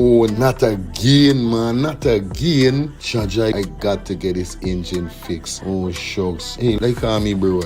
Oh, not again, man. Not again. Charger, I got to get this engine fixed. Oh, shucks. Hey, like call me, bro.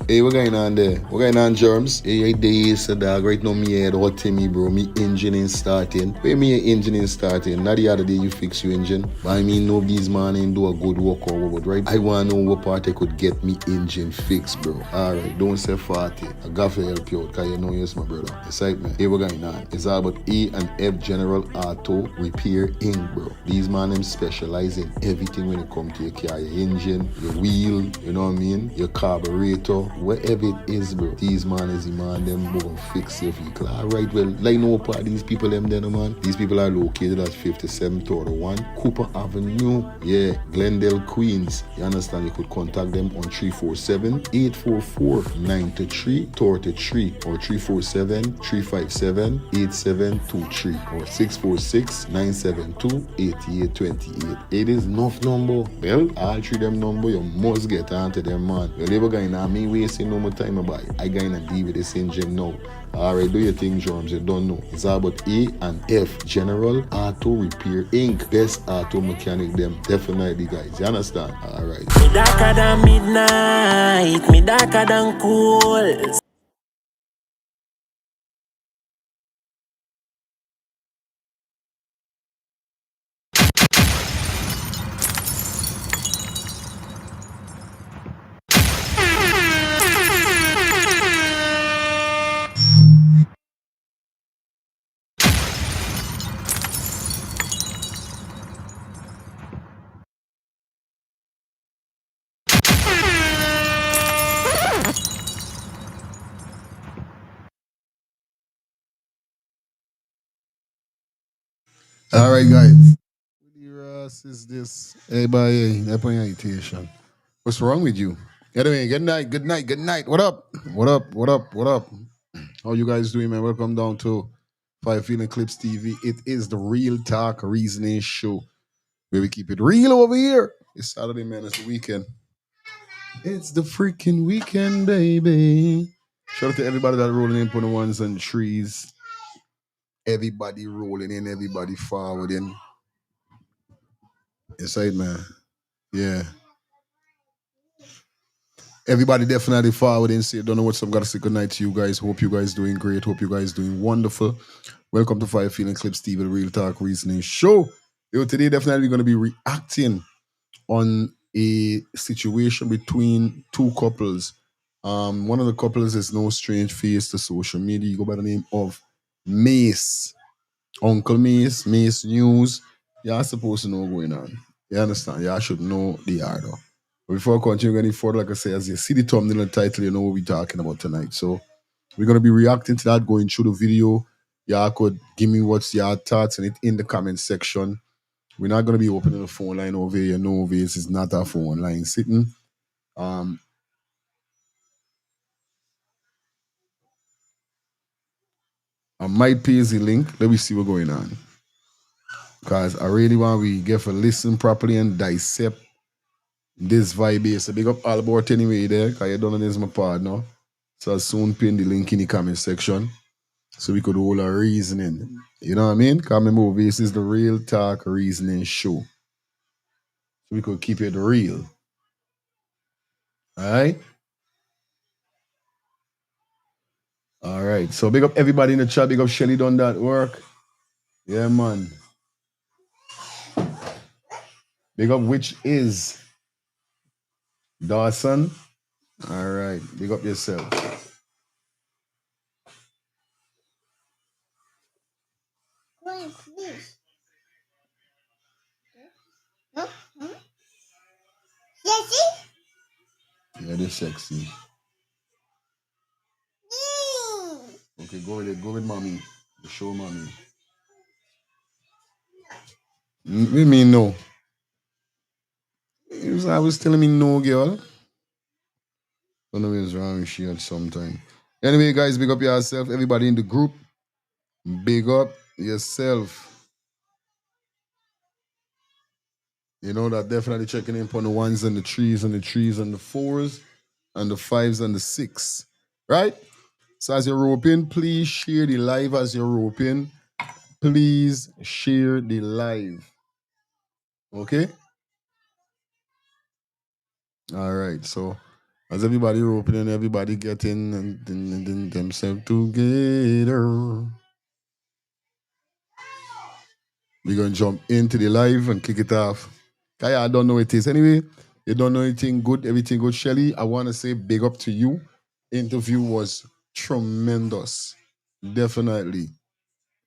Hey, what going on there? What going on, Germs? Hey, days, dog. Right now, me head hot to me, bro. Me engine ain't starting. Where me engine ain't starting? Not the other day you fix your engine. But I mean, nobody's man ain't do a good work or what, right? I want to know what part I could get me engine fixed, bro. Alright, don't say 40. I got to help you out, because you know yes, my brother. Excitement. Hey, what going on? It's all about E and F General Auto Repair Inc., bro. These man, them specialize in everything when it comes to your car, your engine, your wheel, you know what I mean? Your carburetor, whatever it is, bro. These man is the man, them go fix your vehicle. Alright, well, like no part these people, them there, man. These people are located at 5731 Cooper Avenue. Yeah, Glendale, Queens. You understand? You could contact them on 347-844-9333 or 347-357-8723 or 646-972-8828. It is enough number. Well, all three them number, you must get onto them, man. Well, never going to me wasting no more time about it. I going to deal with this engine now. Alright, do your thing, Germs. You don't know. It's all about A and F General Auto Repair Inc. Best auto mechanic them. Definitely, guys. You understand? Alright. Me darker than midnight. Me darker than cool. Alright, guys. Ross is this? Hey, boy, hey, what's wrong with you? Anyway, good night, good night, good night. What up? What up? What up? What up? How you guys doing, man? Welcome down to Five Feeling Clips TV. It is the Real Talk Reasoning Show where we keep it real over here. It's Saturday, man. It's the weekend. It's the freaking weekend, baby. Shout out to everybody that rolling in on the ones and trees. Everybody rolling in, everybody forwarding. Inside, man. Yeah. Everybody definitely forward and say, don't know what's up. Gotta say good night to you guys. Hope you guys doing great. Hope you guys doing wonderful. Welcome to Five Feeling Clips TV, the Real Talk Reasoning Show. Yo, today definitely going to be reacting on a situation between two couples. One of the couples is no strange face to social media. You go by the name of Mace. Uncle Mace, Mace News. Y'all supposed to know what's going on. You understand? Y'all should know the art. But before I continue any further, like I say, as you see the thumbnail and title, you know what we're talking about tonight. So we're gonna be reacting to that, going through the video. Y'all could give me what's your thoughts and it in the comment section. We're not gonna be opening the phone line over here. You know, this is not a phone line sitting. I might paste the link. Let me see what's going on. Because I really want we get to listen properly and dissect this vibe. So big up all about anyway there, because you don't know this is my partner. So I'll soon pin the link in the comment section so we could hold a reasoning. You know what I mean? Because remember, this is the Real Talk Reasoning Show. So we could keep it real. All right? All right. So big up everybody in the chat. Big up Shelly done that work. Yeah, man. Big up which is Dawson. All right. Big up yourself. What is this? Huh? Sexy? Yeah, they're sexy. Okay, go with it. Go with mommy. Show mommy. What do you mean no? He was always telling me no, girl. Don't know what's wrong with she at some time. Anyway, guys, big up yourself. Everybody in the group, big up yourself. You know that definitely checking in on the ones and the trees and the fours. and the 5s and the 6. Right? So as you're roping, please share the live as you're roping. Please share the live. Okay? All right. So as everybody roping and everybody getting and themselves together, we're gonna jump into the live and kick it off. Kaya, I don't know what it is. Anyway, you don't know anything good, everything good. Shelly, I want to say big up to you. Interview was tremendous. Definitely.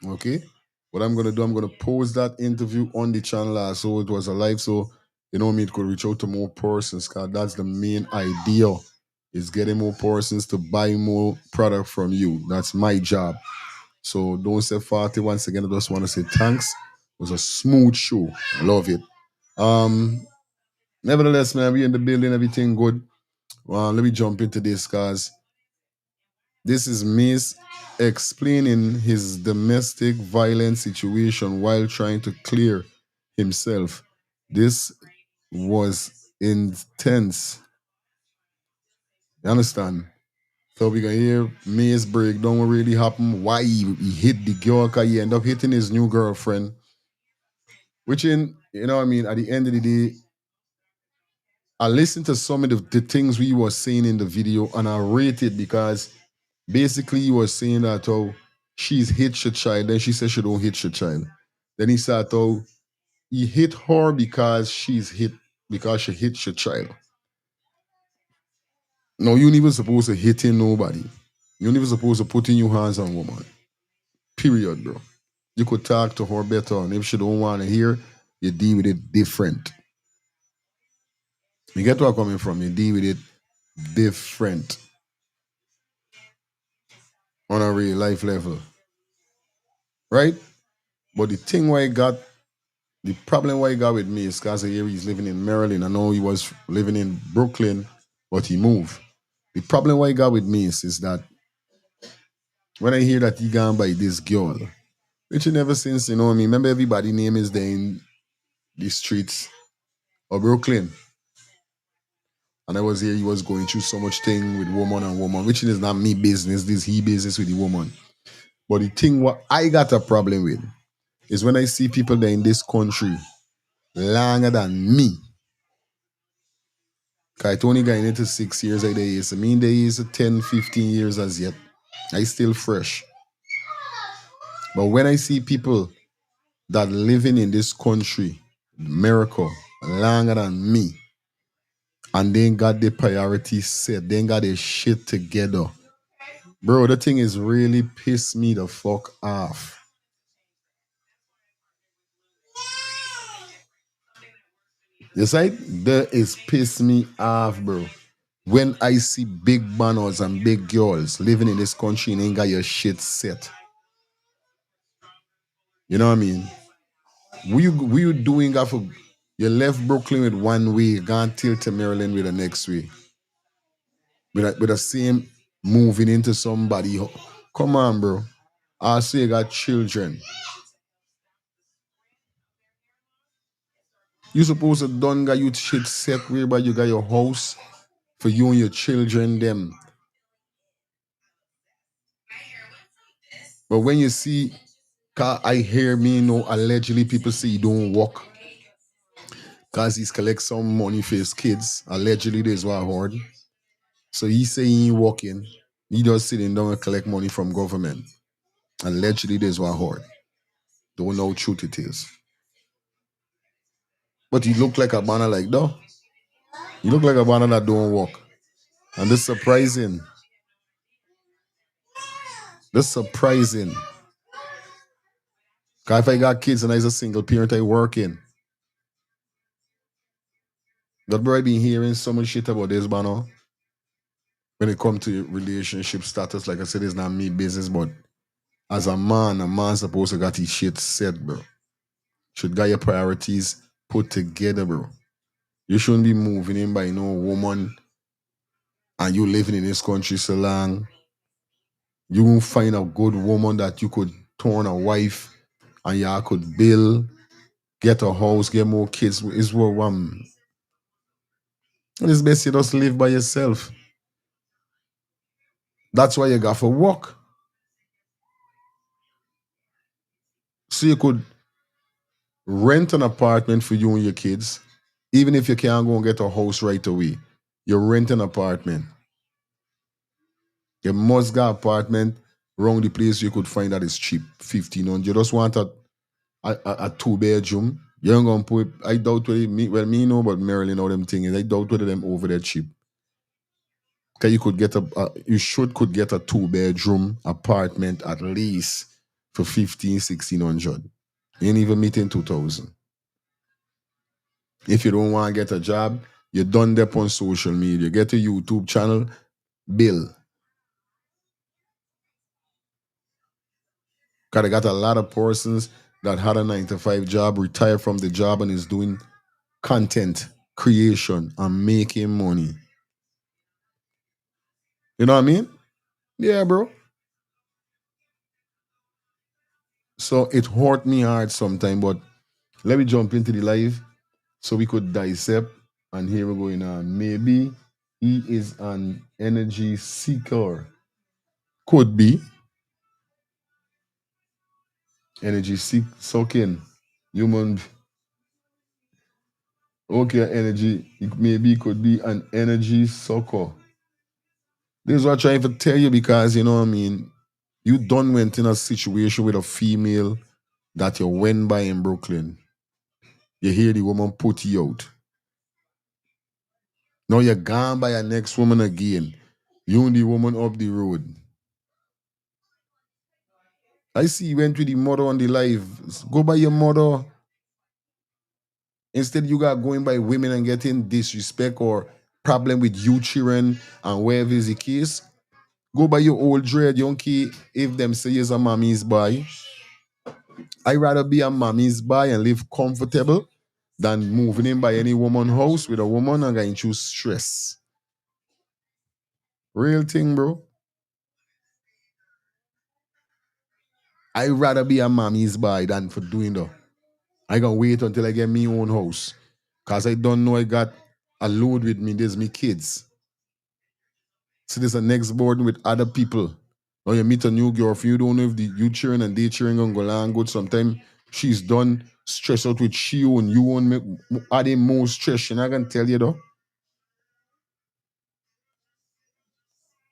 Okay. What I'm gonna do, I'm gonna post that interview on the channel so it was a live. So you know me, it could reach out to more persons, cause that's the main idea. Is getting more persons to buy more product from you. That's my job. So don't say 40 once again. I just want to say thanks. It was a smooth show. I love it. Um, Nevertheless, man, we in the building, everything good. Let me jump into this, guys. This is Mace explaining his domestic violence situation while trying to clear himself. This was intense. You understand? So we can hear Mace breakdown what really happened, why he hit the girl, because he ended up hitting his new girlfriend. Which you know what I mean, at the end of the day, I listened to some of the things we were saying in the video and I rated because basically he was saying that oh she's hit your child, then she said she don't hit your child. Then he said oh he hit her because she hit your child. No, you ain't even supposed to hitting nobody. You ain't even supposed to putting your hands on woman. Period, bro. You could talk to her better, and if she don't want to hear, you deal with it different. You get where I'm coming from. You deal with it different on a real life level, right? But the problem why he got with me is because here he's living in Maryland. I know he was living in Brooklyn, but he moved. The problem why he got with me is that when I hear that he gone by this girl, which he never since, you know what I mean? Remember everybody name is there in the streets of Brooklyn. And I was here, he was going through so much thing with woman and woman, which is not me business, this he business with the woman. But the thing what I got a problem with is when I see people that in this country longer than me. Cause I only got into 6 years like they is. I mean they is 10, 15 years as yet. I still fresh. But when I see people that living in this country, America, longer than me, and they ain't got their priorities set, they ain't got their shit together. Bro, the thing is really pissed me the fuck off. You see, that is pissed me off, bro. When I see big banners and big girls living in this country and ain't got your shit set. You know what I mean? We you doing that for you left Brooklyn with one way, gone tilt to Maryland with the next way. With the same moving into somebody. Come on, bro. I say you got children. You supposed to done got you shit set whereby you got your house for you and your children them. But when you see, I hear me, allegedly people say he don't work because he's collect some money for his kids. Allegedly, this what I heard. So he say he ain't working. He just sitting down and collect money from government. Allegedly, this what I heard. Don't know how truth it is. But he look like a banner like though. He look like a banner that don't work. And this surprising. This surprising. Cause if I got kids and I was a single parent, I working. That boy been hearing so much shit about this banner. When it come to relationship status, like I said, it's not me business, but as a man supposed to got his shit set, bro. Should got your priorities put together, bro. You shouldn't be moving in by no woman and you living in this country so long. You won't find a good woman that you could turn a wife and y'all could build, get a house, get more kids. It's what it's best you just live by yourself. That's why you got to work. So you could rent an apartment for you and your kids, even if you can't go and get a house right away. You rent an apartment. You must get apartment around the place you could find that is cheap, 1,500. You just want a two-bedroom. You ain't gonna put, I doubt whether me know, but Maryland know them things. I doubt whether them over there cheap. Cause you could get you could get a two-bedroom apartment at least for 15, 1,600. You ain't even meeting 2,000. If you don't want to get a job, you done that on social media. Get a YouTube channel, bill. Cause I got a lot of persons that had a 9 to 5 job, retired from the job, and is doing content creation and making money. You know what I mean? Yeah, bro. So it hurt me hard sometimes, but let me jump into the live so we could dissect. And here we're going on. Maybe he is an energy seeker. Could be energy sucking human. Okay, energy. Maybe it could be an energy sucker. This is what I'm trying to tell you because you know what I mean. You done went in a situation with a female that you went by in Brooklyn. You hear the woman put you out. Now you're gone by a next woman again. You and the woman up the road. I see you went with the mother on the live. Go by your mother. Instead, you got going by women and getting disrespect or problem with you children and wherever is the case. Go by your old dread. You don't care if them say you're a mommy's boy. I rather be a mommy's boy and live comfortable than moving in by any woman house with a woman and going through stress. Real thing, bro. I rather be a mommy's boy than for doing that. I gonna wait until I get me own house. Cause I don't know I got a load with me. There's me kids. So there's a next board with other people. Or you meet a new girlfriend, you don't know if you cheering and they cheering gonna go long good. Sometimes she's done stressed out with you and you won't make adding more stress. And I can tell you though.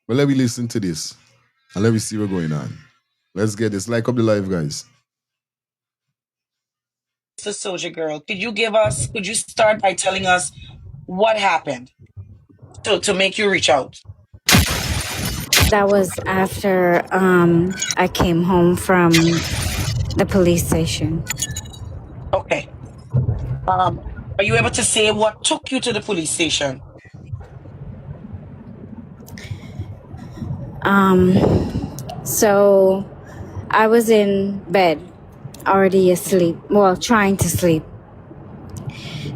But let me listen to this and let me see what's going on. Let's get this. Like up the live, guys. The Soldier Girl. Could you start by telling us what happened to make you reach out? That was after I came home from the police station. Okay. Are you able to say what took you to the police station? So I was in bed, already asleep, well, trying to sleep.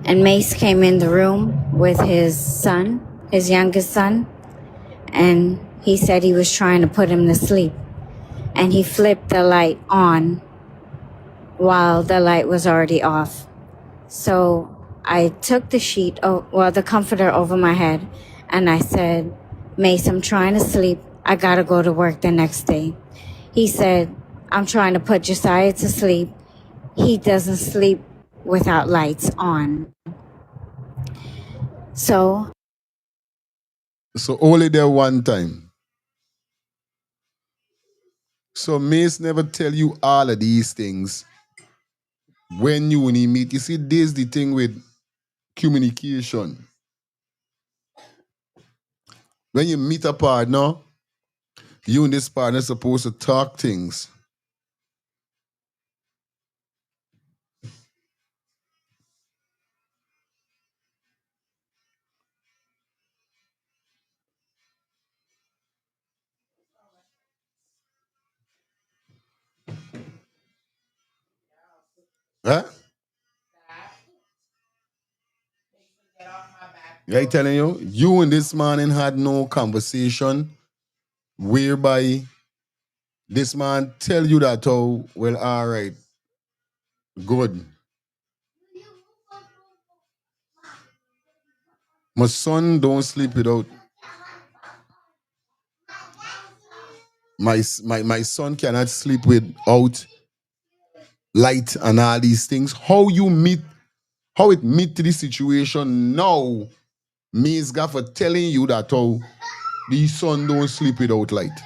And Mace came in the room with his son, his youngest son, and he said he was trying to put him to sleep. And he flipped the light on while the light was already off. So I took the comforter over my head, and I said, Mace, I'm trying to sleep. I gotta go to work the next day. He said, I'm trying to put Josiah to sleep. He doesn't sleep without lights on. So So only there one time. So Mace never tell you all of these things when you and he meet. You see, this the thing with communication. When you meet a partner, you and this partner supposed to talk things. Huh? I telling you, you and this man ain't had no conversation whereby this man tell you that, oh, well, all right, good. My son don't sleep without. my son cannot sleep without light and all these things. How it meet to the situation now? Me's gaffer telling you that how the son don't sleep without light.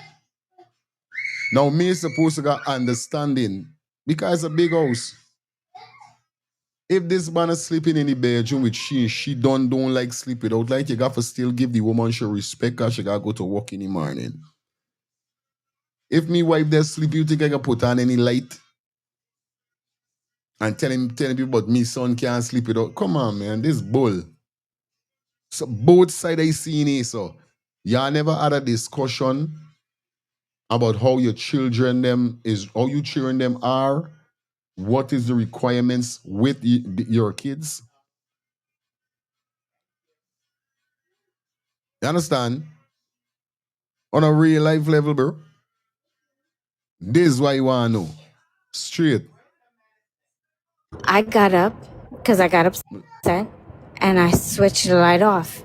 Now me is supposed to get understanding because it's a big house. If this man is sleeping in the bedroom with she don't like sleep without light, you got to still give the woman she respect because she got to go to work in the morning. If me wife there sleep, you think I can put on any light? And telling people, but me son can't sleep without. Come on, man, this bull. So both sides I see in it, so y'all never had a discussion about how your children how you children them are, what is the requirements with your kids. You understand? On a real life level, bro. This is why you want to know. Straight. I got up because I got upset and I switched the light off.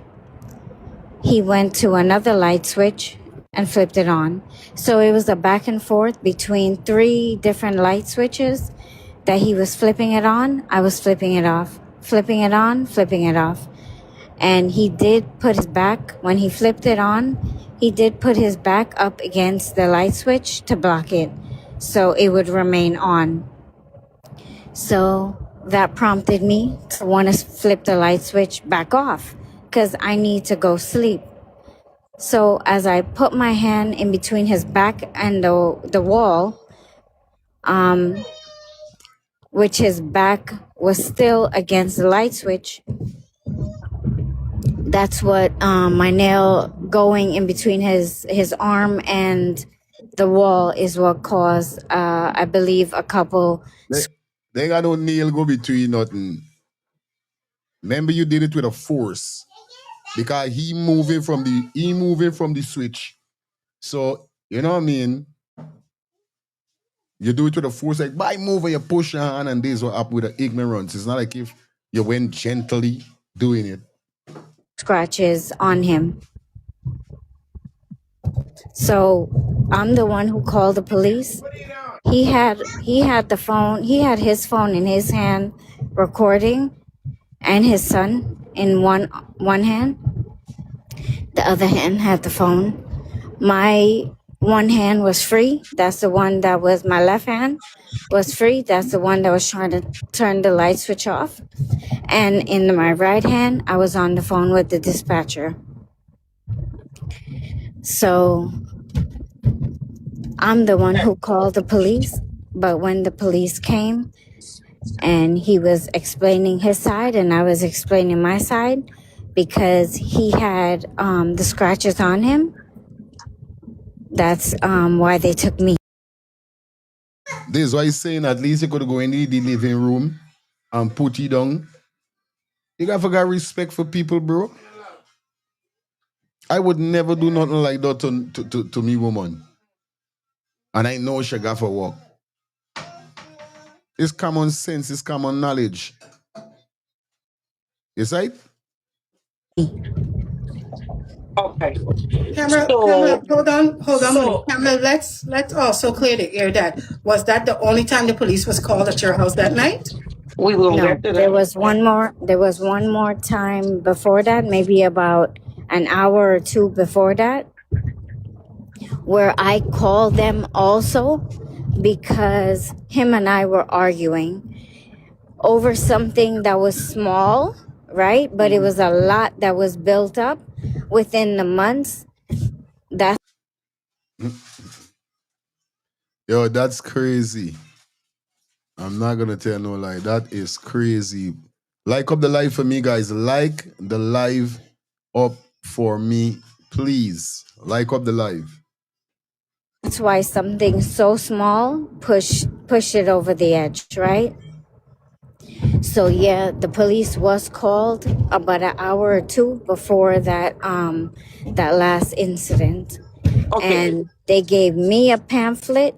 He went to another light switch and flipped it on. So it was a back and forth between 3 different light switches that he was flipping it on. I was flipping it off, flipping it on, flipping it off. And he did put his back, when he flipped it on, he did put his back up against the light switch to block it so it would remain on. So that prompted me to want to flip the light switch back off because I need to go sleep. So as I put my hand in between his back and the wall, which his back was still against the light switch, that's what my nail going in between his arm and the wall is what caused, I believe, a couple. They got no nail go between nothing. Remember you did it with a force. Because he moving from the switch. So, you know what I mean? You do it with a force, like by move and you push your hand, and this what up with the ignorance. It's not like if you went gently doing it. Scratches on him. So I'm the one who called the police. He had the phone. He had his phone in his hand, recording, and his son in one hand. The other hand had the phone. My one hand was free. That's the one that was my left hand was free. That's the one that was trying to turn the light switch off. And in my right hand, I was on the phone with the dispatcher. So I'm the one who called the police. But when the police came and he was explaining his side and I was explaining my side, because he had the scratches on him, that's why they took me. This is why he's saying at least you could go in the living room and put it down. You gotta forget respect for people, bro. I would never do nothing like that to me, woman. And I know she got for work. It's common sense, it's common knowledge. You see? Okay. Camera, So hold on, Monique. so Camera, let's also clear the air that was that the only time the police was called at your house that night? we will No, get to there that. was one more time before that, maybe about an hour or 2 before that, where I called them also because him and I were arguing over something that was small, right? But it was a lot that was built up within the months. That's Yo, that's crazy. I'm not gonna tell no lie. That is crazy. Like up the live for me, guys. Like the live up for me, please. Like up the live. why something so small push it over the edge, right? So yeah, the police was called about an hour or 2 before that last incident. Okay. And they gave me a pamphlet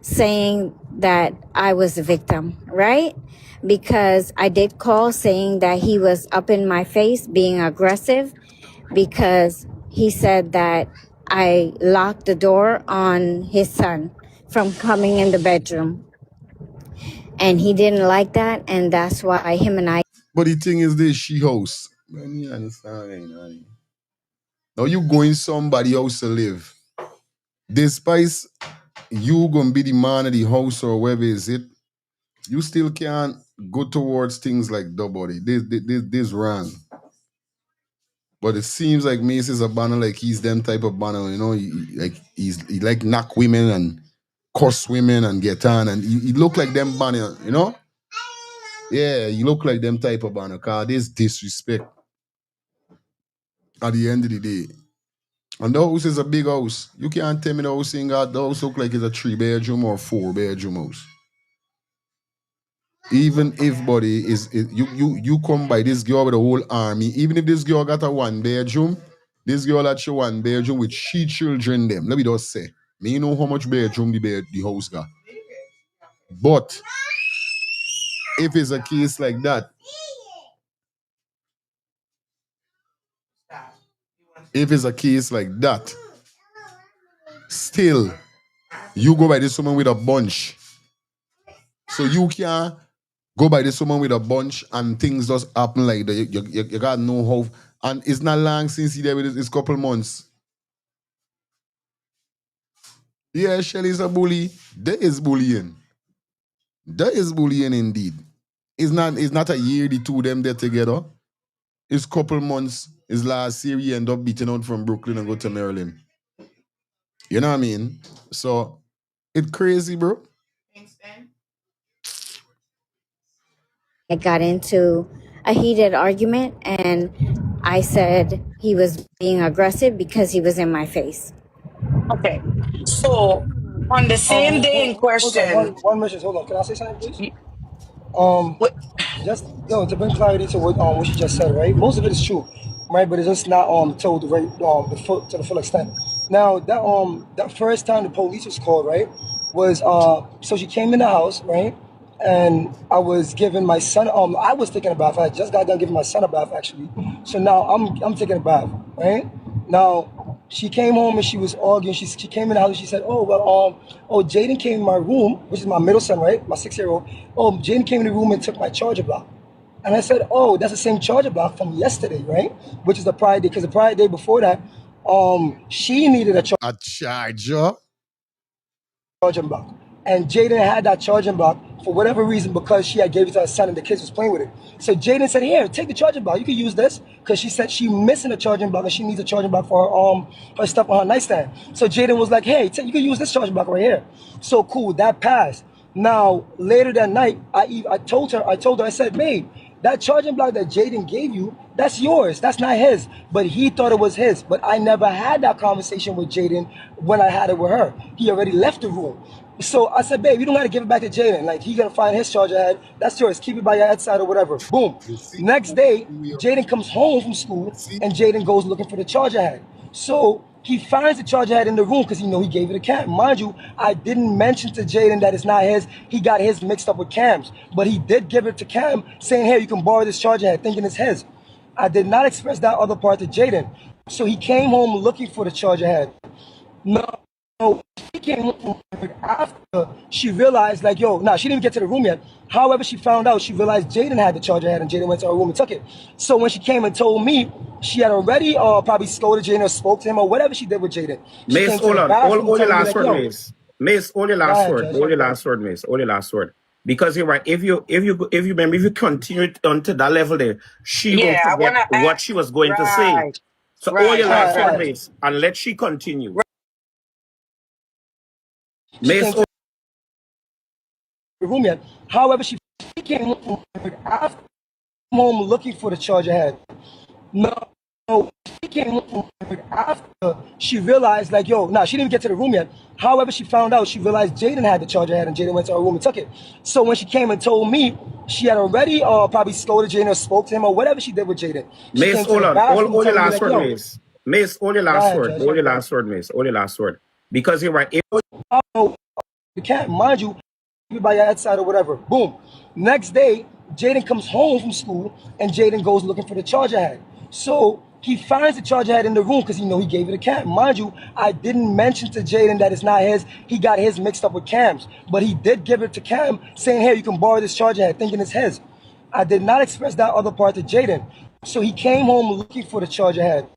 saying that I was a victim, right? Because I did call saying that he was up in my face being aggressive, because he said that I locked the door on his son from coming in the bedroom. And he didn't like that, and that's why him and I. But the thing is this, she house. Let me understand. Now you go in somebody house to live. Despite you gonna be the man of the house or wherever is it, you still can't go towards things like nobody. This wrong. But it seems like Mace is a banner, like he's them type of banner, you know. He like knock women and cuss women and get on, and he look like them banner, you know. Yeah, you look like them type of banner. Cause there's disrespect at the end of the day. And the house is a big house. You can't tell me the house ain't got the house look like it's a 3-bedroom or 4-bedroom house. Even if body you come by this girl with a whole army, even if this girl got a 1-bedroom, this girl had a 1-bedroom with 3 children them. Let me just say. Me you know how much bedroom the house got. But if it's a case like that, still you go by this woman with a bunch. So you can't go by this woman with a bunch and things just happen like that. You gotta know how. And it's not long since he there with it's couple months. Yeah, Shelly's a bully. There is bullying. There is bullying indeed. It's not a year the two of them there together. It's couple months. His last year he end up beating out from Brooklyn and go to Maryland. You know what I mean? So it's crazy, bro. I got into a heated argument, and I said he was being aggressive because he was in my face. Okay. So on the same day in Hold on, question, one minute. Hold on. Can I say something, please? you, Um, what, just to bring clarity to what she just said, right? Most of it is true, right? But it's just not told to the full extent. Now that first time the police was called, right, was so she came in the house, right, and I was giving my son I was taking a bath. I just got done giving my son a bath actually. So now I'm taking a bath, right? Now she came home and she was arguing. She came in the house and she said, "Oh well, Jaden came in my room, which is my middle son, right, my 6-year-old. Oh, Jaden came in the room and took my charger block." And I said, "Oh, that's the same charger block from yesterday, right? Which is the prior day, because the prior day before that, she needed a charger. charging block. And Jaden had that charging block for whatever reason because she had gave it to her son and the kids was playing with it. So Jaden said, "Here, take the charging block. You can use this," because she said she missing a charging block and she needs a charging block for her stuff on her nightstand. So Jaden was like, "Hey, you can use this charging block right here." So cool, that passed. Now later that night, I told her, I said, "Babe, that charging block that Jaden gave you, that's yours. That's not his." But he thought it was his. But I never had that conversation with Jaden when I had it with her. He already left the room. So I said, "Babe, you don't got to give it back to Jaden. Like, he going to find his charger head. That's yours. Keep it by your head or whatever." Boom. Next day, Jaden comes home from school and Jaden goes looking for the charger head. So he finds the charger head in the room because he gave it to Cam. Mind you, I didn't mention to Jaden that it's not his. He got his mixed up with Cam's. But he did give it to Cam, saying, "Hey, you can borrow this charger head," thinking it's his. I did not express that other part to Jaden. So he came home looking for the charger head. No, she came home after she realized, like, yo, she didn't even get to the room yet. However, she found out, she realized Jaden had the charger head and Jaden went to her room and took it. So when she came and told me, she had already probably scolded Jaden or spoke to him or whatever she did with Jaden. She Mace, came to hold the on. bathroom All your telling me, last like, word, yo, Mace. Mace, all your go last ahead, word. Judge. All your last word, Mace. All your last word. Because you're right. If you remember, if you continue it onto that level there, she gonna yeah, I forget want to what she ask. was going to say. Right, So all right, your right, last All word, right. right. Mace, and let she continue. She Mace, came to the room yet. However, she came home after home looking for the charger head. No, she came home after she realized, like, yo, she didn't even get to the room yet. However, she found out, she realized Jaden had the charger head and Jaden went to her room and took it. So when she came and told me, she had already probably scolded Jaden or spoke to him or whatever she did with Jaden. She Mace, came to hold the on. bathroom All your telling me, last like, word, yo, Mace. Mace, all your go last ahead, word. Judge. All your last word, Mace. All your last word. Because you're right. You can't, mind you, by your head or whatever. Boom. Next day, Jaden comes home from school and Jaden goes looking for the charger head. So He finds the charger head in the room because he gave it to Cam. Mind you, I didn't mention to Jaden that it's not his. He got his mixed up with Cam's. But he did give it to Cam, saying, "Hey, you can borrow this charger head," thinking it's his. I did not express that other part to Jaden. So he came home looking for the charger head.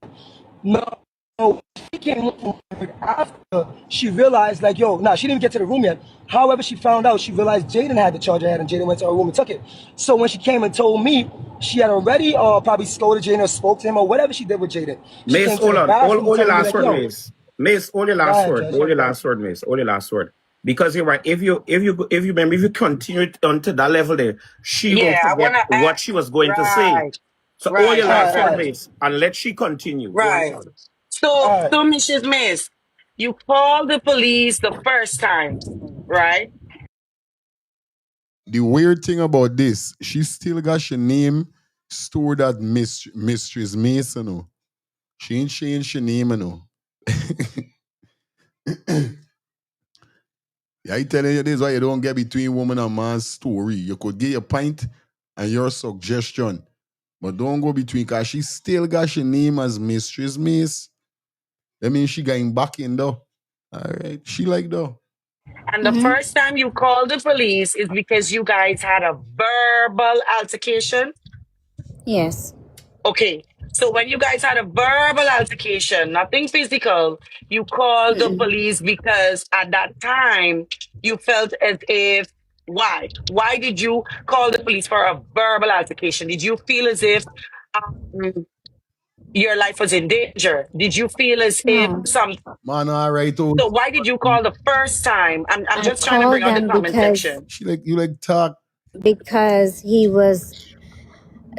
No, she came home after she realized, like, she didn't get to the room yet. However, she found out, she realized Jaden had the charger head, and Jaden went to her room and took it. So when she came and told me, she had already probably scolded Jaden or spoke to him or whatever she did with Jaden. She Mace, came to hold the on. bathroom All your telling me, last like, word, yo, Mace. Mace, all your go last ahead, word. Judge. All your last word, Mace. All your last word. Because you're right. If you remember, if you continue it onto that level there, she will Yeah, I forget wanna what she was going to say. right, So all right, your right, last All word, right, right, Mace, and let she continue. Go right. ahead. So, all right. so Mrs. Miss, you called the police the first time, right? The weird thing about this, she still got her name stored at Mistress Mason. No. She ain't changed her name, no. Yeah, I telling you this why you don't get between woman and man's story. You could get your point and your suggestion, but don't go between because she still got her name as Mistress Mace. That means she got back in though. All right, she like though. And the Mm-hmm. first time you called the police is because you guys had a verbal altercation. Yes. Okay. So when you guys had a verbal altercation, nothing physical, you called the Mm-mm. police because at that time you felt as if why? Why did you call the police for a verbal altercation? Did you feel as if um, your life was in danger? Did you feel as if No. some Man, all right, oh. so why did you call the first time? I'm I just trying to bring called out the them comment because section. She like you like talk. he was.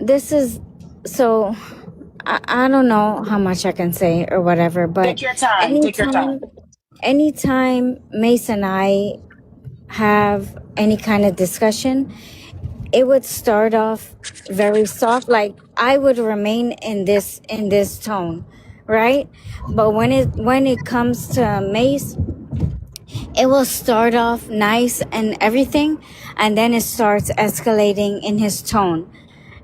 This is so. I don't know how much I can say or whatever, but Take your time. Take your time. anytime Mace and I have any kind of discussion, it would start off very soft, like I would remain in this tone, right? But when it comes to Mace, it will start off nice and everything, and then it starts escalating in his tone,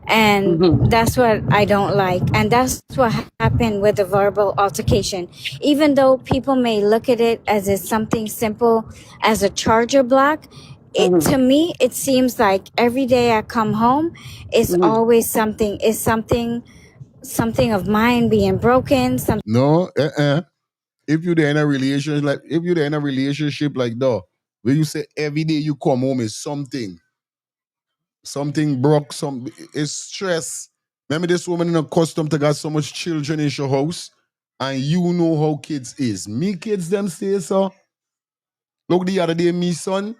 and Hmm. that's what I don't like. And that's what happened with the verbal altercation. Even though people may look at it as it's something simple as a charger block, it Hmm. to me it seems like every day I come home, it's Hmm. always something. It's something of mine being broken. Something. No, if you're in a relationship, like that, where you say every day you come home is something broke, some it's stress. Remember this woman in a custom to got so much children in your house, and you know how kids is. Me kids them say so. Look the other day, me son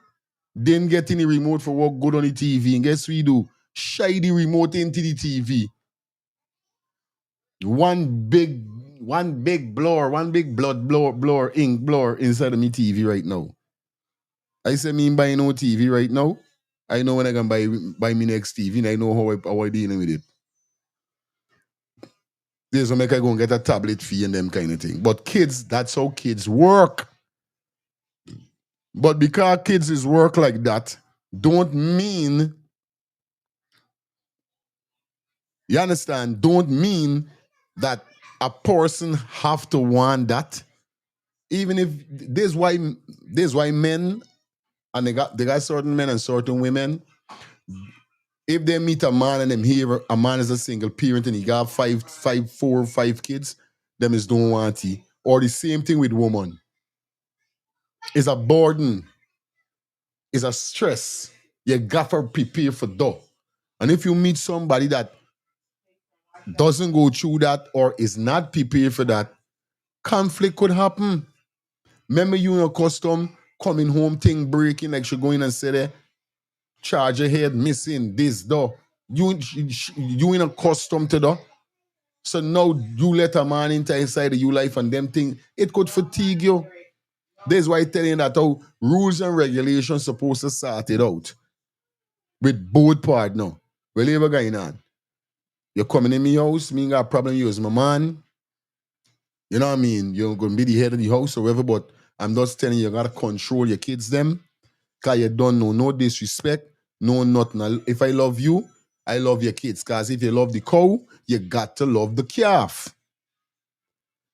didn't get any remote for what good on the TV, and guess we do? Shy the remote into the TV. One big blower, one big blower, ink blower inside of me TV right now. I say me buying no TV right now. I know when I can buy me next TV, and I know how I dealing with it. This will make I go and get a tablet fee and them kind of thing. But kids, that's how kids work. But because kids is work like that, don't mean, you understand, don't mean that a person have to want that. Even if there's why men, and they got certain men and certain women, if they meet a man and them hear a man is a single parent and he got 4 or 5 kids, them is don't want it. Or the same thing with woman. It's a burden, it's a stress. You got to prepare for that. And if you meet somebody that doesn't go through that or is not prepared for that, conflict could happen. Remember you in a custom, coming home, thing breaking, like she going and say there, charger head missing, this, though. You in a custom to that. So now you let a man inside of your life and them thing, it could fatigue you. That's why I tell you that how rules and regulations supposed to sort it out with both part now. Whatever going on. You're coming in my house, me got a problem, you as my man. You know what I mean? You're gonna be the head of the house or whatever, but I'm just telling you, you gotta control your kids them. Cause you don't know no disrespect, no nothing. If I love you, I love your kids. Because if you love the cow, you got to love the calf.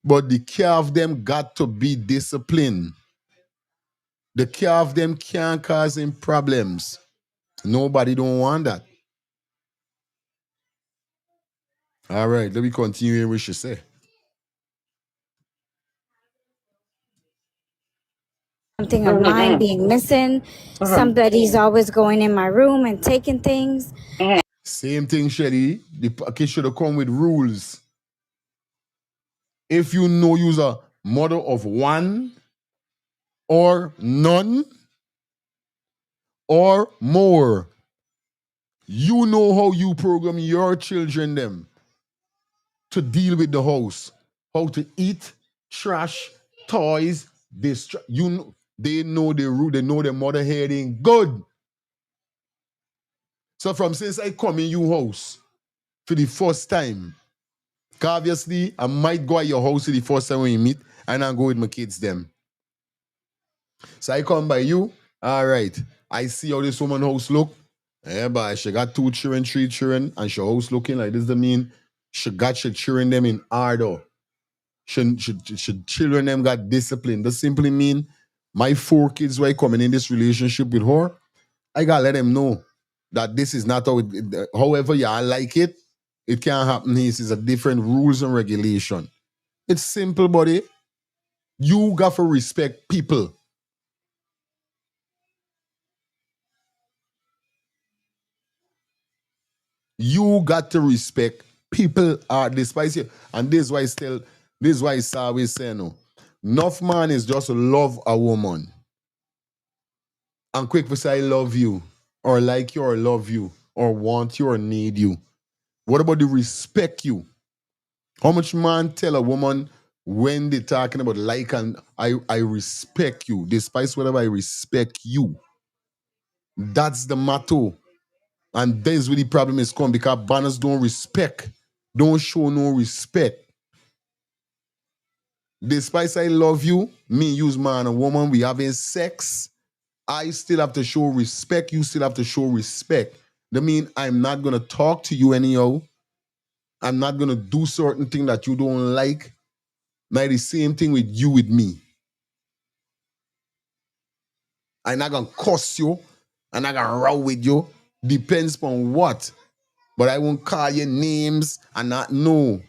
But the calf them got to be disciplined. The calf them can't cause him problems. Nobody don't want that. All right, let me continue here what she say. Something of mine being missing. Somebody's always going in my room and taking things. Same thing, Shelly. The package should have come with rules. If you know you're a mother of one or none or more, you know how you program your children them to deal with the house, how to eat, trash, toys, they know the rule, they know the mother heading good. So from since I come in your house for the first time, obviously I might go at your house for the first time when we meet, and I go with my kids them. So I come by you, all right. I see how this woman house look. Yeah, but she got 2 children, 3 children, and she house looking like this. Doesn't mean she got she children them in order. She children them got discipline. That simply mean my 4 kids who are coming in this relationship with her, I gotta let them know that this is not how however y'all like it, it can't happen. This is a different rules and regulation. It's simple, buddy. You got to respect people. You got to respect people are despise you. And this is why it's always saying no. Enough man is just love a woman. And quick to say I love you, or like you, or love you, or want you, or need you. What about the respect you? How much man tell a woman when they talking about like and I respect you, despite whatever I respect you. That's the motto. And that's where the problem is come because banners don't respect, don't show no respect. Despite I love you, me use man and woman, we having sex. I still have to show respect. You still have to show respect. That mean I'm not gonna talk to you anyhow. I'm not gonna do certain thing that you don't like. Now the same thing with you with me. I'm not gonna cuss you. I'm not gonna row with you. Depends on what. But I won't call your names and not know.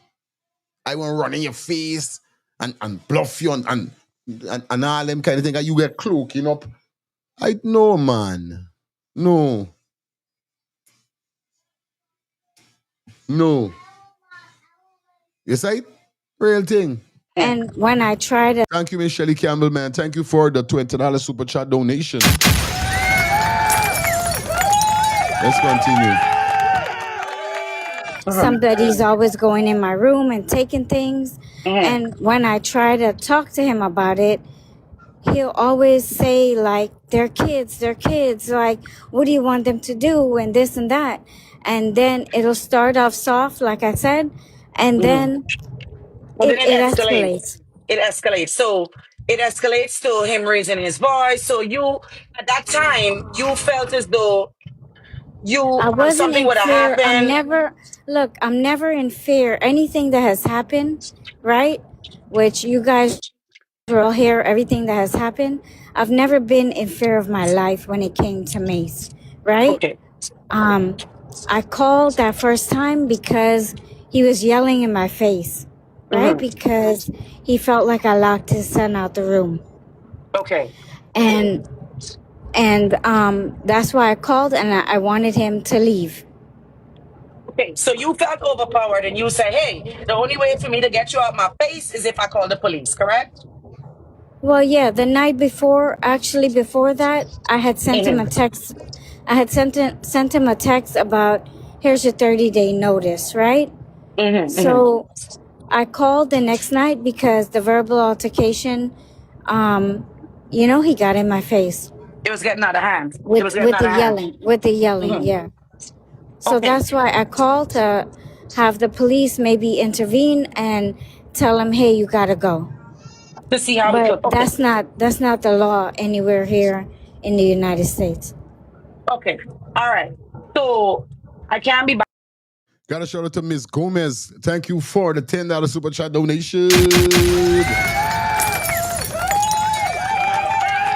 I won't run in your face and bluff you and all them kind of thing. And you get cloaking up. I know, man. No. No. You say it? Real thing. And when I try to Thank you, Miss Shelly Campbell, man. Thank you for the $20 super chat donation. Let's continue. somebody's always going in my room and taking things. And when I try to talk to him about it, he'll always say like, they're kids, like, what do you want them to do, and this and that. And then it'll start off soft, like I said, and then But then it it escalates. escalates. It escalates. So it escalates to him raising his voice. So you, at that time, you felt as though you I wasn't something in would have fear. I'm happened. never in fear. Anything that has happened, right? Which you guys will all hear everything that has happened. I've never been in fear of my life when it came to Mace, right? Okay. I called that first time because he was yelling in my face, right? Because he felt like I locked his son out the room. Okay. And that's why I called, and I wanted him to leave. Okay. So you felt overpowered and you say, hey, the only way for me to get you out my face is if I call the police, correct? Well, yeah, the night before, actually before that, I had sent him a text. I had sent him a text about, here's your 30-day notice, right? So I called the next night because the verbal altercation, he got in my face It was getting out of hand. It with was getting out of hand. the yelling, yeah. So Okay. that's why I called to have the police maybe intervene and tell him, hey, you gotta go. To see how we But could. Okay. that's not the law anywhere here in the United States. Okay. All right. So I can't be back. Gotta shout out to Miss Gomez. Thank you for the $10 super chat donation.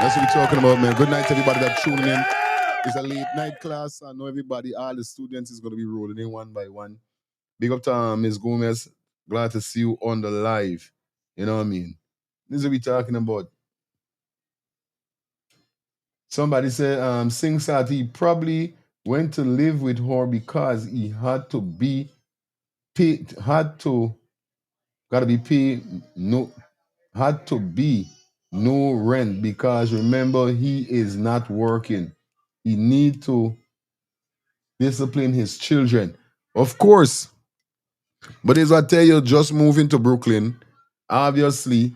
That's what we're talking about, man. Good night to everybody that's tuning in. It's a late night class. I know everybody, all the students is going to be rolling in one by one. Big up to Ms. Gomez. Glad to see you on the live. You know what I mean? This is what we're talking about. Somebody said, Sing Sati probably went to live with her because he had to be paid, gotta be paid, no, had to be no rent because remember, he is not working. He need to discipline his children. Of course. But as I tell you, just moving to Brooklyn, obviously,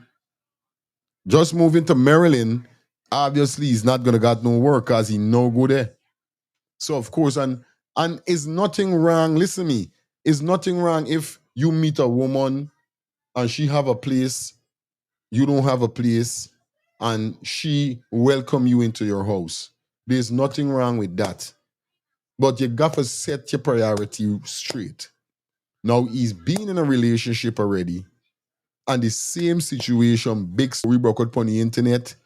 just moving to Maryland, obviously he's not gonna got no work because he no go there. So of course, and is nothing wrong. Listen to me, is nothing wrong if you meet a woman and she have a place, you don't have a place, and she welcome you into your house. There's nothing wrong with that. But you got to set your priority straight. Now he's been in a relationship already, and the same situation, big story broke out on the internet.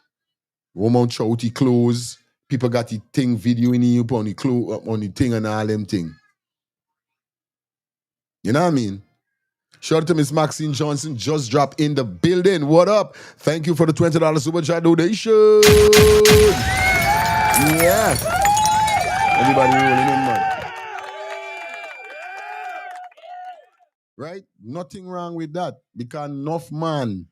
Woman chouty clothes, people got the thing videoing you on the on the thing and all them thing. You know what I mean? Shout out to Miss Maxine Johnson, just dropped in the building. What up? Thank you for the $20 super chat donation. Yeah. Everybody rolling in, man. Right? Nothing wrong with that. Because enough man,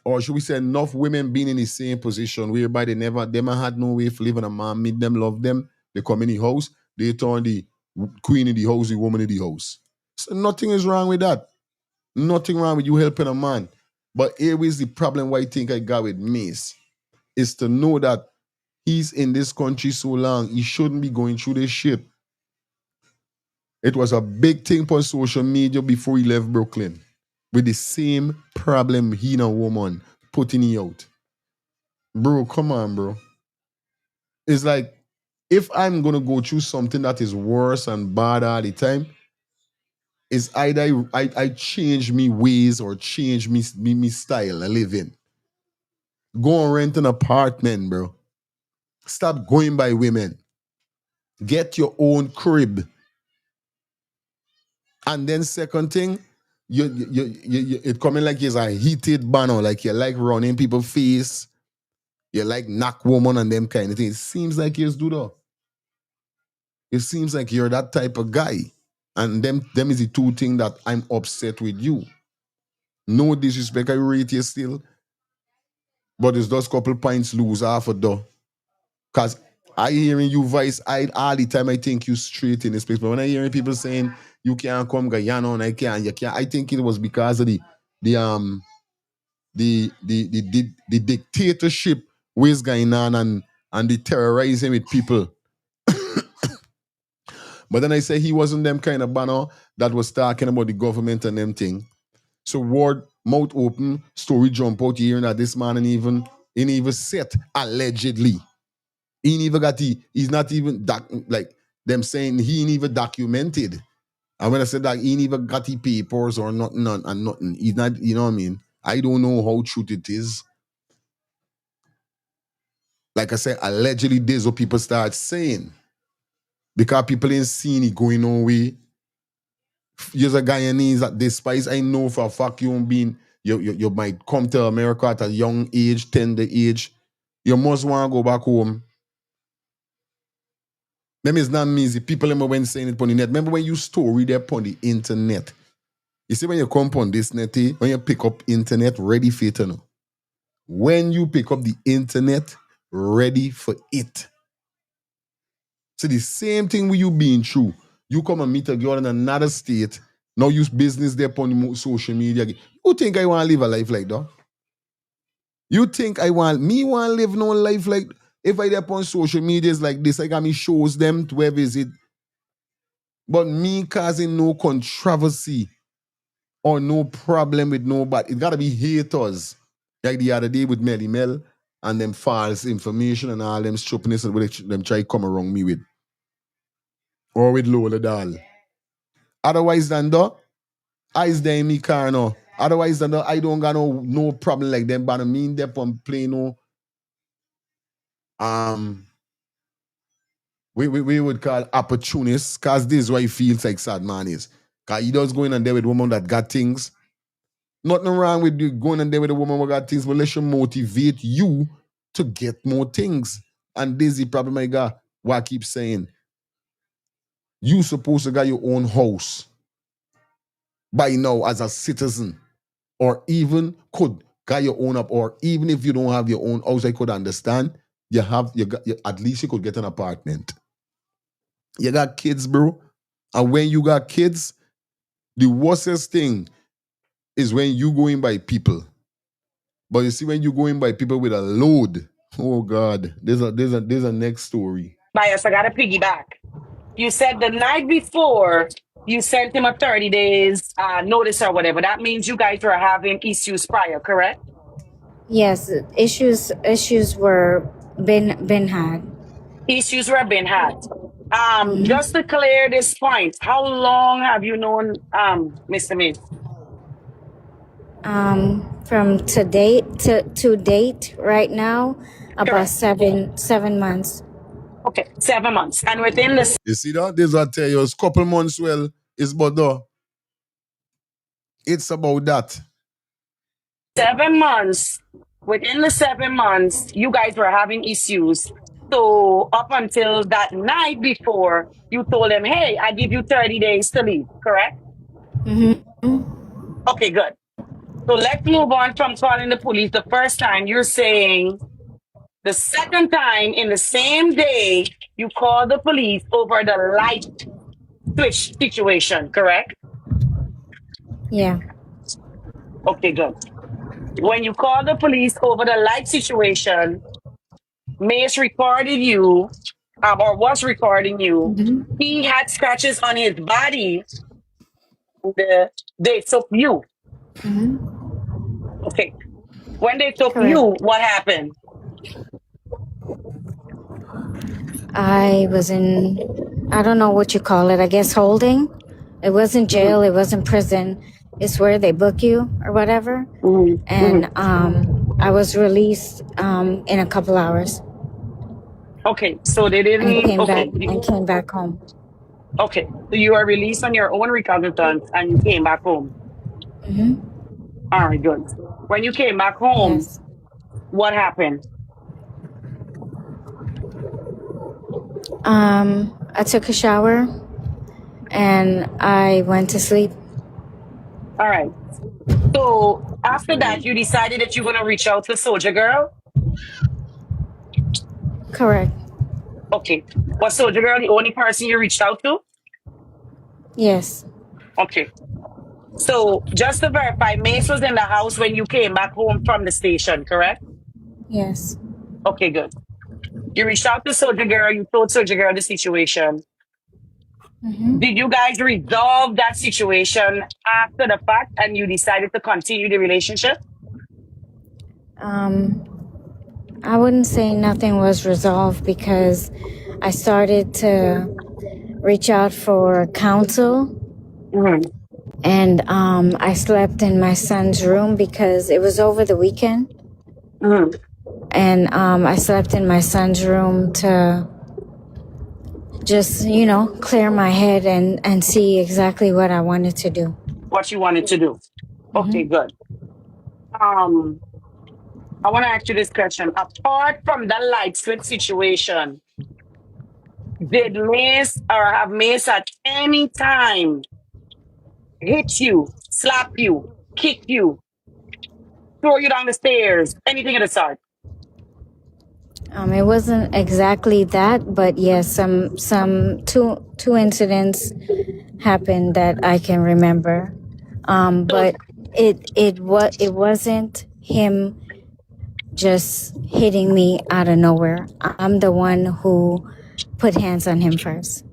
or should we say enough women being in the same position whereby them had no way of living a man, meet them, love them, they come in the house, they turn the queen in the house, the woman in the house. So nothing is wrong with that. Nothing wrong with you helping a man. But here is the problem why I think I got with Mace, is to know that he's in this country so long, he shouldn't be going through this shit. It was a big thing on social media before he left Brooklyn, with the same problem he and a woman putting it out. Bro, come on, bro. It's like, if I'm going to go through something that is worse and bad all the time, it's either I change me ways or change me style of living. Go and rent an apartment, bro. Stop going by women. Get your own crib. And then second thing, it coming like it's a heated banner, like you like running people's face, you like knock woman and them kind of things. It seems like you do that. It seems like you're that type of guy. And them is the two things that I'm upset with you. No disrespect, I rate you still, but it's those couple points lose half a door. Because I hearing you voice, all the time I think you straight in this place. But when I hearing people saying you can't come Guyana and you can't, I think it was because of the dictatorship ways going on and the terrorizing with people. But then I say he wasn't them kind of banner that was talking about the government and them thing. So word mouth open, story jump out hearing that this man ain't even set allegedly. He ain't even got he's not even like them saying he ain't even documented. And when I said that he ain't even got the papers or nothing and nothing, he's not, you know what I mean? I don't know how true it is. Like I said, allegedly this what people start saying. Because people ain't seen it going on way. You're a Guyanese that despite I know for a fact you might come to America at a young age, tender age. You must want to go back home. Them is not me. The people remember when saying it on the net. Remember when you story there upon the internet. You see when you come on this net, when you pick up internet, ready for it. No? When you pick up the internet, ready for it. So the same thing with you being true. You come and meet a girl in another state. Now use business there upon the social media. You think I want to live a life like that? You think I want to live no life like if I there upon social media is like this, I got me shows them to where visit. But me causing no controversy or no problem with nobody. It gotta be haters. Like the other day with Melly Mel and them false information and all them stupidness and what them try to come around me with. or with Lola doll. Otherwise than that, I's there in me car now. Otherwise than that, I don't got no problem like them. But I mean them on play no we would call opportunists, cause this is why he feels like sad man is. Cause he does going in there with women that got things. Nothing wrong with you going in there with a woman who got things, but let you motivate you to get more things. And this is the problem I got. What I keep saying. You supposed to get your own house by now as a citizen, or even could get your own up, or even if you don't have your own house, I could understand. At least you could get an apartment. You got kids, bro. And when you got kids, the worstest thing is when you going by people. But you see, when you going by people with a load, oh God, there's a next story. Bias, I got to piggyback. You said the night before you sent him a 30 days notice or whatever. That means you guys were having issues prior, correct? Yes, issues were been had. Issues were being had. Just to clear this point, how long have you known Mr. Mace? From to date right now, about Correct. 7 months. Okay, 7 months. And within the You see that? This I tell you, it's couple months. Well, it's but it's about that. 7 months, within the 7 months, you guys were having issues. So up until that night before, you told him, hey, I give you 30 days to leave, correct? Okay, good. So let's move on from calling the police the first time. You're saying the second time in the same day, you called the police over the light switch situation, correct? Yeah. Okay, good. When you called the police over the light situation, Mace recorded you, or was recording you. He had scratches on his body. They took you. Okay. When they took Correct. you, what happened? I was in, I don't know what you call it, I guess holding. It wasn't jail, it wasn't prison. It's where they book you or whatever. And I was released in a couple hours Okay, so they and didn't. came back home. Okay, so you were released on your own recognizance and you came back home. All right, good. When you came back home, Yes. what happened? I took a shower and I went to sleep. All right. So after that, you decided that you're going to reach out to Soldier Girl? Correct. Okay. Was Soldier Girl the only person you reached out to? Yes. Okay. So just to verify, Mace was in the house when you came back home from the station, correct? Yes. Okay, good. You reached out to Soldier Girl. You told Soldier Girl the situation. Did you guys resolve that situation after the fact and you decided to continue the relationship? I wouldn't say nothing was resolved because I started to reach out for counsel. And I slept in my son's room because it was over the weekend. And I slept in my son's room to just, clear my head and see exactly what I wanted to do. What you wanted to do. Okay, good. I want to ask you this question. Apart from the light switch situation, did Mace or have Mace at any time hit you, slap you, kick you, throw you down the stairs, anything of the sort? It wasn't exactly that, but yes, some two incidents happened that I can remember. But it wasn't him just hitting me out of nowhere. I'm the one who put hands on him first.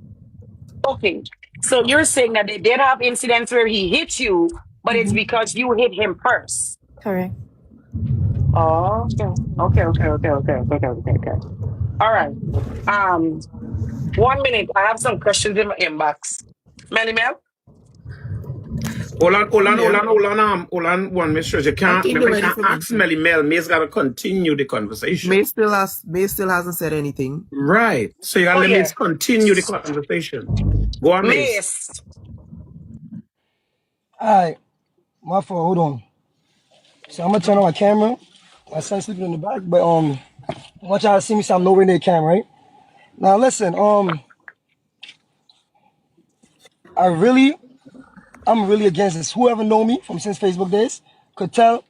Okay. So you're saying that they did have incidents where he hit you, but it's because you hit him first. Correct. Oh, okay. Okay. All right. 1 minute. I have some questions in my inbox. Melly Mel? Hold on, hold Yeah, on, hold ma'am. on, hold on, hold on, one, Miss Treasure. I Can't, think remember, they're you ready can't for ask mention. Melly Mel. May's got to continue the conversation. May still hasn't said anything. Right. So you got to Oh, let me yeah. continue the conversation. Go on, Mace. Mace. Alright, my fault, hold on. So I'm gonna turn on my camera. My son's sleeping in the back, but I want y'all to see me so I'm nowhere near the camera, right? Now listen, I really I'm really against this. Whoever know me from since Facebook days could tell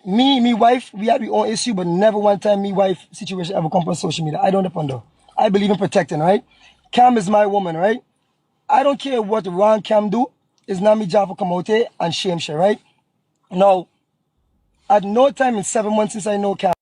me wife, we have our own issue, but never one time me wife situation ever come on social media. I don't depend on. I believe in protecting, right? Cam is my woman, right? I don't care what wrong Cam do. It's not me job to come out here and shame shit, right? Now, at no time in 7 months since I know Cam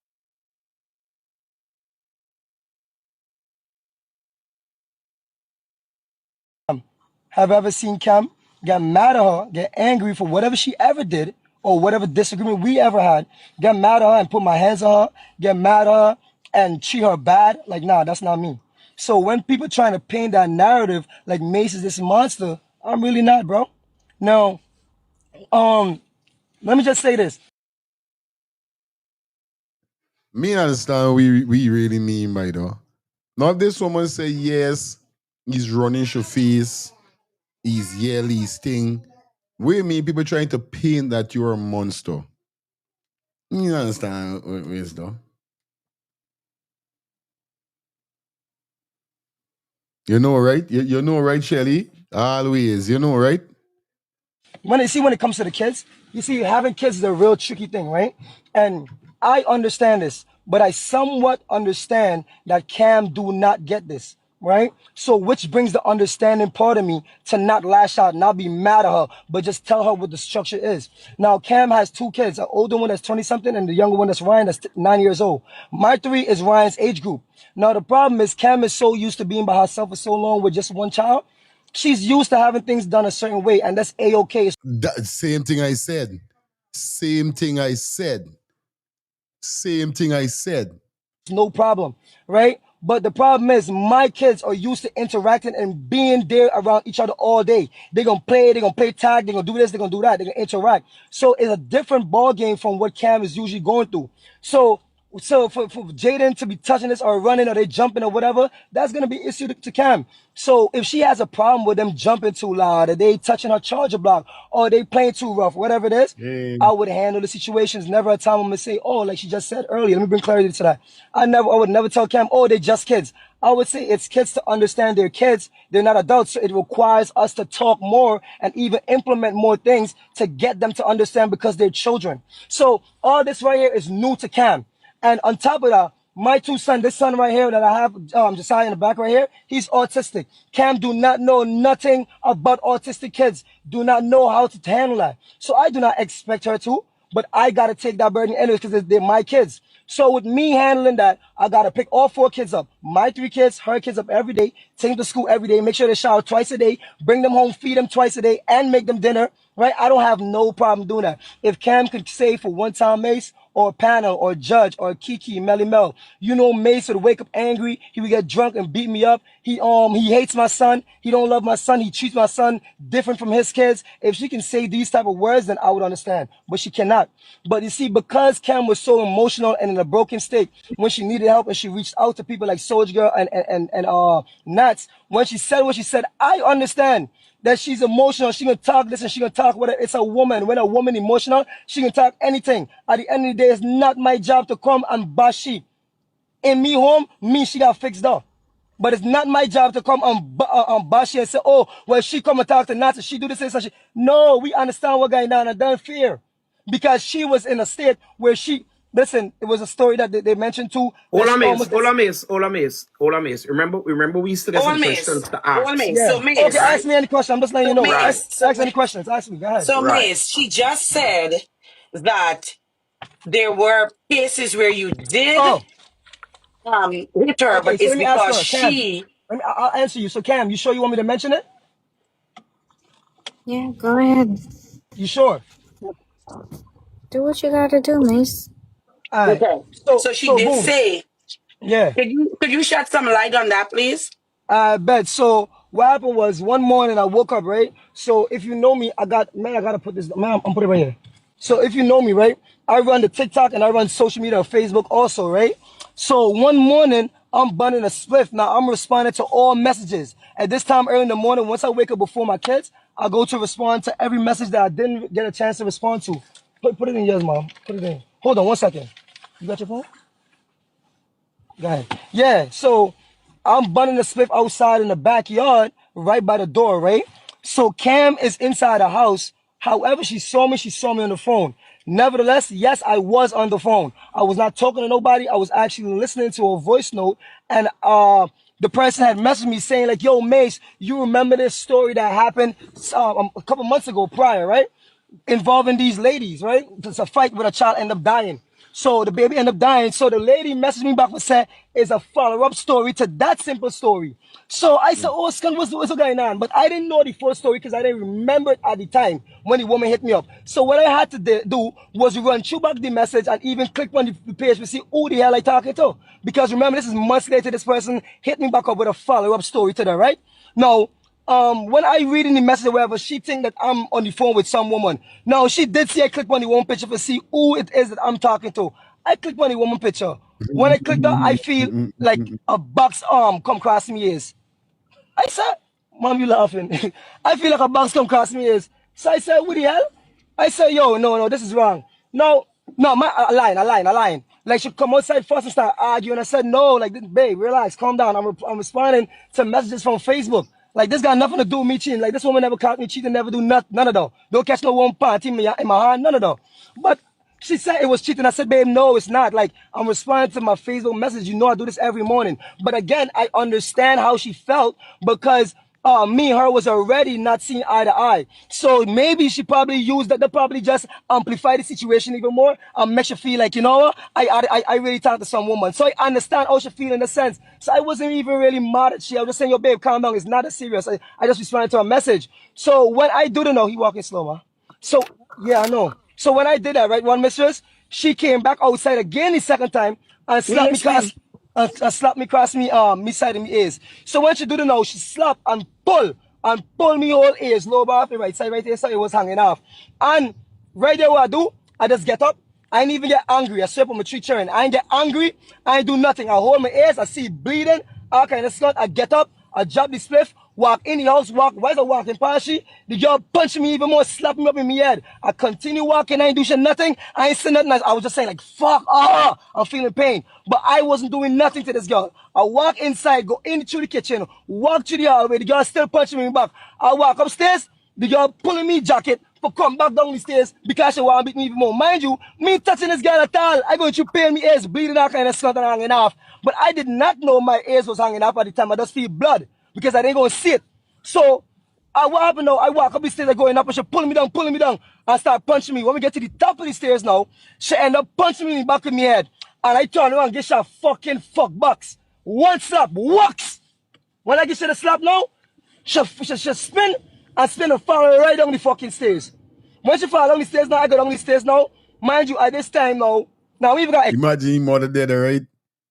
have I ever seen Cam get mad at her, get angry for whatever she ever did or whatever disagreement we ever had, get mad at her and put my hands on her, get mad at her and treat her bad. Like, nah, that's not me. So when people trying to paint that narrative like Mace is this monster, I'm really not, bro. Now, let me just say this. Me understand what we really mean by though. Not this woman say yes, he's running your face, he's yelly, he's thing. We mean people trying to paint that you're a monster. You understand what it is though? You know, right? You know, right, Shelly? Always, you know, right? When it comes to the kids, you see, having kids is a real tricky thing, right? And I understand this, but I somewhat understand that Cam do not get this, right? So which brings the understanding part of me to not lash out, not be mad at her, but just tell her what the structure is. Now Cam has two kids, an older one that's 20 something and the younger one that's Ryan that's 9 years old. My three is Ryan's age group. Now the problem is Cam is so used to being by herself for so long with just one child. She's used to having things done a certain way, and that's a-okay. That same thing I said. Same thing I said. Same thing I said. No problem, right? But the problem is my kids are used to interacting and being there around each other all day. They're gonna play tag, they're gonna do this, they're gonna do that, they're gonna interact. So it's a different ball game from what Cam is usually going through. So for Jaden to be touching this or running or they jumping or whatever, that's gonna be issue to Cam. So if she has a problem with them jumping too loud, or they touching her charger block, or they playing too rough, whatever it is, Yeah. I would handle the situations. Never a time I'm gonna say, oh, like she just said earlier. Let me bring clarity to that. I would never tell Cam, oh, they're just kids. I would say it's kids to understand they're kids. They're not adults. So it requires us to talk more and even implement more things to get them to understand because they're children. So all this right here is new to Cam. And on top of that, my two sons, this son right here that I have, Josiah in the back right here, he's autistic. Cam do not know nothing about autistic kids. Do not know how to handle that. So I do not expect her to, but I gotta take that burden anyways because they're my kids. So with me handling that, I gotta pick all four kids up. My three kids, her kids up every day, take them to school every day, make sure they shower twice a day, bring them home, feed them twice a day, and make them dinner, right? I don't have no problem doing that. If Cam could say for one time, Mace, or Panel, or Judge, or Kiki, Melly Mel, you know Mace would wake up angry, he would get drunk and beat me up. He hates my son, he don't love my son, he treats my son different from his kids. If she can say these type of words, then I would understand. But she cannot. But you see, because Cam was so emotional and in a broken state, when she needed help and she reached out to people like Soldier Girl and Nats, when she said what she said, I understand that she's emotional. She can talk this and she can talk whatever. It's a woman. When a woman emotional, she can talk anything. At the end of the day, it's not my job to come and bash she. In me home, me, she got fixed up. But it's not my job to come and bash her and say, oh, well, she come and talk to Nats and she do this and such. No, we understand what going on and don't fear. Because she was in a state where she, listen, it was a story that they mentioned too, that Hold on, she Mace. almost, Hold on, Mace. Hold on, Mace. Hold on, Mace. Remember, we used to get All some Mace. questions to All ask. Mace. So yeah. Okay, Mace. Right? ask me any question. I'm just letting you So know. Right. Mace. So Ask any questions. Ask me. Go ahead. so Right. Mace, she just said that there were cases where you did Oh, hit her, but okay, so it's let me ask because her. Cam, she. I'll answer you. So Cam, you sure you want me to mention it? Yeah, go ahead. You sure? Do what you gotta do, Mace. All right. Okay. So So she so did boom. say. Yeah. Could you shed some light on that, please? I bet. So what happened was one morning I woke up, right? So if you know me, I gotta put this, man, I'm putting it right here. So if you know me, right? I run the TikTok and I run social media on Facebook also, right? So one morning I'm bunning a spliff. Now I'm responding to all messages. At this time early in the morning, once I wake up before my kids, I go to respond to every message that I didn't get a chance to respond to. Put it in yours, mom. Put it in. Hold on 1 second. You got your phone? Go ahead. Yeah, so I'm bunning the spliff outside in the backyard, right by the door, right? So Cam is inside the house. However, she saw me on the phone. Nevertheless, yes, I was on the phone. I was not talking to nobody. I was actually listening to a voice note, and the person had messaged me saying like, "Yo, Mace, you remember this story that happened a couple months ago prior, right? Involving these ladies, right? It's a fight with a child end up dying. So the baby end up dying. So the lady messaged me back and said it's a follow-up story to that simple story. So I said, oh, Skunk, what's going on? But I didn't know the full story because I didn't remember it at the time when the woman hit me up. So what I had to do was run through back the message and even click on the page to see who the hell I talking to. Because remember, this is months later, this person hit me back up with a follow-up story to that, right? Now, when I read in the message or whatever, she think that I'm on the phone with some woman. Now, she did see I click on the one picture to see who it is that I'm talking to. I clicked on the woman picture. When I clicked her, I feel like a box arm come across me ears. I said, Mom, you laughing. I feel like a box come across me ears. So I said, what the hell? I said, yo, no, this is wrong. No, a line. Like she come outside first and start arguing. I said, no, like, babe, relax, calm down. I'm responding to messages from Facebook. Like, this got nothing to do with me cheating. Like, this woman never caught me cheating, never do none of that. Don't catch no one party in my hand, none of that. But she said it was cheating. I said, babe, no, it's not. Like, I'm responding to my Facebook message. You know I do this every morning. But again, I understand how she felt because me and her was already not seeing eye to eye. So maybe she probably used that to probably just amplify the situation even more and make you feel like, you know what, I really talked to some woman. So I understand how she feel in a sense. So I wasn't even really mad at she. I was just saying, yo, babe, calm down. It's not that serious. I just responded to her message. So when I do the know, he walking slow, man. So, yeah, I know. So when I did that, right, one mistress, she came back outside again the second time and slapped me Explain. across, slapped me across me side of me ears. So when she do the now, she slap and pull me whole ears, lower off the right side right here, so it was hanging off. And right there what I do, I just get up. I ain't even get angry. I swear on my tree churn. I ain't get angry. I ain't do nothing. I hold my ears. I see it bleeding. All kind of stuff. I get up. I drop the spliff. Walk in the house. While I walking past she, the girl punched me even more, slapped me up in my head. I continue walking. I ain't do shit, nothing. I ain't saying nothing. I was just saying like, fuck, I'm feeling pain. But I wasn't doing nothing to this girl. I walk inside, go into the kitchen, walk to the hallway. The girl still punching me back. I walk upstairs. The girl pulling me jacket for come back down the stairs because she want to beat me even more. Mind you, me touching this girl at all, I go to pain me ears, bleeding out kind of stuff and hanging off. But I did not know my ears was hanging off at the time. I just feel blood because I didn't go see it. So what happened now? I walk up the stairs, going up, and she pulling me down, and start punching me. When we get to the top of the stairs now, she end up punching me in the back of my head. And I turn around and get a fucking fuck box. One slap, wax. When I get to the slap now, she spin and fall right down the fucking stairs. When she fall down the stairs now, I go down the stairs now. Mind you, at this time now we even got Imagine he mother dead, right?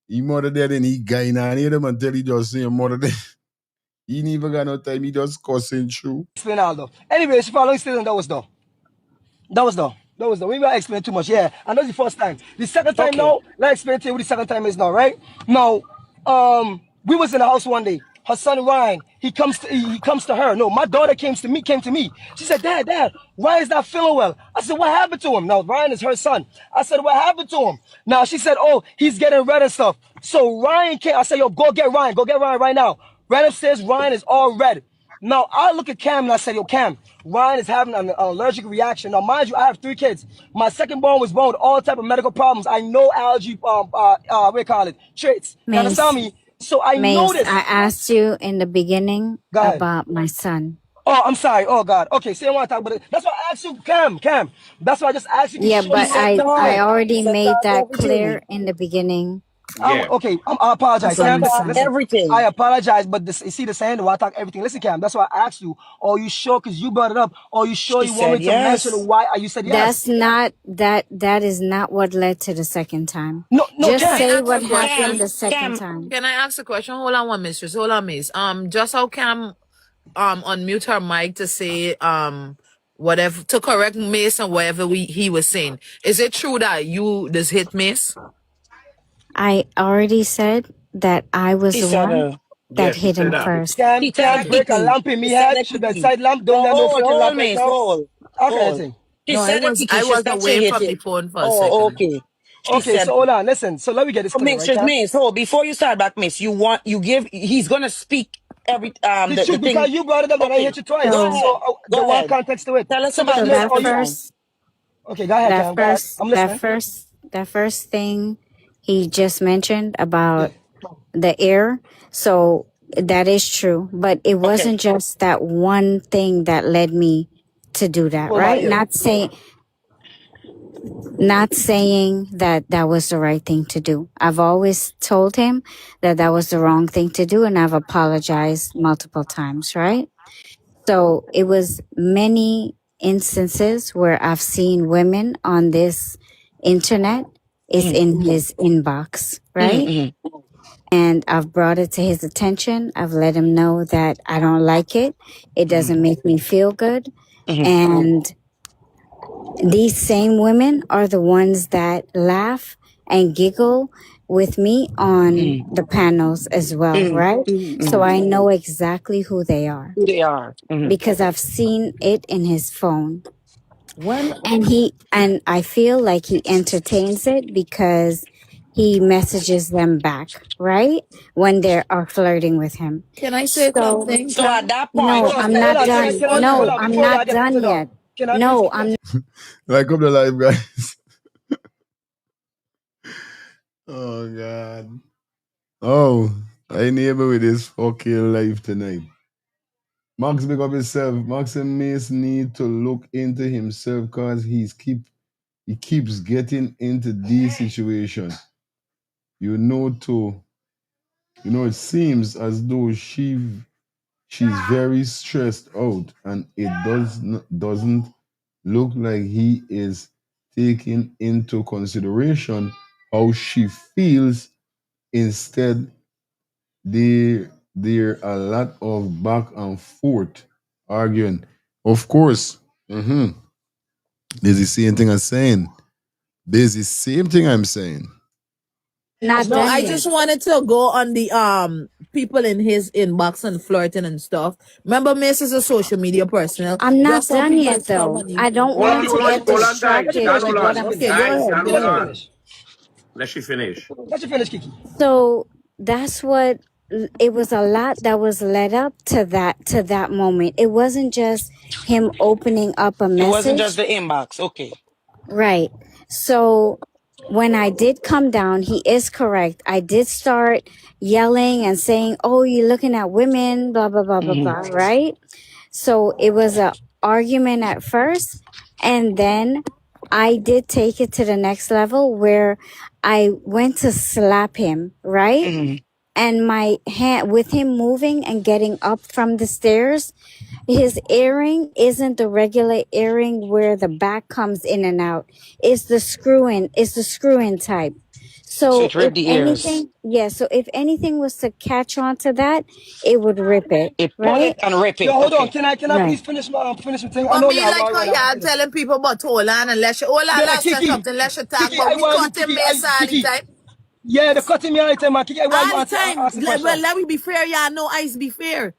He mother dead and he guy now. Hear them until he just say mother dead. He ain't even got no time. He just cussing through. explain all though. Anyway, she fall down the stairs and that was done. We were explaining too much, yeah. And that's the first time. The second time Okay. now, let's explain to you what the second time is now, right? Now, we was in the house one day. Her son Ryan, he comes to her. No, my daughter came to me. She said, Dad, Ryan's not feeling well. I said, what happened to him? Now, Ryan is her son. I said, what happened to him? Now, she said, oh, he's getting red and stuff. So Ryan came. I said, yo, go get Ryan right now. Ryan upstairs, Ryan is all red. Now, I look at Cam and I said, yo, Cam, Ryan is having an allergic reaction. Now, mind you, I have 3 kids. My second born was born with all type of medical problems. I know allergy, what do you call it, traits. You understand Mace, me? So I know Mace, this. I asked you in the beginning Go ahead. about my son. Oh, I'm sorry. Oh, God. Okay, say I want to talk about it. That's why I asked you, Cam. That's why I just asked you to Yeah, show but you all the I time. already So made talk that over to clear me. in the beginning. Yeah. I apologize, Okay, Cam. my Talk son. Listen, I everything. apologize, but this, you see the saying, I talk everything. Listen, Cam, that's why I asked you, are you sure? Because you brought it up. Are you sure She you want me said to mention yes. why? You said yes. That's not that is not what led to the second time. No, no, Just Can I Cam. say ask what a happened Cam, question? the second Cam. time. Can I ask a question? Hold on one mistress. Hold on, Miss. Just how Cam unmute her mic to say whatever to correct Mace and whatever he was saying. Is it true that you this hit Mace? I already said that I was He the said one that Yes, he hit said him that. first. Cam, he said Cam, a Okay. break a kiki. lamp in He me said head. a The kiki. bedside lamp. Don't No, get no hold, freaking lamp hold, right Mace, now. hold, Okay, I hold. think. She No, I said a was kiki. I She was said she away hit from him. the phone for a Oh, second. okay. She Okay, said so hold on. Listen. So let me get this so clear, make right, sure Cam? Mace, hold before you start back, Mace. You give he's gonna speak every The the truth, thing. because you brought it up and I Okay. hit you twice. Go So So ahead. the Go one ahead. context to it. Tell us So, but about so the yes, that are you? second time. first Okay, go ahead, that Cam. Go ahead. first I'm that listening. first that first thing he just mentioned Yeah. about the air. So that is true, but it Okay. wasn't just that one thing that led me to do that, Pull my right? ear. Not saying that that was the right thing to do. I've always told him that that was the wrong thing to do, and I've apologized multiple times, right? So it was many instances where I've seen women on this internet is Mm-hmm. in his inbox, right? Mm-hmm. And I've brought it to his attention. I've let him know that I don't like it. It doesn't make me feel good. Mm-hmm. And these same women are the ones that laugh and giggle with me on Mm-hmm. the panels as well, right? Mm-hmm. So I know exactly who they are Who they are. Mm-hmm. because I've seen it in his phone. When And I feel like he entertains it because he messages them back, right? When they are flirting with him. can I say So something, So at Cam? that point, no, Hold on, I'm hold not on. done. Hold No, on. I'm Before y'all not get done into that, yet. can I please No, finish? Like up the live, guys. Oh God. Oh, I neighbor with this fucking life tonight. Max big up himself. Max and Mace need to look into himself because he keeps getting into these situations. You know too. You know it seems as though she's very stressed out and it doesn't look like he is taking into consideration how she feels. Instead, there a lot of back and forth arguing. Of course, there's the same thing I'm saying. There's the same thing I'm saying. That's not No, one. done I yet. just wanted to go on the people in his inbox and flirting and stuff. Remember, Mace is a social media person. I'm not Just how done people yet come though. on you. I don't Hold want on, him Let to hold she on, get hold finish. on, guys. Let she distracted Guys, finish, with hold Kiki. what Let on. she I'm finish. saying. Guys, Go guys, Let hold she ahead. on. finish. Let she finish. Let she finish, Kiki. So that's what it was, a lot that was led up to that moment. It wasn't just him opening up a it wasn't just message. the inbox. Okay. Right. So when I did come down, he is correct. I did start yelling and saying, "Oh, you're looking at women, blah blah blah blah Mm-hmm. blah," right? So it was a argument at first, and then I did take it to the next level where I went to slap him, right? Mm-hmm. And my hand, with him moving and getting up from the stairs, his earring isn't the regular earring where the back comes in and out. It's the screw in type. So So it if ripped the ears. anything, yeah, so if anything was to catch on to that, it would rip it, It pull it right? and rip Yo, it. hold on. Okay. Can I Right. please finish my thing? I But know me y'all like want how right now. y'all telling people about hold on and hold on, Yeah, let's say Kiki. something, let's talk Kiki, about I we want you, cut him Kiki. Mace all the Kiki. time. Yeah, the cutting me all the time, man. Kiki, I want you All the to time. ask the question. Let me be fair, y'all know ice be fair.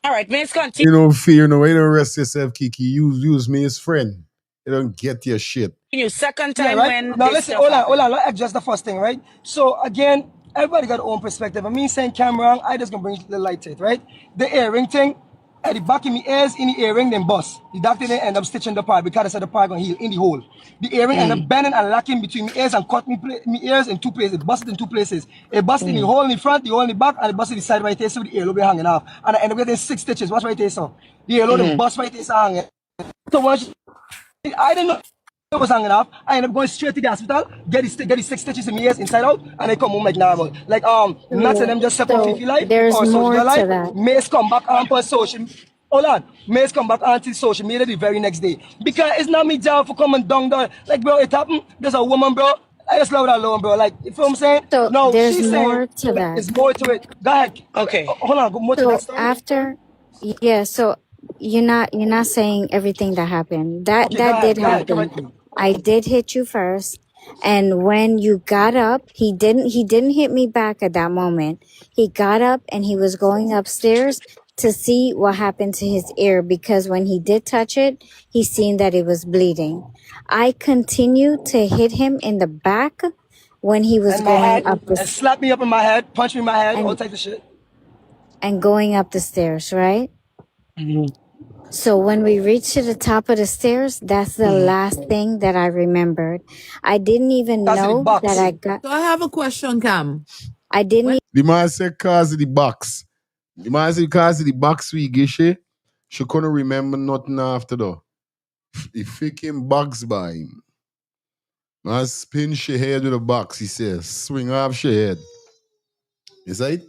All right, Mace, continue. You don't fear no way, you don't rest yourself, Kiki. Use me as friend. You don't get your shit. Second Yeah, time right? when Now this listen, stuff hold happened. on. Let's adjust the first thing, right? So again, everybody got their own perspective. I mean saying Cameron, I just gonna bring the light to it, right? The earring thing, at the back of my ears in the earring, then bust. The doctor didn't end up stitching the part because I said the part gonna heal in the hole. The earring ended Mm-hmm. up bending and locking between my ears and cut me ears in two places. It busted in two places. It busted in the Mm-hmm. hole in the front, the hole in the back, and it busted the side right there, so the earlobe hanging off. And I ended up getting 6 stitches. Watch right there, so the earlobe Mm-hmm. then bust right there, so hanging. So once I didn't know. was hanging off. I ended up going straight to the hospital, get these 6 stitches in my ears inside out, and I come home like normal. Like Nats and them just step on So Fifi life there's or social more to life. that. Mace come back on for social. Hold on, Mace come back onto social media the very next day because it's not me job for coming down there. Like bro, it happened. There's a woman, bro. I just love that alone, bro. Like you feel what I'm saying? So No, there's she's saying more to like that. there's more to it. Go ahead. Okay. Hold on, go more to that So story. after, yeah, so you're not saying everything that happened. That Okay, go that ahead. did Go ahead. happen. Correct me. I did hit you first, and when you got up, he didn't hit me back at that moment. He got up and he was going upstairs to see what happened to his ear because when he did touch it, he seen that it was bleeding. I continued to hit him in the back when he was And my going head, up the and slap me up in my head, punch me in my head, all and types of shit. going up the stairs, right? Mhm. So when we reached to the top of the stairs, that's the last thing that I remembered. I didn't even That's in the know that box. I got. So I have a question, Cam. I didn't The man said cause of the box. The man said cause of the box we get she couldn't remember nothing after though. He freaking box by him. Man spin she head with a box, he says. Swing off she head. Is that it?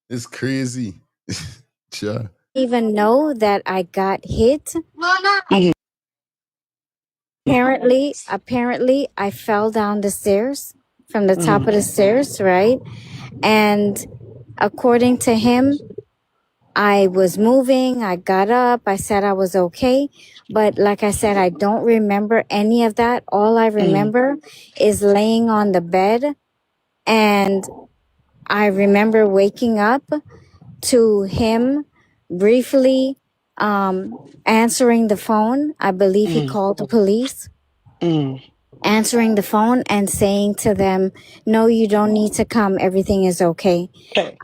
It's crazy. Sure. even know that I got hit. Mhm. Apparently, I fell down the stairs from the top of the stairs, right? And according to him, I was moving, I got up, I said I was okay. But like I said, I don't remember any of that. All I remember is laying on the bed, and I remember waking up to him briefly answering the phone. I believe he called the police, answering the phone and saying to them, "No, you don't need to come. Everything is okay." Okay.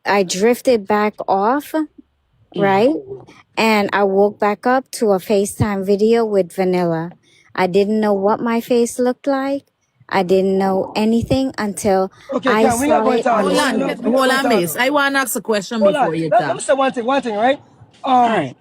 I drifted back off, right? And I woke back up to a FaceTime video with Vanilla. I didn't know what my face looked like. I didn't know anything until Okay, I Cam, we not saw going it to all on Hold the this. on, We screen. not hold going on, to all Miss. this. I want to ask a question Hold on. before you Let me talk. say one thing, right? All right.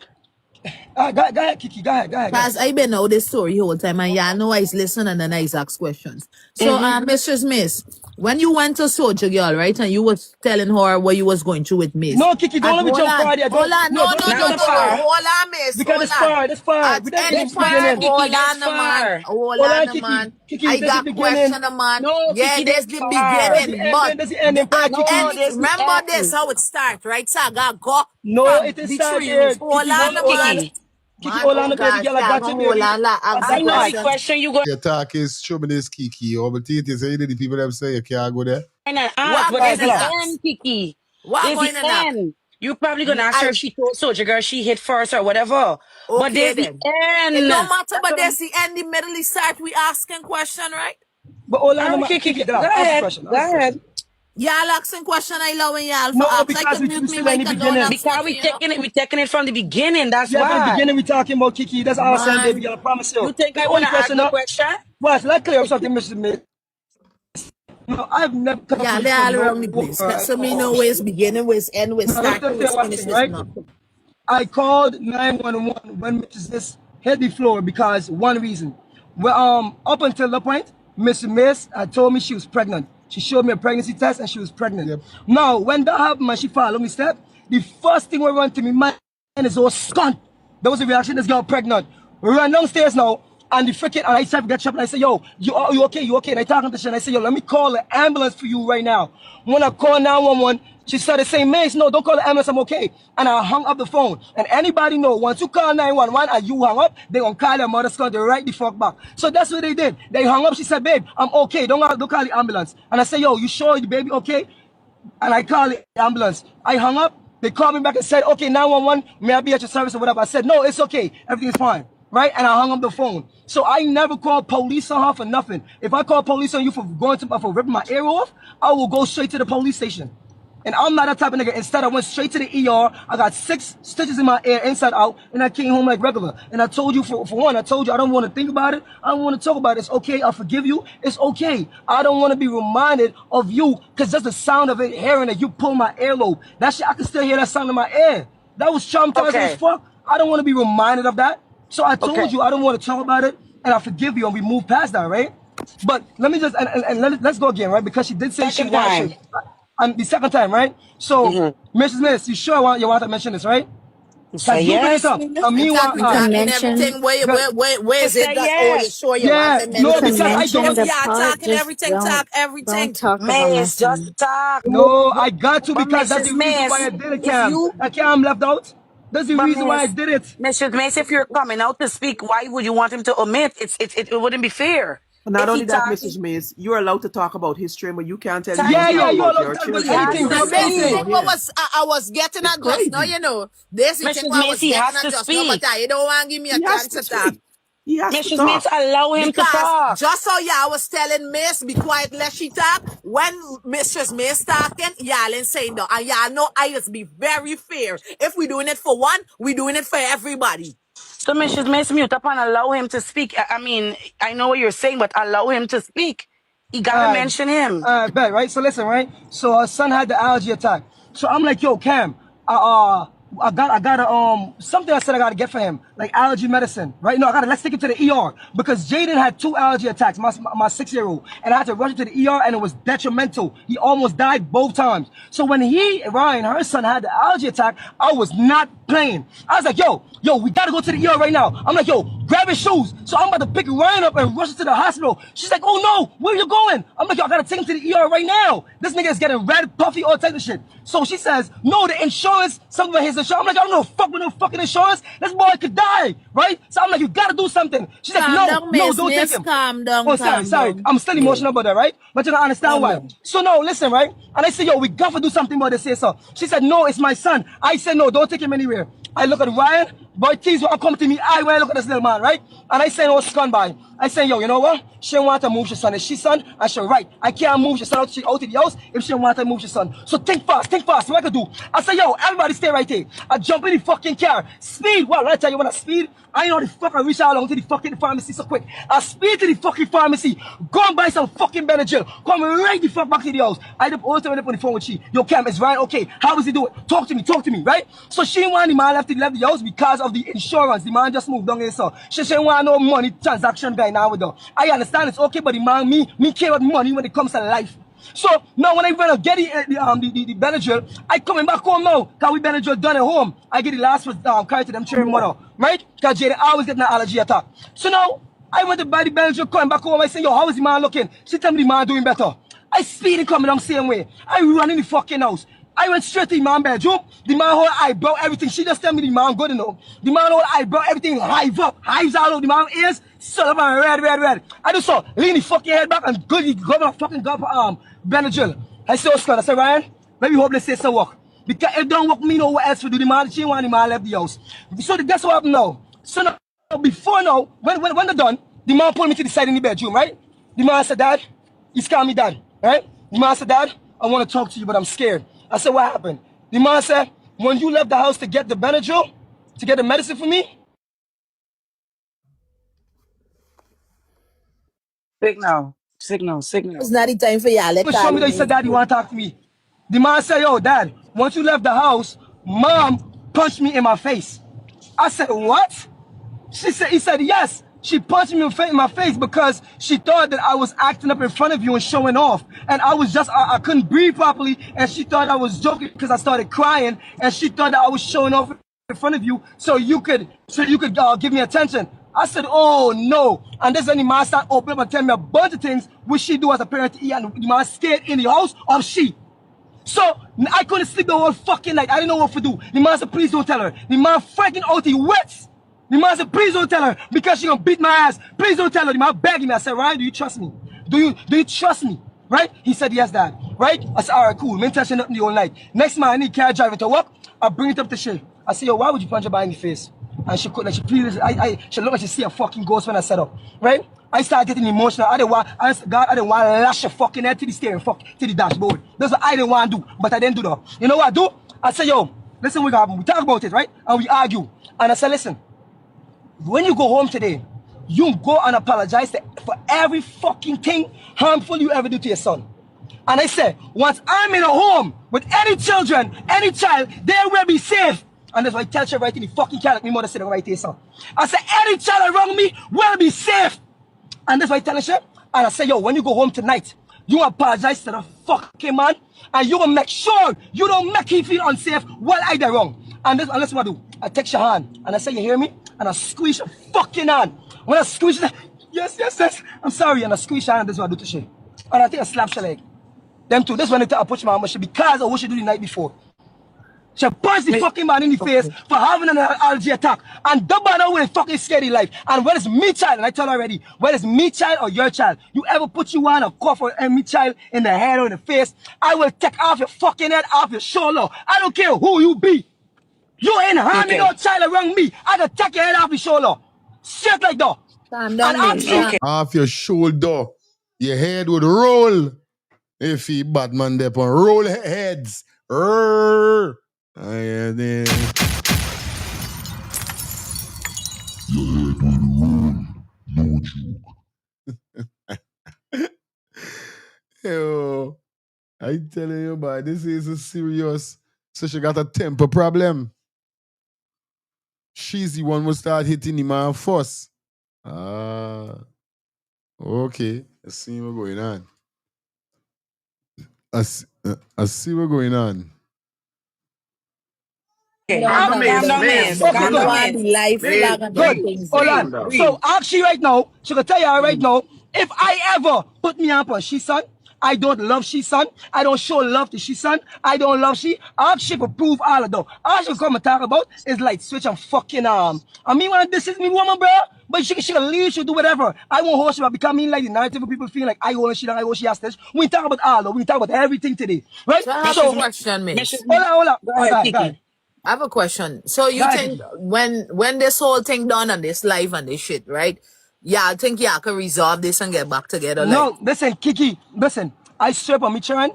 Go ahead, Kiki. Go ahead. Cause I been know this story whole time and y'all know I listen and then I ask questions. So Mistress Miss, when you went to Soldier Girl, right, and you was telling her what you was going through with Miss. No, Kiki, don't let me Hold jump on, far there. hold on, no, Don't let no, me no, Not jump no, that no. far. far. Hold on, Miss. Because Hold it's on. far. That's far. At We didn't any finish That's the point, far, beginning. Kiki. hold That's on, man. far. Hold Hold on, on, Kiki. man. Kiki, I there's the got beginning. question, man. No, Yeah, Kiki, there's that's the far. There's the beginning, but ending. There's the ending part, at Kiki. No, any there's the remember this end. how it starts, right? So I got go No, from it is the start tree there. roof. Kiki, Hold no, on, no, No, hold man. on. Kiki. Kiki, Man, hold oh on, baby gosh, girl. I yeah, got gonna you, hold baby. on, la, I ask I the got know that. the question. question you go Your talk is show me this Kiki. Or but it is any of the people that say you can't go there. and ask, What but Guys, there's going hold the in on. end, ask? Kiki. What There's the going in ask? end. You probably gonna ask her I if she told Soldier Girl she hit first or whatever. But okay there's the then. It end. don't matter, That's but what I'm. there's the end, the middle, the start. We asking question, right? But hold All on, right, Kiki, Kiki, go get on. Ask the ahead. question. Go Ask the ahead. question. Y'all asking question. I love when y'all for No, ask. I because could we mute me still in the mic and don't beginning. ask Because nothing, you know. we taking it from the beginning. That's Yeah, from the why. beginning we talking about Kiki. That's all I'm saying, baby Man, girl. I promise you. You think It's I the wanna only ask question the now. question? Watch, let's clear up something, Mr. Smith. No, I've never called the yeah, they police for all no around the place. So me or know where's beginning, where's end, where's no, let start, me tell where's you one finish, thing, where's right? nothing. I called 911 when Mrs. This hit the floor because one reason. Well, up until the point, Mrs. Mace had told me she was pregnant. She showed me a pregnancy test and she was pregnant. Yep. Now, when that happened and she followed me step, the first thing that run to me mind is, oh, scunt. That was the reaction, this girl pregnant. We ran downstairs now, and the freaking, and I tried to get up, and I said, yo, you okay, you okay? And I talking to her, and I said, yo, let me call an ambulance for you right now. When I call 911, she started saying, Mace, no, don't call the ambulance, I'm okay. And I hung up the phone. And anybody know, once you call 911 and you hung up, they gonna call their mother's call, they right the fuck back. So that's what they did. They hung up, she said, babe, I'm okay, don't call the ambulance. And I said, yo, you sure the baby okay? And I called the ambulance. I hung up. They called me back and said, okay, 911, may I be at your service or whatever? I said, no, it's okay. Everything's fine. Right? And I hung up the phone. So I never called police on her for nothing. If I call police on you for for ripping my ear off, I will go straight to the police station. And I'm not that type of nigga. Instead, I went straight to the ER. I got 6 stitches in my ear, inside out, and I came home like regular. And I told you, for one, I told you I don't want to think about it. I don't want to talk about it. It's okay. I'll forgive you. It's okay. I don't want to be reminded of you because just the sound of it, hearing that you pull my earlobe. That shit, I can still hear that sound in my ear. That was traumatizing as Okay. fuck. I don't want to be reminded of that. So I told Okay. you I don't want to talk about it. and I forgive you, and we move past that, right? But let me just let's go again, right? Because she did say she Second wanted time. to, and the second time, right? So, Mm-hmm. Mrs. Miss, you sure you want to mention this, right? Say Cause you bring it yes, up, nigga. and You me talk, want you You can talking mention everything. Where is it Say that? Oh, you yes. sure you want yeah, to you no, mention can because it? I mention If don't. the y'all part, talking just everything, talk don't everything. talk about my Mace, just son. talk. No, I got to But because that's Mrs. the reason why Mace, I did it, if Cam. you, Cam left out. That's the but reason why I Mace, did it. Mrs. Mace, if you're coming out to speak, why would you want him to omit? It wouldn't be fair. Not If he only that, talking, Mrs. Mays, you're allowed to talk about history, but you can't tell him thank don't Yeah, talk you're you. about allowed to your talk about He children has anything, to because bro. it's This the happening Anything. thing out what here. was I was getting It's at just now, crazy. you know. This the thing Mrs. what I Mace, was he getting has at to just now, but speak. you don't want to give me a He has chance to to talk. speak. He has to Mrs. Mace, talk. allow him to Because talk. just so y'all was telling Miss, be quiet, let she talk. When Mistress Miss talking, y'all ain't saying no. And y'all know I just be very fair. If we doing it for one, we doing it for everybody. So Mrs. Mace, mute up and allow him to speak. I mean, I know what you're saying, but allow him to speak. He gotta Uh, mention him. bet, right? So listen, right? So her son had the allergy attack. So I'm like, yo, Cam, I gotta, something I said I gotta get for him, like allergy medicine, right? No, let's take him to the ER because Jaden had 2 allergy attacks, my 6-year-old, and I had to rush him to the ER, and it was detrimental. He almost died both times. So when Ryan, her son, had the allergy attack, I was not playing. I was like, yo, we gotta go to the ER right now. I'm like, yo, grab his shoes. So I'm about to pick Ryan up and rush him to the hospital. She's like, oh no, where you going? I'm like, yo, I gotta take him to the ER right now. This nigga is getting red, puffy, all type of shit. So she says, no, the insurance, something about his insurance. I'm like, I don't know fuck with no fucking insurance. This boy could die, right? So I'm like, you gotta do something. She's like, Calm no, down, no, Miss. don't take Miss, him. calm down, Oh, calm sorry. down. I'm still Yeah, emotional about that, right? But you don't understand calm why. down. So no, listen, right? And I said, yo, we got to do something about this here, so. She said, no, it's my son. I said, no, don't take him anywhere. I look at Ryan, boy, things will come to me. I when I look at this little man, right? And I say, no, scan by. I say, yo, you know what? She want to move your son. Is she son? I said, right. I can't move your son out of the house if she want to move your son. So think fast. What I can do? I say, yo, everybody stay right here. I jump in the fucking car. Speed. Well, I tell you when I speed, I know the fuck I reach out along to the fucking pharmacy so quick. I speed to the fucking pharmacy. Go and buy some fucking Benadryl. Come right the fuck back to the house. I also went up on the phone with she. Yo, Cam, is Ryan okay? How is he doing? Talk to me, right? So she want the man left the house because of the insurance. The man just moved down here, so she want no money transaction guy now with her. I understand it's okay, but the man, me care about money when it comes to life. So now when I run get the Benadryl, I coming back home now. Cause we Benadryl done at home. I get the last was carried to them cherry mother, right? Cause Jada always getting an allergy attack. So now I went to buy the Benadryl, coming back home. I say, yo, how is the man looking? She tell me the man doing better. I speed and coming down same way. I run in the fucking house. I went straight to the man bedroom. The man whole eyebrow, everything. She just tell me the man good enough. The man whole eyebrow, everything hive up. Hives all over the man ears. Son of a red. I just saw lean the fucking head back and good go my fucking go Benadryl. I said, Oscar, I said, Ryan, maybe hope this say work. Because if it don't work, me know what else to do. The man, she want the man left the house. So guess what happened now? So now, before now, when they're done, the man pulled me to the side in the bedroom, right? The man said, Dad, he scared me, Dad, right? The man said, Dad, I want to talk to you, but I'm scared. I said, what happened? The man said, when you left the house to get the Benadryl, to get the medicine for me, It's not the time for y'all. Let was show me Carly that he said, Miss Dad, you go. want to talk to me. The man said, yo, Dad, once you left the house, Mom punched me in my face. I said, what? He said, yes. She punched me in my face because she thought that I was acting up in front of you and showing off. And I was just, I couldn't breathe properly. And she thought I was joking because I started crying. And she thought that I was showing off in front of you so you could give me attention. I said, oh no. And this when the man started opening up and telling me a bunch of things which she do as a parent to eat. And the man scared in the house of she. So I couldn't sleep the whole fucking night. I didn't know what to do. The man said, please don't tell her. The man freaking out, he wets. The man said, please don't tell her because she gonna beat my ass. Please don't tell her. The man begging me. I said, Ryan, do you trust me? Do you trust me? Right? He said, yes, Dad. Right? I said, all right, cool. Me tell you nothing the whole night. Next man, I need car driving to work. I bring it up to she. I said, yo, why would you punch her behind the face? And she could, like, she looked like she see a fucking ghost when I set up. Right? I started getting emotional. I didn't want to lash a fucking head to the steering, to the dashboard. That's what I didn't want to do, but I didn't do that. You know what I do? I said, yo, listen, we talk about it, right? And we argue. And I said, listen, when you go home today, you go and apologize for every fucking thing harmful you ever do to your son. And I said, once I'm in a home with any children, any child, they will be safe. And that's why I tell you right in the fucking car like my mother said right here, son. I said, any child around me will be safe. And that's why I tell her, and I say, yo, when you go home tonight, you apologize to the fucking man, and you will make sure you don't make him feel unsafe while I do wrong. And that's what I do. I take your hand, and I say, you hear me? And I squeeze your fucking hand. When I squeeze it, yes, I'm sorry. And I squeeze your hand, that's what I do to she. And I think I slap your leg. Them two, that's when I tell approach my mama, because of what she do the night before. She punched the fucking man in the face for having an allergy attack. And the man with a fucking scary life. And when it's me child, and I tell her already, whether it's me child or your child, you ever put you on a cough or me child in the head or in the face, I will take off your fucking head off your shoulder. I don't care who you be. You ain't harming no child around me. I can take your head off your shoulder. Shit like that. Calm And down, Mace. actually, Off your shoulder, your head would roll. If he Batman there on roll heads. Rrrr. Then. No joke. Yo, I telling you, but this is a serious. So she got a temper problem. She's the one who start hitting him and fuss. Okay. I see what's going on. I see what's going on. Calm down, Mace. Okay, Calm good. down, Want the Mace. life flag and them Good. things Hold there. on. So actually right now, she can tell you right now, if I ever put me up on she son, I don't love she son. I don't show love to she son. I don't love she. All she will prove all of them. All she come and talk about is like switch and fucking I mean when this is me woman, bro. But she can leave, she'll do whatever. I won't hold she become mean like the narrative of people feel like I own she and I own she has this. We talk about all of we talk about everything today. Right? So I have So a question, Mace. hold on. Go ahead, Kiki. I have a question. So you Guys. think when this whole thing done on this live and this shit, right? Yeah, I think y'all can resolve this and get back together. Like, No, listen, Kiki, listen. I swear on me, Sharon,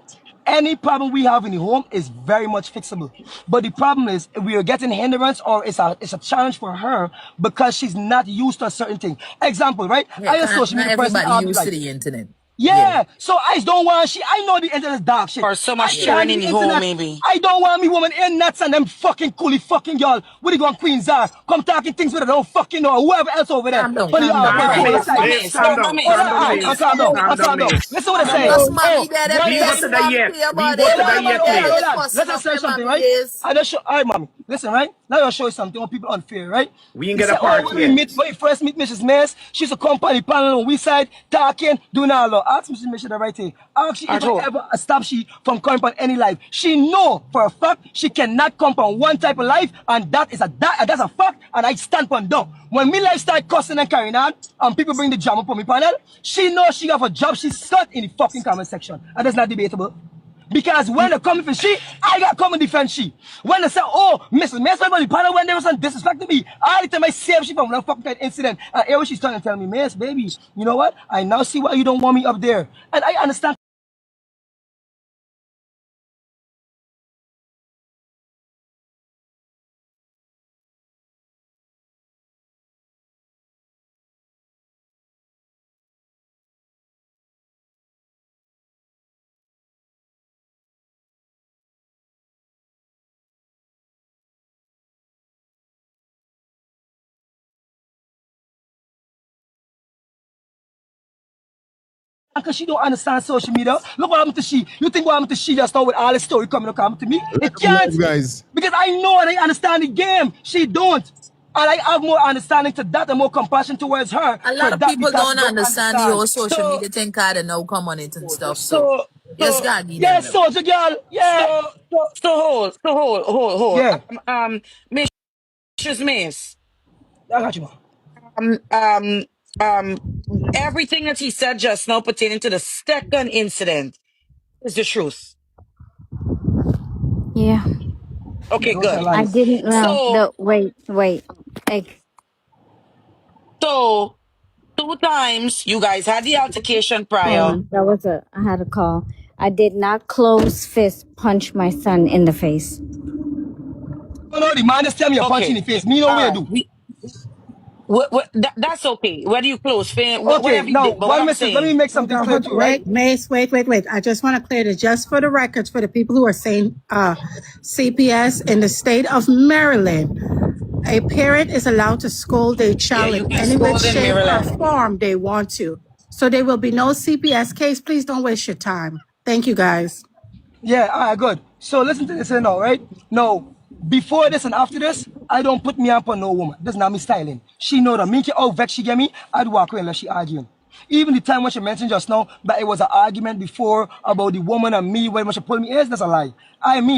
any problem we have in the home is very much fixable. But the problem is we are getting hindrance or it's a challenge for her because she's not used to a certain thing. Example, right? yeah, I a social not media person everybody all my used to life. the internet. Yeah, so I don't want I know the internet is dark shit. Or so much I children can't in do the home, internet. maybe. I don't want me woman in nuts and them fucking coolie fucking y'all. What the going queens are? Come talking things with her, don't fucking know. Whoever else over there. Calm down, For the calm down, for the Calm calm down, cool down. Mace. side. Mace, calm down. Hold Calm down, on, Mace. calm down, Calm down, calm down. Mace. Listen what I And say. just mommy there, We them ain't got guys to that want yet. to We about go it. to that Hold yet, on, Yeah, hold they on, Mace. hold on. fussing Let up us say them something, mommy right? days. I just show, all right, mommy. Listen, right? Now I'll show you something what people unfair, right? We ain't You get say, a oh, part when we yet. meet, when we first meet Mrs. Mace, she's a company panel on we side, talking, doing all that. Ask Mrs. Mace the right thing. Ask she if At I all. ever stop she from coming on any life. She know for a fact she cannot come on one type of life, and that's a fact, and I stand on that. When me life start cussing and carrying on, and people bring the drama up on me panel, she knows she have a job she's got in the fucking comment section. And that's not debatable. Because when they come for she, I got come and defend she. When they say, oh, Mrs. Mace, the panel when there was some disrespect to me, all the time I save she from that fucking incident. And here she's trying to tell me, Mace, baby, you know what? I now see why you don't want me up there. And I understand. Because she don't understand social media. Look what happened to she. You think what happened to she just now with all the story coming up to me? It can't. Guys. Because I know and I understand the game. She don't. And I have more understanding to that and more compassion towards her A for lot of that people because she don't don't understand the understand. whole social So, media thing card and now come on it and stuff. So, so, yes, so, God give Yeah, them them. soldier girl. Yeah. hold. Yeah. Mrs. Mace. I got you, man. Um, um, um, everything that he said just now pertaining to the second incident is the truth. Yeah. Yeah, Okay, don't tell good. I lies. didn't know. So, No, wait. Like, so 2 times you guys had the altercation hold prior. on. I had a call. I did not close fist punch my son in the face. No, the man just tell me a punch in Okay, the face. Me know all what you right. do. That's okay. Whether you close, fan, Okay, whatever you now did. But what one I'm message. Let me saying, make Hold something on, clear hold to on. you, right? Wait, Mace, wait. I just want to clear this just for the records for the people who are saying CPS in the state of Maryland. A parent is allowed to scold their yeah, child you in can any way, scold in shape, or Maryland. form they want to. So there will be no CPS case. Please don't waste your time. Thank you, guys. Yeah, all right, good. So listen to this here now, right? Now, before this and after this, I don't put me up on no woman. That's not me styling. She know that. Me, how vex she get me, I'd walk away unless she arguing. Even the time when she mentioned just now that it was an argument before about the woman and me, when she pulled me in, that's a lie.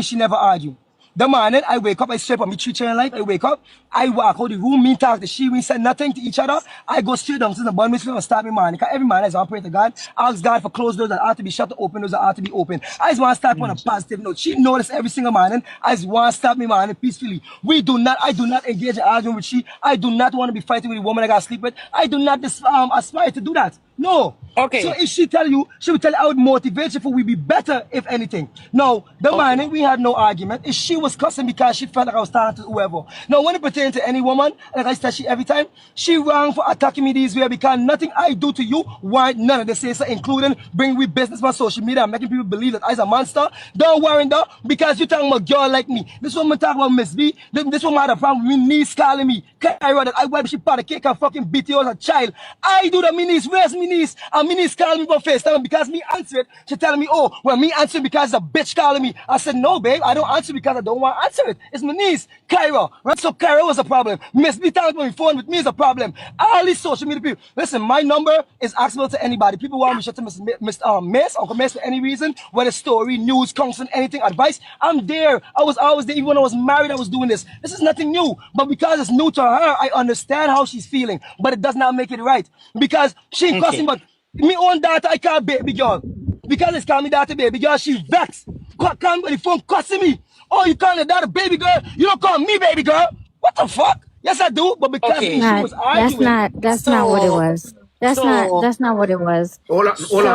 She never argue. The morning I wake up, I straight up me treat her in life. I wake up, I walk out the room, me talk to she, we said nothing to each other. I go straight down to the bottom, and start me man. Because every man is operate to God. Ask God for closed doors that ought to be shut, to open doors that ought to be open. I just want to start on a positive note. She noticed every single morning. I just want to stop me man peacefully. I do not engage in arguing with she. I do not want to be fighting with a woman I got to sleep with. I do not aspire to do that. No. So Okay, if she tell you, she will tell you I would motivate you for we be better if anything. No, the okay, morning we had no argument. If she was cussing because she felt like I was talking to whoever. Now when it pertains to any woman, like I said, she every time she wrong for attacking me this way because nothing I do to you, why none of this say so, including bringing we business on social media and making people believe that I's a monster. Don't worry though, because you talking about girl like me. This woman talk about Miss B. This woman had a problem with me niece calling me. I rather I wipe she part of cake and fucking beat you as a child. I do the niece. Where's me niece? And me niece calling me for FaceTime because me answer it. She telling me, oh, well, me answer because a bitch calling me. I said, no, babe, I don't answer because I don't want to answer it. It's my niece, Kyra. Right? So Kyra was a problem. Miss B talking on my phone with me is a problem. All these social media people. Listen, my number is accessible to anybody. People want me to shut to Mr. Mace, Uncle Mace for any reason, whether story, news, counseling, anything, advice. I'm there. I was always there. Even when I was married, I was doing this. This is nothing new. But because it's new to her, I understand how she's feeling. But it does not make it right. Because she ain't cussing, okay. but me own daughter, I call baby girl. Because it's call me daughter baby girl, she vexed. Call me on the phone cussing me. Oh, you call your daughter baby girl? You don't call me baby girl. What the fuck? Yes, I do. But because me, Okay. she Not was arguing. that's not what it So, was. so, That's not what it was. Hold So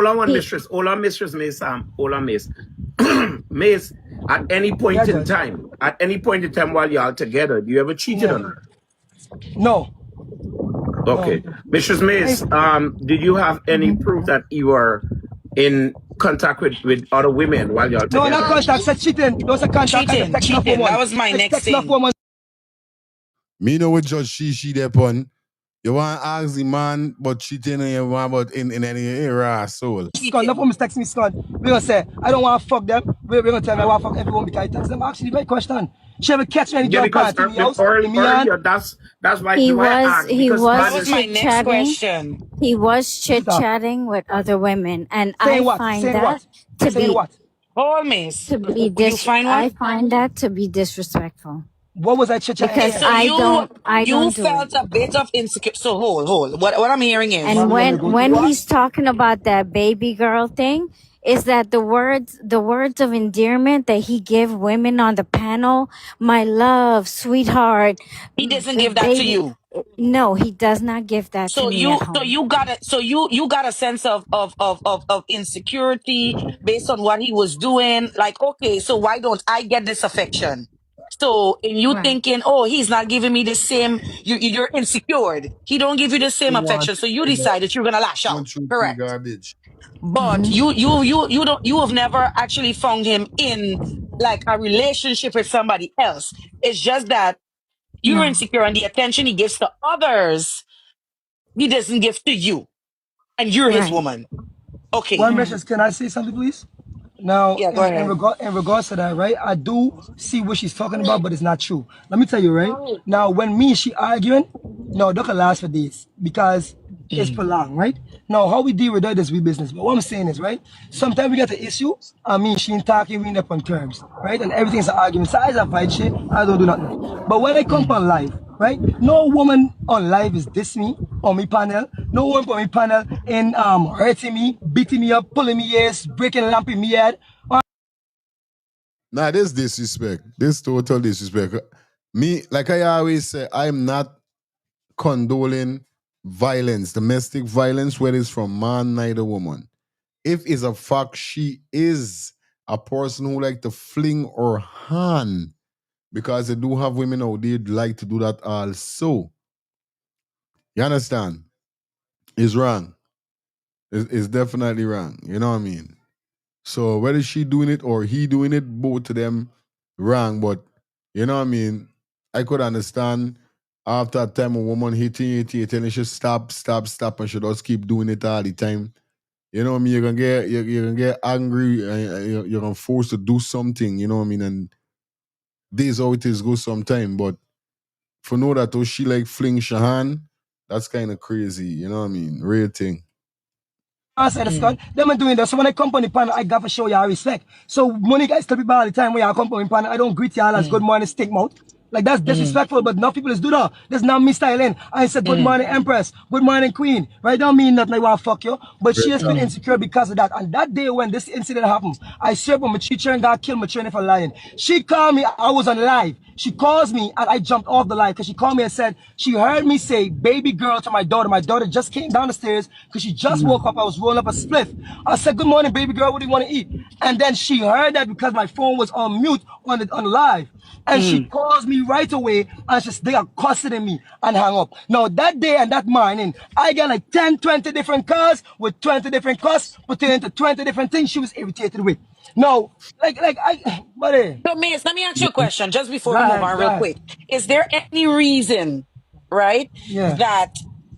on, one he mistress. Mistress Mace, hold on, Mace. Mace, at any Yeah, point in Judge. time, while y'all together, do you ever cheated Yeah. on her? No. No. Okay. Mistress Mace, I, did you have any proof that you were in contact with other women while y'all no, not together? contact. Said cheating. Those are contact. I said cheating, text enough cheating. That woman. was my Text, next text enough thing. woman. Me know what judge she there pon. You want to ask the man, but cheating on your man, but in any era soul. Scott, enough Cheating. women text me, Scott. We're gonna say, I don't want to fuck them. We're gonna tell me I want to fuck everyone because I text them. Actually, great question. She ever catch me any Yeah, girl because party in the house? In me and earlier that's why I asked he because That was man was is my chit next chatting. question. He was what's chit that? chatting with other women, and Saying what? Saying what? to Saying be what? Oh, Miss, you find what? I find that to be disrespectful What was I chit chatting Okay, because saying? so I you don't do it. felt a bit of insecure. So hold. What I'm hearing is And Mommy, I'm gonna go through when this. he's talking about that baby girl thing, is that the words of endearment that he give women on the panel, my love, sweetheart, he doesn't give that to baby. you. No, he does not give that to So me at home. you got it. So you got a sense of insecurity based on what he was doing. Like, okay, so why don't I get this affection? So in you Right. thinking, oh, he's not giving me the same. You're insecure. He don't give you the same You want affection. So you to decided you're gonna lash one out. true free Correct. garbage. But you don't you have never actually found him in like a relationship with somebody else. It's just that you're No. insecure and the attention he gives to others, he doesn't give to you. And you're his Right. woman. Okay. One Right. message, can I say something, please? Now, Yeah, go ahead. in regards to that, right? I do see what she's talking about, but it's not true. Let me tell you, right? Now, when me and she arguing, no, that can last for days because it's Mm. prolonged, right? Now, how we deal with that is we business. But what I'm saying is, right? Sometimes we get the issue. I mean, she ain't talking, we end up on terms, right? And everything's an argument. So I fight shit. I don't do nothing. But when I come on live, right? No woman on live is diss me on me panel. No woman on me panel and hurting me, beating me up, pulling me ears, breaking lamp in me head. Nah, this disrespect. This total disrespect. Me, like I always say, I'm not condoling violence, domestic violence, whether it's from man, neither woman. If it's a fact she is a person who like to fling her hand, because they do have women out there like to do that also. You understand? It's wrong. It's definitely wrong. You know what I mean? So whether she doing it or he doing it, both of them wrong. But you know what I mean? I could understand after a time a woman hitting, and she stop, and she just keep doing it all the time. You know what I mean? You're gonna get angry, and you're gonna force to do something. You know what I mean? And this how it is go sometime. But for know that oh she like fling Shahan, that's kind of crazy. You know what I mean? Real thing. Answer the Scott. Them are doing that. So when I come on the panel, I got to show y'all respect. So money guys tell people all the time when y'all come on the panel, I don't greet y'all as good morning stick mouth. Like that's disrespectful, but enough people is do that. That's not me styling. I said good morning Empress, good morning Queen. Right? Don't mean nothing. I want to fuck you. But she has been insecure because of that. And that day when this incident happened, I swear when my teacher and got killed my trainer for lying. She called me, I was on live. She calls me and I jumped off the live because she called me and said she heard me say baby girl to my daughter. My daughter just came down the stairs because she just woke up. I was rolling up a spliff. I said, good morning, baby girl. What do you want to eat? And then she heard that because my phone was on mute on the live. And she calls me right away and they are cussing me and hang up. Now that day and that morning, I got like 10, 20 different cars with 20 different cuss pertaining to 20 different things she was irritated with. No, buddy, So, Mace, let me ask you a question just before go we move ahead, on go real ahead. quick. Is there any reason, right, Yeah. that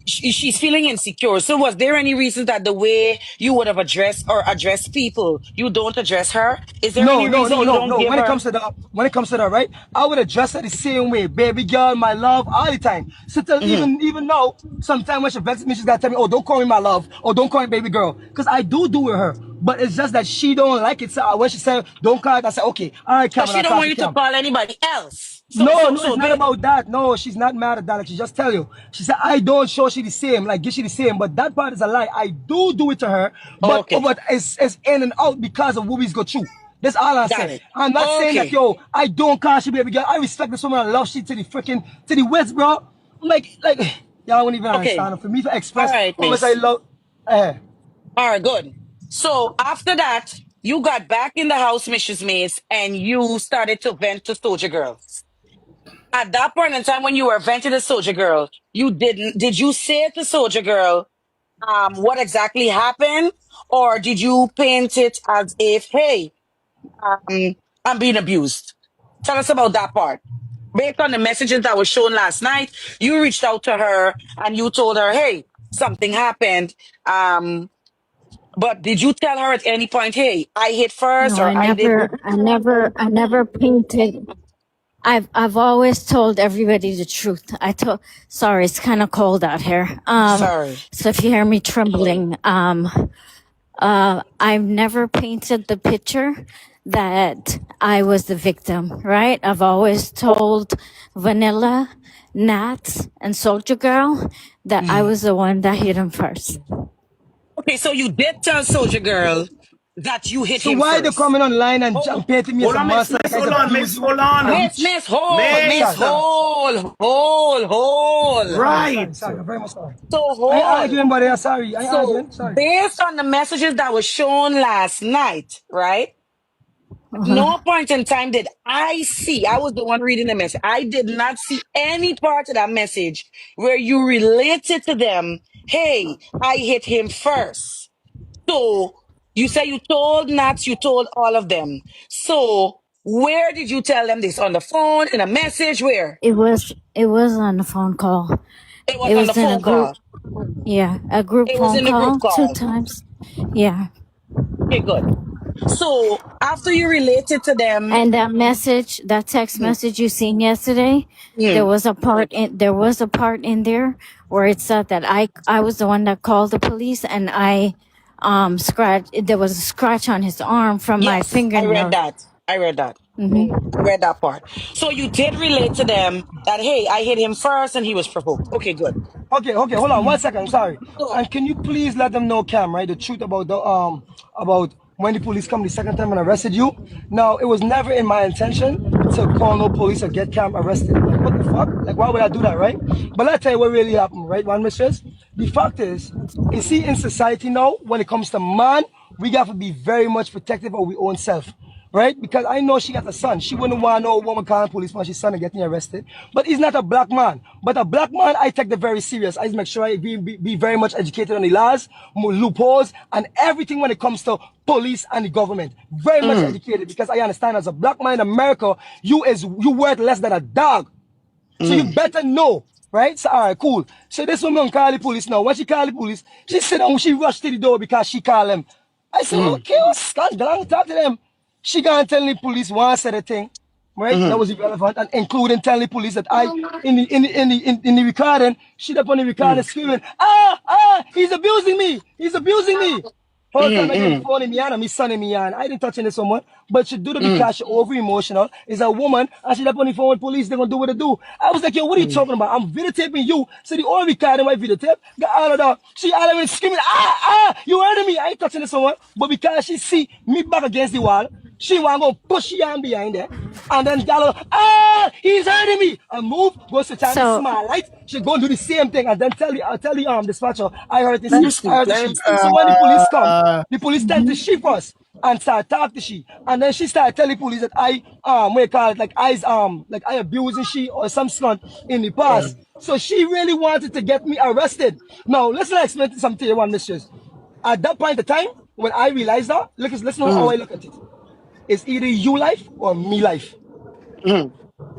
she's feeling insecure? So was there any reason that the way you would have addressed people, you don't address her? Is there No, any no, reason no, you no, don't no. give her? When it comes to that, right? I would address her the same way, baby girl, my love, all the time. So till Mhm. even now, sometimes when she vexes me, she's gotta tell me, oh, don't call me my love, or don't call me baby girl, because I do with her. But it's just that she don't like it. So when she said, don't call it, I said, okay, all right, So Cam, and she I don't call want she you to Cam. call anybody else. So, No, so, no, it's so, not ba- about that. No, she's not mad at that. Like she just tell you. She said, I don't show she the same, like give she the same. But that part is a lie. I do it to her, but okay, it's in and out because of what we's go through. That's all I got said. it. I'm not saying that Okay, yo, I don't call she baby girl. I respect this woman. I love she to the freaking to the west, bro. Like y'all won't even okay. understand. For me to All express right, how much I Mace. love. Uh, All right, good. So after that, you got back in the house, Mrs. Mace, and you started to vent to Soldier Girl. At that point in time when you were venting to Soldier Girl, did you say to Soldier Girl what exactly happened? Or did you paint it as if, hey, I'm being abused? Tell us about that part. Based on the messages that were shown last night, you reached out to her and you told her, hey, something happened. Um, but did you tell her at any point, hey, I hit first No, or I did? I never painted. I've always told everybody the truth. Sorry, it's kind of cold out here. Sorry. So if you hear me trembling, I've never painted the picture that I was the victim, right? I've always told Vanilla, Nat, and Soldier Girl that I was the one that hit him first. Okay, so you did tell Soldier Girl that you hit so him why they first. coming online and Oh, painting me as Hold a on, Miss, monster, Miss, like I hold on, abuse Miss, you, hold a on. bitch? Miss, Sorry, sorry. hold. right. Sorry. I'm very much sorry. So I ain't hold. arguing, buddy. I'm sorry. I ain't So arguing. Sorry. based on the messages that were shown last night, right? At Uh-huh. no point in time did I see, I was the one reading the message. I did not see any part of that message where you related to them, hey, I hit him first. So you say you told Nats, you told all of them. So where did you tell them this? On the phone, in a message? Where? It was on a phone call. It was It on the was in a phone group. call. Yeah, a group It was phone in the group call two call. times. Yeah. Okay, good. So after you related to them, And that text mm, message you seen yesterday, mm, there was a part in there where it said that I was the one that called the police and I scratched there was a scratch on his arm from my yes, I read fingernail. that. I read that. Hmm. I read that part. So you did relate to them that, hey, I hit him first and he was provoked. Okay, good. Okay, hold on 1 second. I'm sorry. So, And can you please let them know, Cam, right, the truth about the about when the police come the second time and arrested you? Now, it was never in my intention to call no police or get Cam arrested. Like, what the fuck? Like, why would I do that, right? But let's tell you what really happened, right, one mistress? The fact is, you see, in society now, when it comes to man, we got to be very much protective of our own self. right? Because I know she got a son. She wouldn't want no woman calling police when she's son and getting arrested. But he's not a black man. But a black man, I take that very serious. I make sure I be very much educated on the laws, loopholes, and everything when it comes to police and the government. Very much educated because I understand as a black man in America, you worth less than a dog. So you better know, right? So all right, cool. So this woman call the police now. When she call the police, she sit down, she rushed to the door because she call them. I said, okay, what's going on? Talk to them. She gonna tell the police one said a thing, right? That was irrelevant, and including telling the police that I in the recording, she up on the recording screaming, he's abusing me, he's abusing me. Whole time I get the phone in me and my son in me and I didn't touch any someone, but she do it because she over emotional. Is a woman and she up on the phone with police, they're gonna do what they do. I was like, yo, what are you talking about? I'm videotaping you. So the only recording my videotape, got all of that. She all of it screaming, you heard me. I ain't touching someone, but because she see me back against the wall, she want to go push she on behind there. And then Gallo, he's hurting me. And move, goes to Chinese So smile light. She go and do the same thing. And then tell the dispatcher, I heard this. Let me I see. heard the Let me she. see. So when the police come, the police tell the she first and start talk to she. And then she start telling the police that what you call it, like I abusing she or some stunt in the past. So she really wanted to get me arrested. Now, let's explain something to you, one mistress. At that point in time, when I realized that, listen how I look at it. It's either you life or me life.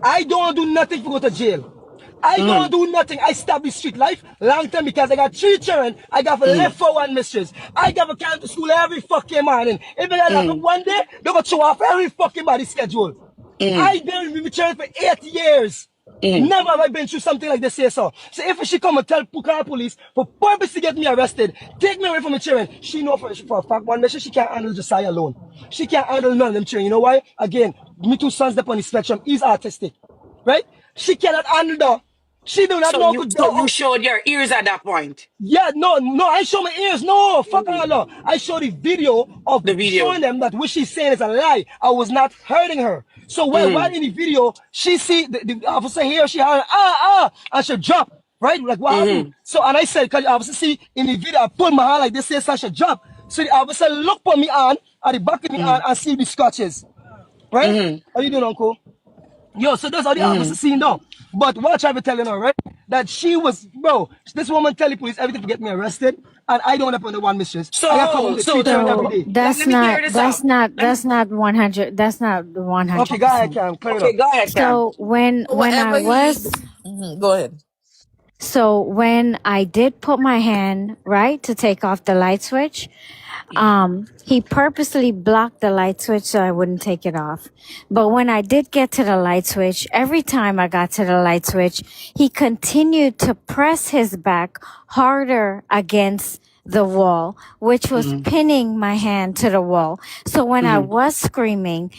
I don't do nothing to go to jail. I don't do nothing. I stop the street life long time because I got 3 children. I got left for one mistress. I got to come to school every fucking morning. If I lock up one day, they're going to show off every fucking body schedule. I've been with my children for 8 years. Never have I been through something like this here, so. So if she come and tell Puka police for purpose to get me arrested, take me away from my children, she know for a fact, one mission, she can't handle Josiah alone. She can't handle none of them children. You know why? Again, me 2 sons up on the spectrum. He's autistic, right? She cannot handle that. She do not know. So you showed your ears at that point. Yeah, no, I show my ears. No, fuck all no. I show the video of The video. showing them that what she's saying is a lie. I was not hurting her. So while in the video, she see the officer here, she heard, and she drop, right? Like, what happened? So, and I said, because the officer see in the video, I pull my hand like this, so she drop. So the officer look for me on, at the back of me on, and see the scratches, right? How you doing, uncle? Yo, so that's how the officer seen though. But what I try to tell you now, right? That she was, bro, this woman tell the police everything to get me arrested, and I don't have on the one mistress. I got come home with 3 children every day. that's not 100. That's not 100. Okay, go ahead, Cam. Clear it Okay, up. go ahead, Cam. So when Whatever I was go ahead. so when I did put my hand right to take off the light switch, he purposely blocked the light switch so I wouldn't take it off. But when I did get to the light switch, every time I got to the light switch, he continued to press his back harder against the wall, which was pinning my hand to the wall. So when I was screaming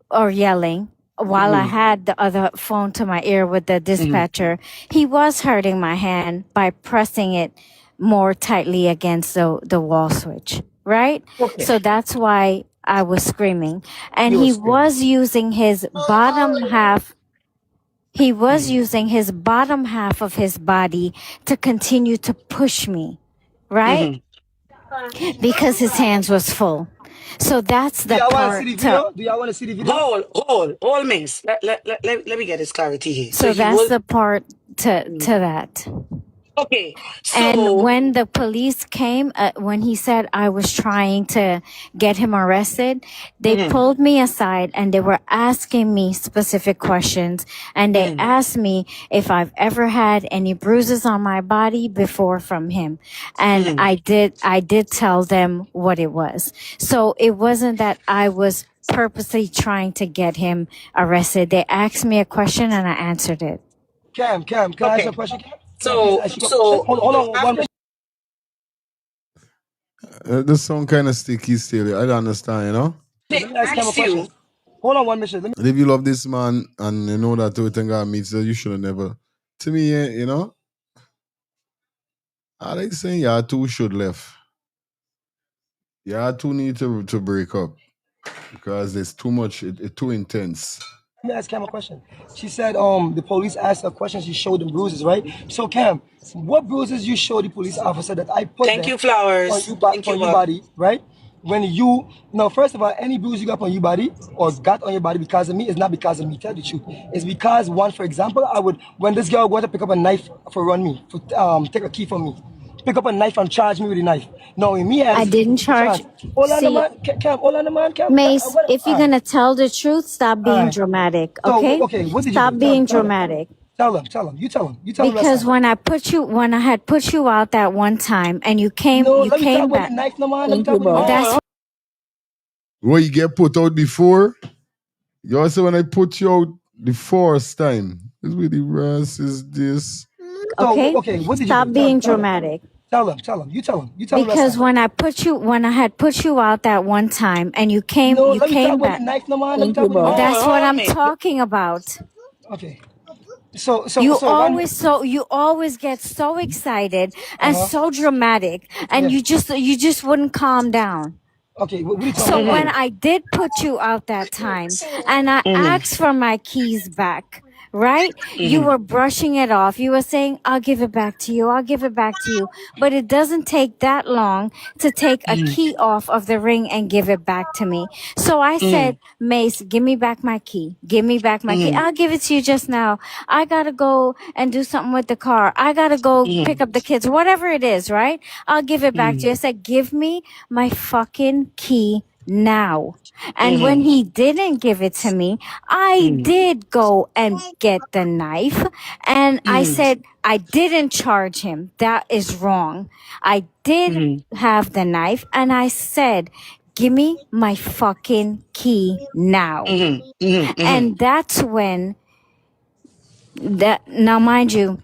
or yelling, while I had the other phone to my ear with the dispatcher, he was hurting my hand by pressing it more tightly against the wall switch, right? Okay. So that's why I was screaming. And he was using his bottom half. He was using his bottom half of his body to continue to push me, right? Because his hands was full. So that's Do the y'all want to part. see the video? Do y'all want to see the video? Hold, Mace. Let me get this clarity here. So he that's was the part to that. okay. And So when the police came, when he said I was trying to get him arrested, they pulled me aside and they were asking me specific questions. And they asked me if I've ever had any bruises on my body before from him. And I did tell them what it was. So it wasn't that I was purposely trying to get him arrested. They asked me a question and I answered it. Cam, can I ask you a question, Cam? so Hold on, one minute. The song kind of sticky still. I don't understand, you know? Let me ask Cam a question. Hold on, one minute. And if you love this man and you know that everything God meets, you should have never. To me, you know, I like saying y'all two should left. Y'all two need to break up because there's too much. It's too intense. Let me ask Cam a question. She said, the police asked her a question. She showed them bruises, right? So, Cam, what bruises you show the police officer that I put thank there you, Flowers. on you, Thank on you, your body, right? when you now, first of all, any bruise you got on your body or got on your body because of me is not because of me. Tell the truth. It's because one, for example, I would when this girl wanted to pick up a knife for run me, for take a key from me, pick up a knife and charge me with a knife. No, in me I as didn't 50-50 chance. charge. Hold on, the See, man, Cam. Hold on, the man, Cam. Mace, if you're All right, gonna tell the truth, stop all being right. dramatic, So okay? okay, what did you Stop do? being Tell them. dramatic. Tell them. You tell them. You tell them last Because time. when I had put you out that one time and you No, let me talk came about the back. knife, no man. Let me Thank talk you, about the boss. knife. That's Where you get put out before? You also when I put you out the first time. This with the Ross is this. So okay. okay, what did you Stop do? being Tell them. dramatic. Tell them. You tell them. You tell them last Because time. when I had put you out that one time and you No, let me talk came about the back. knife, no man. Let me Thank talk you, about the boss. knife. That's what Hold on, I'm Mace. talking about. Okay. So You one. always get so excited and Uh huh. so dramatic and Yeah. you just wouldn't calm down. Okay. What are you talking So about? when I did put you out that time and I Mm-hmm. asked for my keys back, right? You Mm-hmm. were brushing it off. You were saying, I'll give it back to you. I'll give it back to you. But it doesn't take that long to take a key off of the ring and give it back to me. So I said, Mace, give me back my key. Give me back my key. Mm-hmm. I'll give it to you just now. I gotta go and do something with the car. I gotta go Mm-hmm. pick up the kids, whatever it is, right? I'll give it back to you. I said, give me my fucking key now. And when Mm-hmm. he didn't give it to me, I did go and get the knife. And I Mm-hmm. said, I didn't charge him. That is wrong. I did Mm-hmm. have the knife and I said, give me my fucking key now. Mm-hmm. Mm-hmm. And that's when now mind you,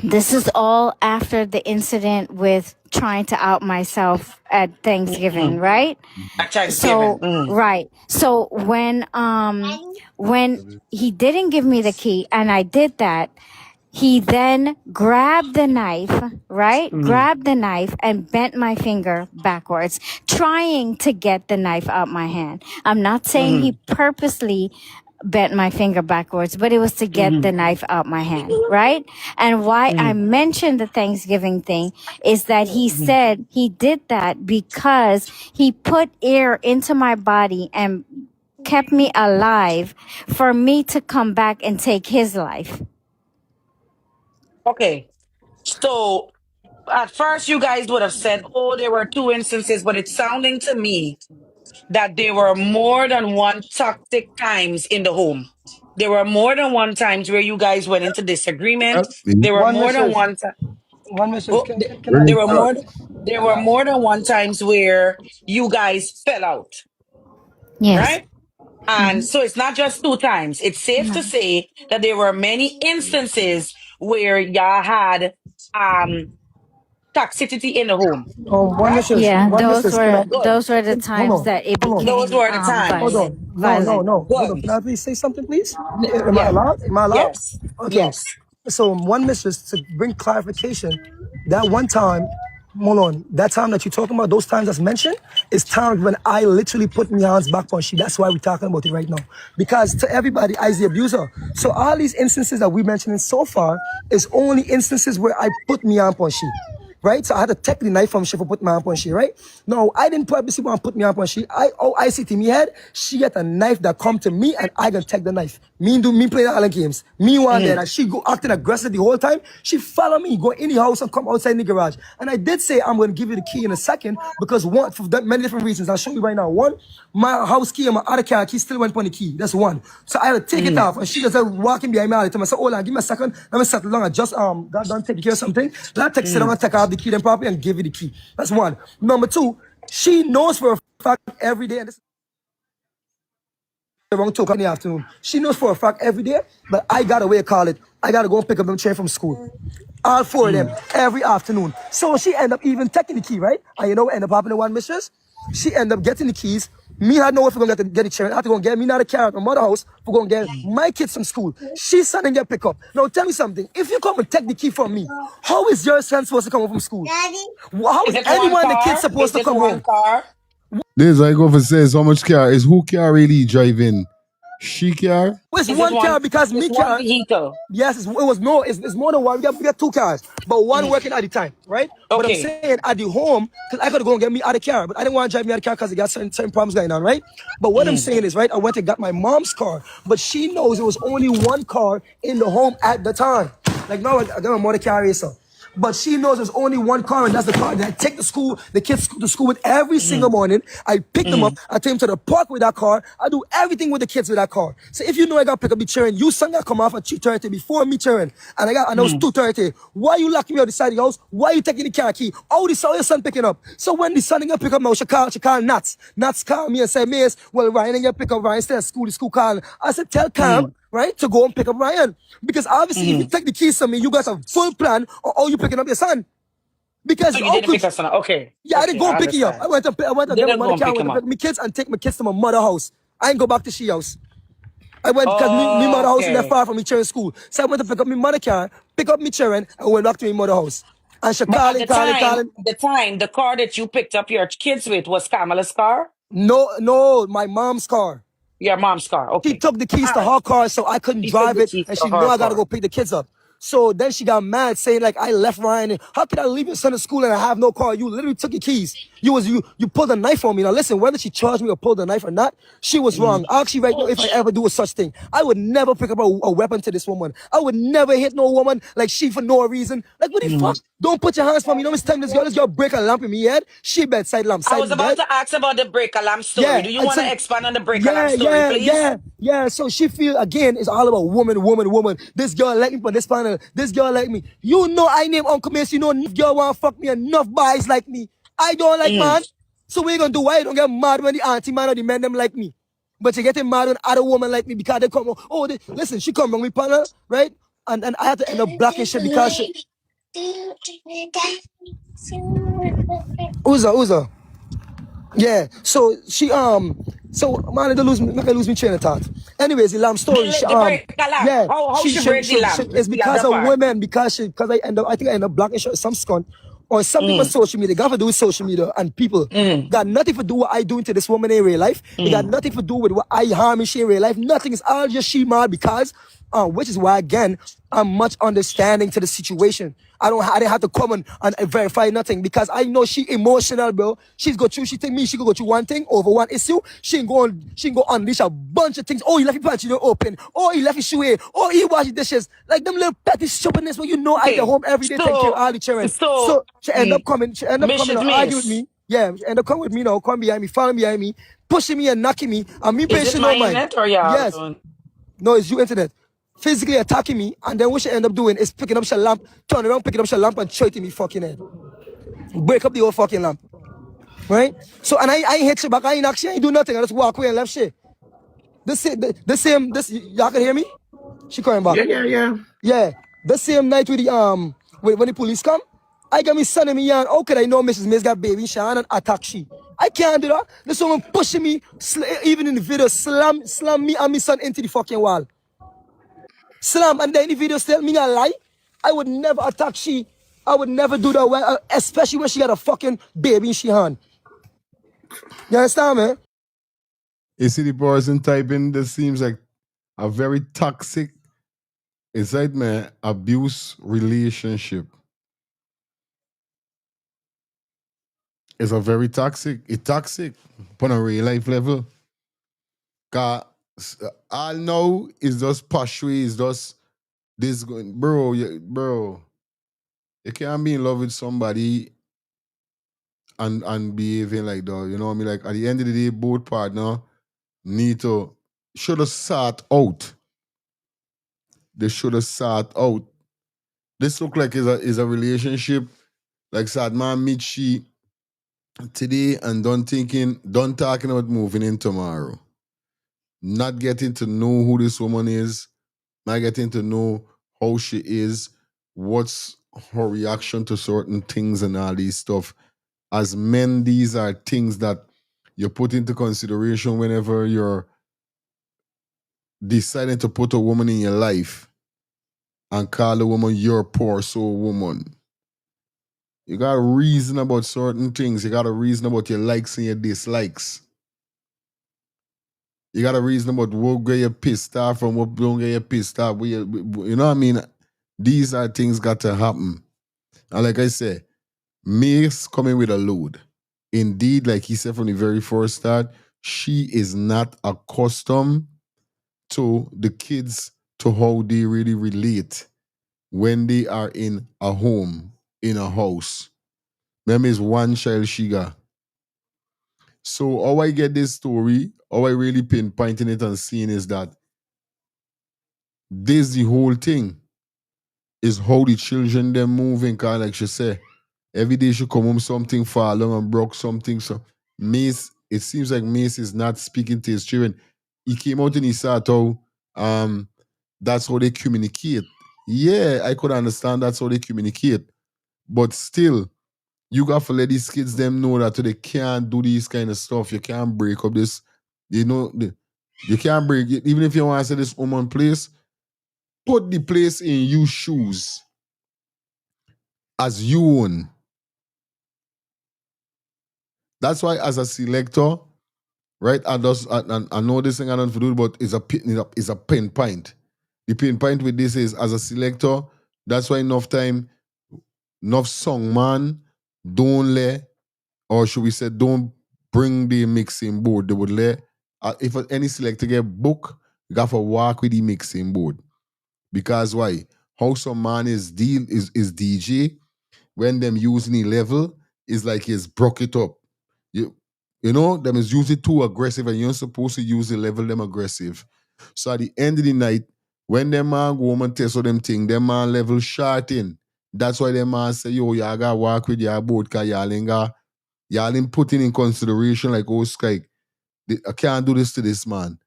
this is all after the incident with trying to out myself at Thanksgiving, Mm-hmm. right? At Thanksgiving. So right. So when he didn't give me the key and I did that, he then grabbed the knife, right? Mm-hmm. Grabbed the knife and bent my finger backwards, trying to get the knife out my hand. I'm not saying he purposely bent my finger backwards, but it was to get the knife out my hand, right? And why I mentioned the Thanksgiving thing is that he said he did that because he put air into my body and kept me alive for me to come back and take his life. Okay. So at first you guys would have said, oh, there were two instances, but it's sounding to me that there were more than one toxic times in the home. There were more than one times where you guys went into disagreement. There were One more than mistress. one time. One mistress. Oh, Can I? there were more. There were more than one times where you guys fell out, Yes. right? And so it's not just two times. It's safe to say that there were many instances where y'all had um toxicity in the home, One right? mistress. Yeah, One mistress. Can I? Good. those were the Hold times on. that it Hold on. Those became were the Hold times. on. violent. No. Hold on. Good. Can I please say something, please? Am I Yeah. allowed? Am I allowed? Yes. Okay. Yes. So one mistress to bring clarification. That one time, hold on. That time that you're talking about, those times that's mentioned, is times when I literally put my hands back on she. That's why we're talking about it right now. Because to everybody, I is the abuser. So all these instances that we mentioning so far is only instances where I put me on she. Right? So I had to take the knife from she for put my hand on she, right? No, I didn't purposely want to put me hand on she. I see to me head, she get a knife that come to me and I can take the knife. Me play the Allen games. Me one there, and she go acting aggressive the whole time. She follow me, go in the house and come outside in the garage. And I did say I'm gonna give you the key in a second because one for many different reasons. I'll show you right now. One, my house key and my other car key still went on the key. That's one. So I had to take it off, and she just walking behind me all the time. I said, hold on, give me a second. Let me settle down. I just got done taking care of something. Let her take sit down and take off the key then properly and give you the key. That's one. Number two, she knows for a fact every day, and this is the wrong talk in the afternoon. She knows for a fact every day, but I got a way to call it. I gotta go and pick up them train from school. All four of them every afternoon. So she end up even taking the key, right? And you know what end up happening to one mistress? She end up getting the keys. Me had no way for going to get the chair. I had to go and get me not a car at my mother's house for going to get my kids from school. She's sending get pick up. Now tell me something. If you come and take the key from me, how is your son supposed to come home from school? How Is is it one anyone the kids car? supposed Is to it come one home? car? This I go for says how much car is who car really driving? She car? It's Is it one car one? because It's me one car. vehicle. Yes, it's more than one. We got two cars, but one working at the time, right? But I'm Okay. saying at the home, because I gotta go and get me out of the car, but I didn't want to drive me out of the car because it got certain problems going on, right? But what I'm saying is, right, I went and got my mom's car, but she knows it was only one car in the home at the time. Like now I got my motor carrier, so. But she knows there's only one car, and that's the car that I take the kids to school with every single morning. I pick them up, I take them to the park with that car. I do everything with the kids with that car. So if you know I got to pick up the children, you son got come off at 3:30 before me children, and I know it's 2:30. Why you locking me out the side of the house? Why you taking the car key? Oh, this all your son picking up. So when the son gonna pick up now, she call Nats. Nats call me and say, Mace, well, Ryan ain't gonna pick up Ryan, stay at school, the school call. I said, tell Cam, right, to go and pick up Ryan. Because obviously, if you take the keys from me, you got a full plan on how you picking up your son. Because So you how didn't could pick us on. Okay. yeah, I didn't Okay, go I and pick you up. understand. I went to You get my didn't mother go and car, I pick went him to pick up. my kids and take my kids to my mother house. I ain't go back to she house. I went because me mother house is that Okay. far from me children's school. So I went to pick up my mother car, pick up me children, and went back to my mother house. And she But at calling. the time, the car that you picked up your kids with was Kamala's car, No, my mom's car. your mom's car. She Okay. took the keys All to right. her car, so I couldn't He took drive the it, keys and to she know her I gotta car. go pick the kids up. So then she got mad, saying like I left Ryan. And how could I leave your son at school and I have no car? You literally took your keys. You pulled a knife on me. Now listen, whether she charged me or pulled a knife or not, she was wrong. Actually, right now, if I ever do a such thing, I would never pick up a weapon to this woman. I would never hit no woman like she for no reason. Like what the fuck? Don't put your hands for me. You know, this time this girl break a lamp in me head. She bedside lamp, I side was me about dead. to ask about the break alarm story. Yeah, Do you and want so to expand on the break alarm story, please? yeah. So she feel again it's all about woman. This girl like me for this panel. This girl like me. You know I name Uncle Mace. You know enough girl want fuck me. Enough boys like me. I don't like man. So what you gonna do? Why you don't get mad when the auntie man or the men them like me? But you getting mad when other woman like me because they come. Oh, listen, she come on me panel, right? And I had to end up blocking shit because she. Uza. Yeah, so she so man, make her lose me train of thought. Anyways, the lamb story. The break alarm. Yeah, How she break the lamp? it's The because other of part. women because I think I end up blocking some scunt or something with social media. It got to do with social media and people. Got nothing to do with what I doing to this woman in real life. It got nothing to do with what I harming she in real life. Nothing. It's all just she mad because which is why again I'm much understanding to the situation. I didn't have to come and verify nothing because I know she emotional, bro. She think me, she go through one thing over one issue. She ain't go unleash a bunch of things. Oh, he left his pants open. Oh, he left his shoe here. Oh, he washed his dishes. Like them little petty stupidness where you know I get Okay. home every day taking care of all the children. So, So she end up coming Mrs. and argue with Mace, me. Yeah, she end up coming with me now, come behind me, following behind me, pushing me and knocking me. And me is paying it she my no mind. internet or your Yes. own? No, it's you internet. Physically attacking me, and then what she end up doing is picking up her lamp, turn around, picking up her lamp and throw it in me fucking head. Break up the whole fucking lamp. Right? So and I ain't hit you back, I ain't do nothing, I just walk away and left shit. Y'all can hear me? She coming back. Yeah. Yeah. The same night with the when the police come, I got me son in me yarn. How could I know Mrs. Mace got baby in Shan and attack she? I can't do that. This woman pushing me, even in the video, slam me and my son into the fucking wall. Slam, and then in the video tell me a lie. I would never attack she. I would never do that, especially when she got a fucking baby in she hand. You understand, man? You see the person typing, this seems like a very toxic, it's like man, abuse relationship. It's a very toxic upon a real life level. Cause all know is just pashwe, is just this going, bro. You can't be in love with somebody and behaving like that. You know what I mean? Like at the end of the day, both partner need to should have sort out. They should have sort out. This look like is a relationship. Like sad man meet she today and done talking about moving in tomorrow. Not getting to know who this woman is, not getting to know how she is, what's her reaction to certain things and all these stuff. As men, these are things that you put into consideration whenever you're deciding to put a woman in your life and call a woman your poor soul woman. You gotta reason about certain things. You gotta reason about your likes and your dislikes. You got to reason about what get you pissed off from what don't get you pissed off. You know what I mean? These are things got to happen. And like I said, Mace coming with a load. Indeed, like he said from the very first start, she is not accustomed to the kids to how they really relate when they are in a home, in a house. Them is one child she got. So how I get this story, how I really pinpointing it and seeing is that this the whole thing is how the children them moving, cause like she said, every day she come home something fall along and broke something. So Mace, it seems like Mace is not speaking to his children. He came out and he said how that's how they communicate. Yeah, I could understand that's how they communicate. But still, you got to let these kids them know that they can't do these kind of stuff. You can't break up this. You know, you can't break it. Even if you want to say this woman place, put the place in you shoes as you own. That's why as a selector, right? I know this thing I don't do, but it's a pinpoint. The pinpoint with this is as a selector, that's why enough time, enough song man, don't let, or should we say, don't bring the mixing board. They would let, if any selector get book, you got to walk with the mixing board. Because why? How some man is DJ, when them using the level, is like he's broke it up. You know, them is usually too aggressive and you're not supposed to use the level them aggressive. So at the end of the night, when them man go home and test all them thing, them man level short in. That's why them man say, yo, y'all gotta walk with your boat because y'all ain't putting in consideration like, oh, Sky, I can't do this to this man.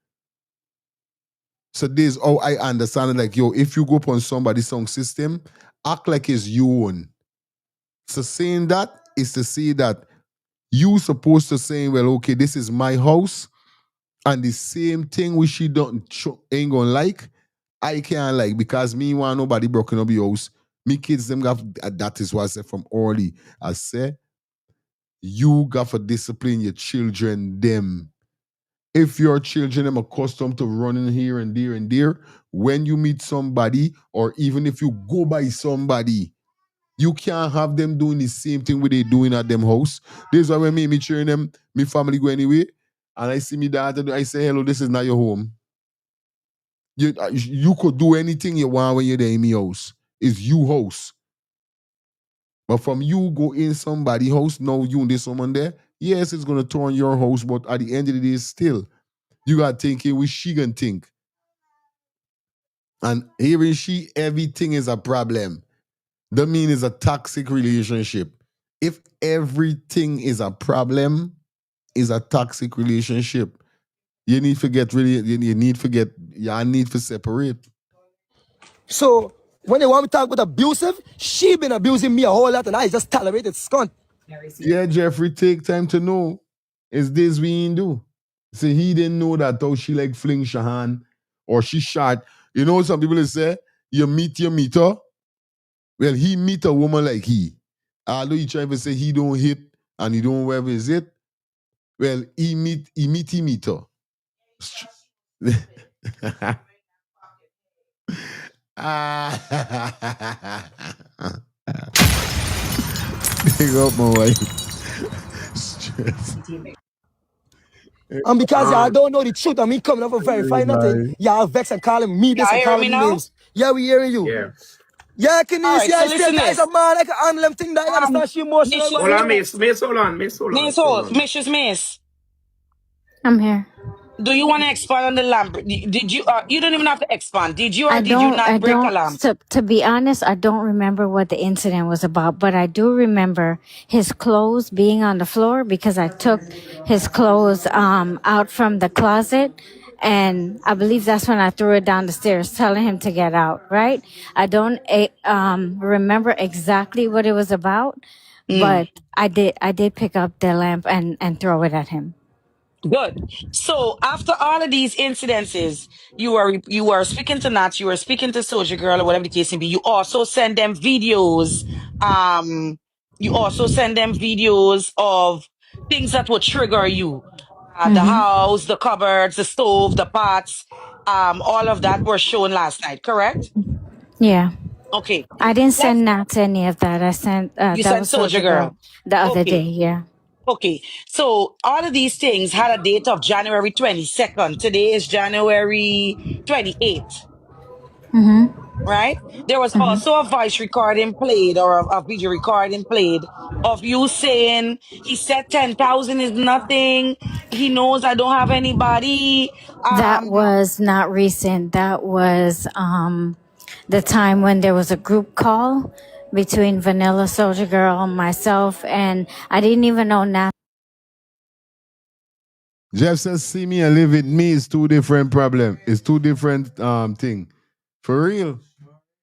So this is how I understand it. Like, yo, if you go up on somebody's song system, act like it's your own. So saying that is to say that you supposed to say, well, okay, this is my house, and the same thing which she ain't gonna like, I can't like because me want nobody broken up your house. Me kids them got that is what I said from early. I said you got to discipline your children them. If your children them accustomed to running here and there and there, when you meet somebody, or even if you go by somebody, you can't have them doing the same thing what they doing at them house. This is why when me cheering them, me family go anyway, and I see me dad, I say, hello, this is not your home. You could do anything you want when you're there in me house. It's you house. But from you go in somebody house, now you and this woman there, yes, it's gonna turn your house, but at the end of the day, still, you got thinking what she gonna think. And hearing she, everything is a problem. That mean it's a toxic relationship. If everything is a problem, is a toxic relationship, you need to get really, you need to separate. So when they want me to talk about abusive, she been abusing me a whole lot and I just tolerated scunt. Yeah, Jeffrey, take time to know. Is this we ain't do? See, he didn't know that though she like fling Shahan or she shot. You know, some people say, you meet your meter. Well, he meet a woman like he. Although he try to say he don't hit and he don't wherever is it. Well, he meet her. Big up my wife. And because y'all don't know the truth and me coming up and verify nothing, y'all vex and calling me this and hearing calling me me now? names. Yeah, we hearing you. Yeah. Yeah, can All you right, see so I still listen got this. a man like an handle them thing that you understand she emotional Mistress, about Hold on, it. Mace, hold on. Mistress Mace, I'm here. do you want to expand on the lamp? Did you, you don't even have to expand. Did you or I did you don't, I not break a don't, lamp? to be honest, I don't remember what the incident was about, but I do remember his clothes being on the floor because I took his clothes, out from the closet. And I believe that's when I threw it down the stairs, telling him to get out, right? I don't, remember exactly what it was about, Mm. but I did pick up the lamp and throw it at him. Good. So after all of these incidences, you were speaking to Nats, you were speaking to Soldier Girl or whatever the case may be. You also send them videos. You also send them videos of things that would trigger you. The house, the cupboards, the stove, the pots, all of that were shown last night, correct? Yeah. Okay. I didn't Let's, send Nat any of that. I sent you that sent was Soldier Soldier Girl Girl. the other day. Okay. Yeah. Okay. So all of these things had a date of January 22nd. Today is January 28th, right? There was also a voice recording played or a video recording played of you saying he said 10,000 is nothing. He knows I don't have anybody. That was not recent. That was the time when there was a group call between Vanilla Soldier Girl and myself, and I didn't even know Nat. Jeff says, see me and live with me is two different problem. It's two different thing. For real.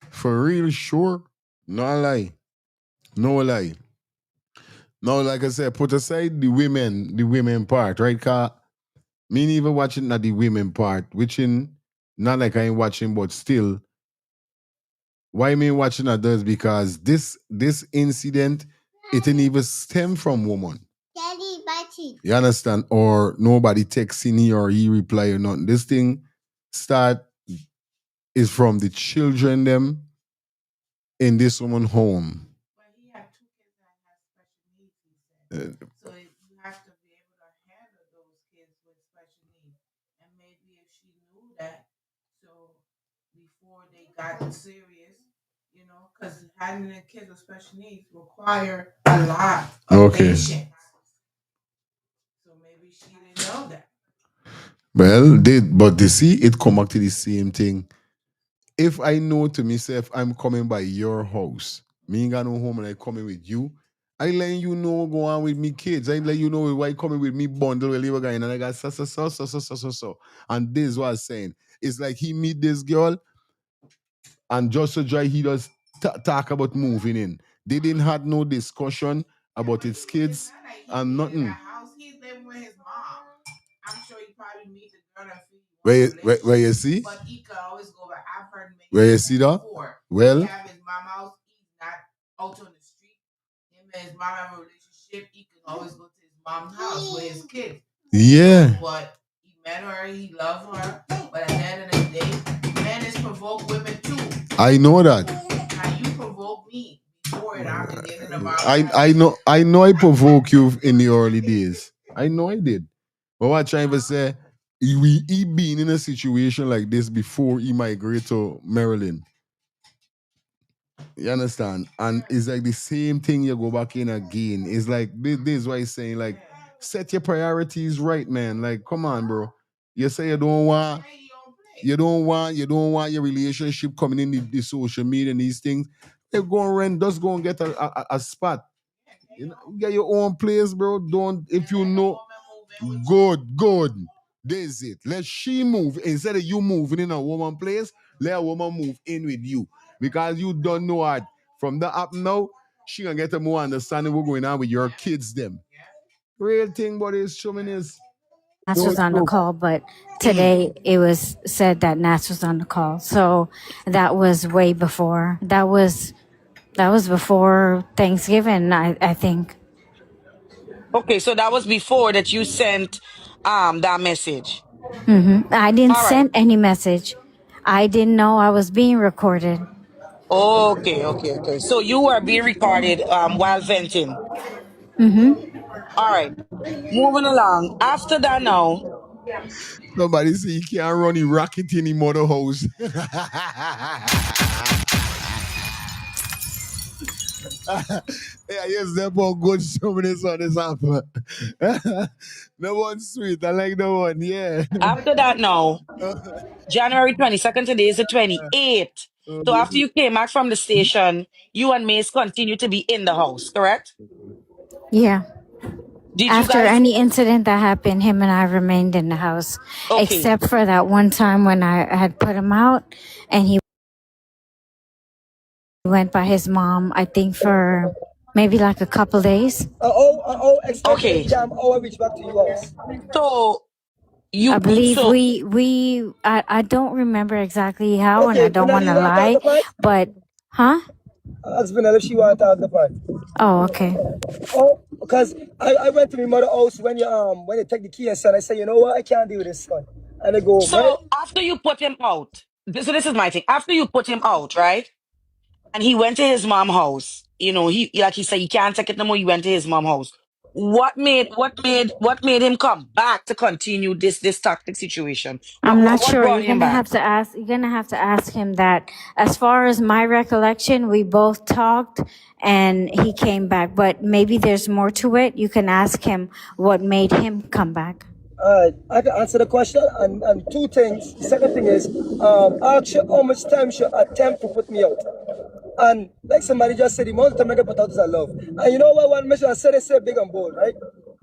For real, sure. No lie. No lie. No, like I said, put aside the women part, right? Cause me ain't even watching not the women part, which in not like I ain't watching, but still, why me watching others? Because this incident, it didn't even stem from woman. You understand? Or nobody texting he or he reply or nothing. This thing start is from the children them in this woman home. But he had two kids that had special needs, he said. So you have to be able to handle those kids with special needs. And maybe if she knew that, so before they got serious, you know, because handling kids with special needs require a lot of patience. So maybe she didn't know that. Well, but they see it come back to the same thing. If I know to myself I'm coming by your house, me ain't got no home and I coming with you, I let you know go on with me kids. I let you know why coming with me bundle with leave a guy and I got so. And this is what I'm saying. It's like he meet this girl and just so dry he does talk about moving in. They didn't have no discussion about his kids and nothing. He's living with his mom. I'm sure he probably meet the girl that Where you see? But he could always go back. I've heard him Where you see that? before. Well, He have his mom house. He's not out on the street. Him and his mom have a relationship. He can always go to his mom's house with his kids. yeah. But he met her. He loved her. But at the end of the day, men is provoke women too. I know that. Now you provoke me before and after the end of our I know I provoked you in the early days. I know I did. But what I'm trying to say, he been in a situation like this before he migrated to Maryland. You understand? And it's like the same thing you go back in again. It's like this is why he's saying, like, set your priorities right, man. Like, come on, bro. You say you don't want your relationship coming in the social media and these things. They go and rent, just go and get a spot. You know, get your own place, bro. Don't if you know good. This is it. Let she move. Instead of you moving in a woman place, let a woman move in with you. Because you don't know her. From the up now, she gonna get a more understanding what's going on with your kids them. Real thing, but it's showing is Nats was on the call, but today it was said that Nats was on the call. So that was way before. That was before Thanksgiving, I think. Okay, so that was before that you sent that message. I didn't All right. send any message. I didn't know I was being recorded. Okay. So you were being recorded while venting. All right. Moving along. After that now. somebody say you can't run a rocket in the mother house. Yeah, yes, that one good showing on this app. No one sweet. I like the one, yeah. After that now. January 22nd, today is the 28th. So after you came back from the station, you and Mace continue to be in the house, correct? Yeah. Did you After guys? any incident that happened, him and I remained in the house, Okay. except for that one time when I had put him out and he went by his mom, I think for maybe like a couple days. Extended Okay. the jam. I reach back to you guys. So I you believe so I don't remember exactly how, and I Okay, don't Vanilla, want you to want to talk lie, the part? but, huh? Ask Vanilla if she want to talk the part. Oh, okay. Oh, Because I went to my mother house when you take the key and said, I said, you know what, I can't deal with this son. And they go home, right? So after you put him out, so this is my thing. After you put him out, right? And he went to his mom house. You know, he like he said he can't take it no more. He went to his mom house. What made him come back to continue this toxic situation? I'm not What sure. brought him back? You're gonna have to ask him that. As far as my recollection, we both talked and he came back. But maybe there's more to it. You can ask him what made him come back. I can answer the question and two things. The second thing is, ask you how much time she attempt to put me out. And like somebody just said, the amount of time I get put out is I love. And you know what one mission I said, they say big and bold, right?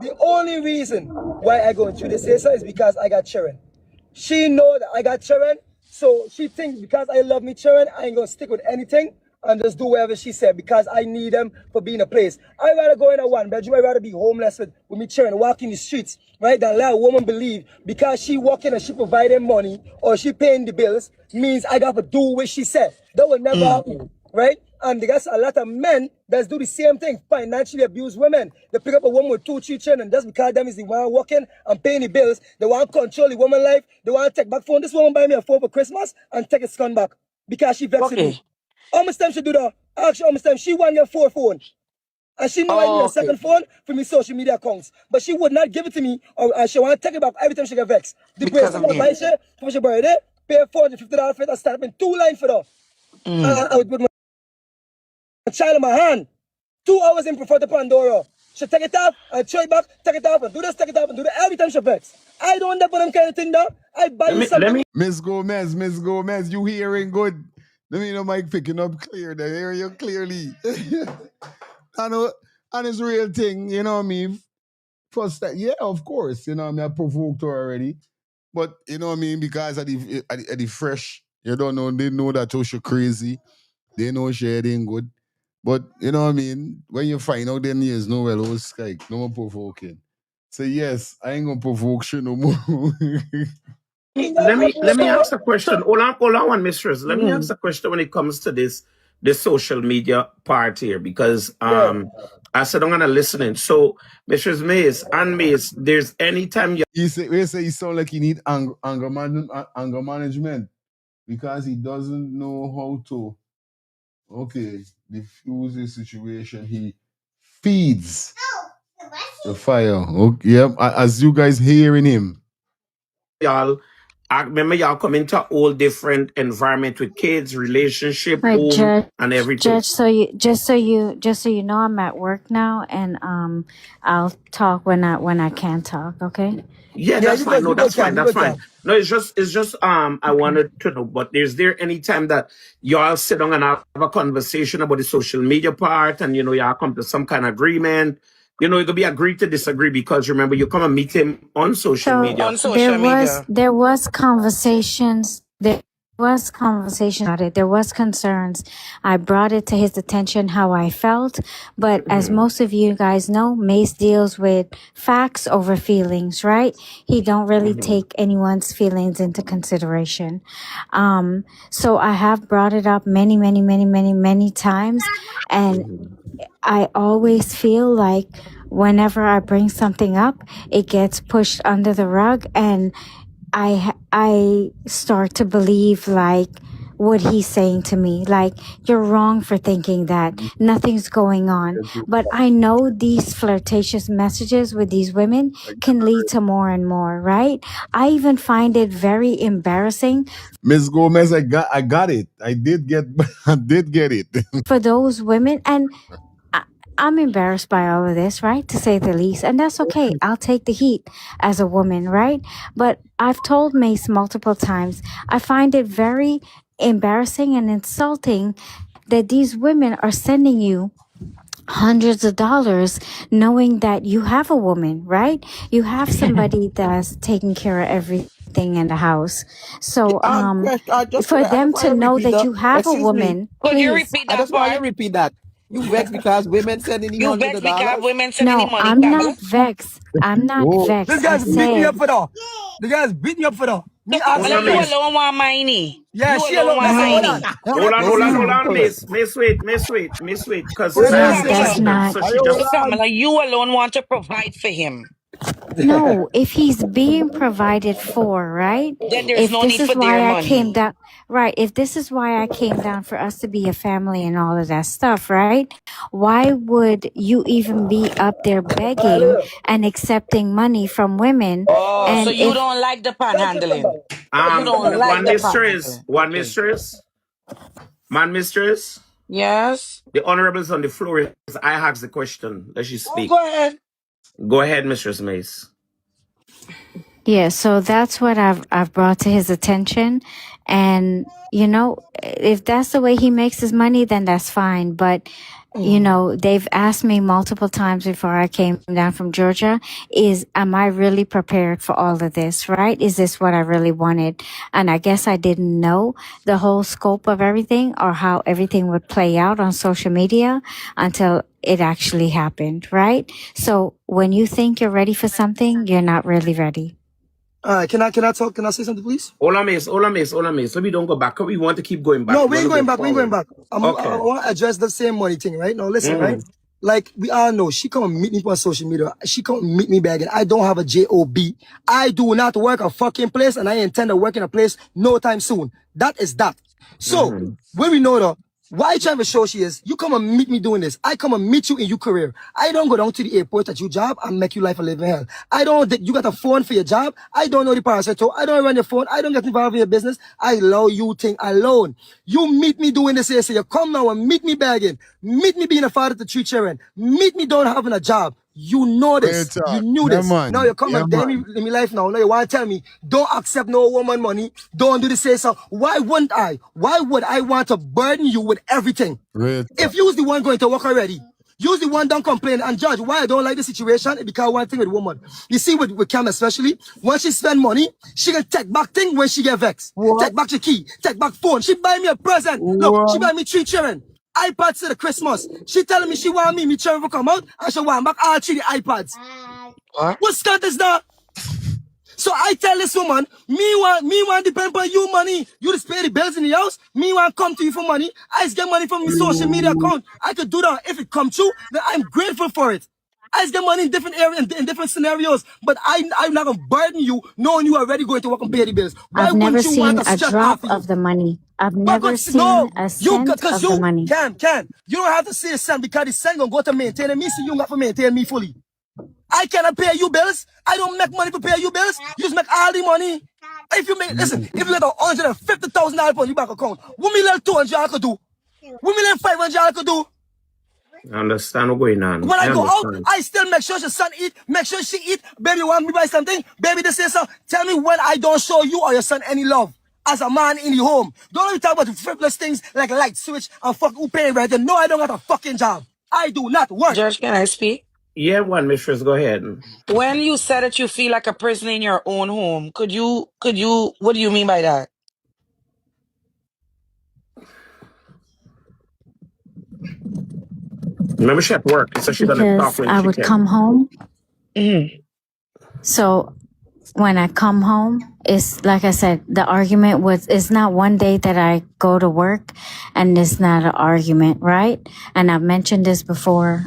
The only reason why I go through this is because I got children. She know that I got children, so she thinks because I love me children, I ain't gonna stick with anything and just do whatever she said because I need them for being a place. I'd rather go in a one bedroom, I'd rather be homeless with me children, walking the streets, right? Than let a woman believe because she walking and she providing money or she paying the bills means I got to do what she said. That will never happen, right? And there's a lot of men that do the same thing, financially abuse women. They pick up a woman with 2, 3 children just because them is the one working and paying the bills. They want to control the woman life. They want to take back phone. This woman buy me a phone for Christmas and take his son back because she vexed me. Okay. How much time she do that? Actually, how much time she want your 4 phone? And she know I need a Okay. second phone for me social media accounts. But she would not give it to me or she want to take it back every time she get vexed. The Because bracelet of I buy him. she for she birthday, pay $450 for it and start up in 2 lines for her. I would put my child in my hand. 2 hours in front of Pandora. She take it off and throw it back, take it off and do this, take it off and do that every time she vex. I don't end up with them kind of thing though. I buy you something. Miss Gomez, you hearing good? Let me know Mike picking up clear. They hear you clearly. I know, and it's real thing, you know what I mean? First that, yeah, of course, you know what I mean? I provoked her already. But, you know what I mean? Because at the fresh, you don't know, they know that she crazy. They know she ain't good. But, you know what I mean? When you find out, then there's no well, oh, sky, no more provoking. So, yes, I ain't gonna provoke you no more. Let me So, ask a question. Hold on one, mistress. Let me ask a question when it comes to this social media part here, because Yeah. I said I'm gonna listen in. So, Mistress Mace and Mace, there's any time you He say he sound like he need anger management because he doesn't know how to diffuse the situation. He feeds the fire. Okay, yep. As you guys hearing him. all I remember y'all come into a whole different environment with kids, relationship, Right, home, and everything. just so you know, I'm at work now, and I'll talk when I can talk. Okay. Yeah, Yeah, that's fine. No, you good, that's Cam, fine. you That's good, fine. Cam. No, it's just I wanted to know, but is there any time that y'all sit down and have a conversation about the social media part and y'all come to some kind of agreement? It could be agree to disagree, because remember you come and meet him on social So media. on social media. there was conversations. There was conversation about it. There was concerns. I brought it to his attention how I felt. But as most of you guys know, Mace deals with facts over feelings, right? He don't really take anyone's feelings into consideration. So I have brought it up many, many, many, many, many times. And I always feel like whenever I bring something up, it gets pushed under the rug, and I start to believe like what he's saying to me, like you're wrong for thinking that nothing's going on. But I know these flirtatious messages with these women can lead to more and more, right? I even find it very embarrassing Miss Gomez, I got it. I did get it. for those women, and I'm embarrassed by all of this, right? To say the least. And that's okay. I'll take the heat as a woman, right? But I've told Mace multiple times, I find it very embarrassing and insulting that these women are sending you hundreds of dollars knowing that you have a woman, right? You have somebody that's taking care of everything in the house. So for I them just want to to know repeat that that. you have a Excuse me. woman, Could you please. repeat I that just want you to part? repeat that. You vexed because women sending you You hundreds vexed of because dollars. women sending the No, money, I'm Campbell? not vexed. I'm not Oh, vexed. This I guy's beating me up said, for that. The guy's beating me up for that. Me ask Hold her on, Like you Mace. first. alone want miney. Yeah, You she alone alone. want Listen, hold miney. on. Can I, Hold listen, on, listen. Mace, wait. Because Wait, Sister let me No, asked say the that's something. question, not. so Are she you just. But hold on? Kamala, you alone want to provide for him. No, if he's being provided for, right? Then there's If no this need is for their why I came money. down, right? If this is why I came down for us to be a family and all of that stuff, right? Why would you even be up there begging and accepting money from women? Oh, so And you if don't like the panhandling. You don't like One the mistress, panhandling. Okay. man, mistress. Yes. The honorables on the floor is I ask the question. Let you Oh, speak. go ahead. Go ahead, Mistress Mace. yeah, so that's what I've brought to his attention. And, you know, if that's the way he makes his money, then that's fine. But, you know, they've asked me multiple times before I came down from Georgia, am I really prepared for all of this, right? Is this what I really wanted? And I guess I didn't know the whole scope of everything or how everything would play out on social media until it actually happened, right? So when you think you're ready for something, you're not really ready. All right, can I talk? Can I say something, please? Hold on, Mace. So we don't go back. We want to keep going back. No, We we want ain't to go going back. We ain't going forward. back. I Okay. want to address the same money thing, right? Now, listen, right? Like we all know, she come and meet me on social media. She come and meet me begging. I don't have a job. I do not work a fucking place, and I intend to work in a place no time soon. That is that. So when we know that, why you trying to show she is? You come and meet me doing this. I come and meet you in your career. I don't go down to the airport at your job and make your life a living hell. I don't. You got a phone for your job. I don't know the parasite. I don't run your phone. I don't get involved in your business. I allow you thing alone. You meet me doing this here. So you come now and meet me begging. Meet me being a father to 3 children. Meet me don't having a job. You know Real this. You talk. knew Yeah, this. Now you man. come Yeah, and tell me man. in my life now. Now you want to tell me, don't accept no woman money. Don't do the say so. Why wouldn't I? Why would I want to burden you with everything? Real If talk. you's the one going to work already, you's the one don't complain and judge why I don't like the situation. It because one thing with woman. You see with Cam especially, when she spend money, she can take back thing when she get vexed. What? Take back the key, take back phone. She buy me a present. Look, she What? buy me 3 children. iPads to the Christmas. She telling me she want me children to come out and she want back all 3 iPads. What? What skirt is that? So I tell this woman, me want depend on you money. You just pay the bills in the house. Me want come to you for money. I just get money from my social media account. I could do that. If it come true, then I'm grateful for it. I just get money in different areas, in different scenarios. But I'm not gonna burden you knowing you are already going to work and pay the bills. Why I've never wouldn't you want seen to a stress drop half of you? of the money. I've But never good, no, seen a you cent cause of the you money. can. You don't have to see the cent because the cent gonna go to maintain me, so you got to maintain me fully. I cannot pay you bills. I don't make money to pay you bills. You just make all the money. If you make, listen, if you get $150,000 on your bank account, $1,200,000 I could do. $1,500,000 I could do. I understand what's going on. When I I go out, understand. I still make sure your son eat, make sure she eat. Baby, you want me to buy something? Baby, this is so. Tell me when I don't show you or your son any love. As a man in the home. Don't let me talk about the frivolous things like light switch and fuck who paying rent. No, I don't got a fucking job. I do not work. Judge, can I speak? Yeah, one mistress, go ahead. When you said that you feel like a prisoner in your own home, what do you mean by that? Remember she at work, so she gonna talk Because when I she would can. come home. Mm-hmm. So when I come home, it's like I said, the argument was, it's not one day that I go to work and it's not an argument, right? And I've mentioned this before.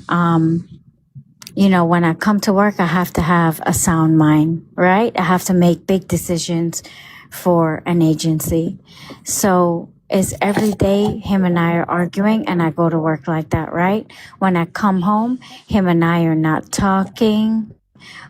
You know, when I come to work, I have to have a sound mind, right? I have to make big decisions for an agency. So it's every day him and I are arguing and I go to work like that, right? When I come home, him and I are not talking.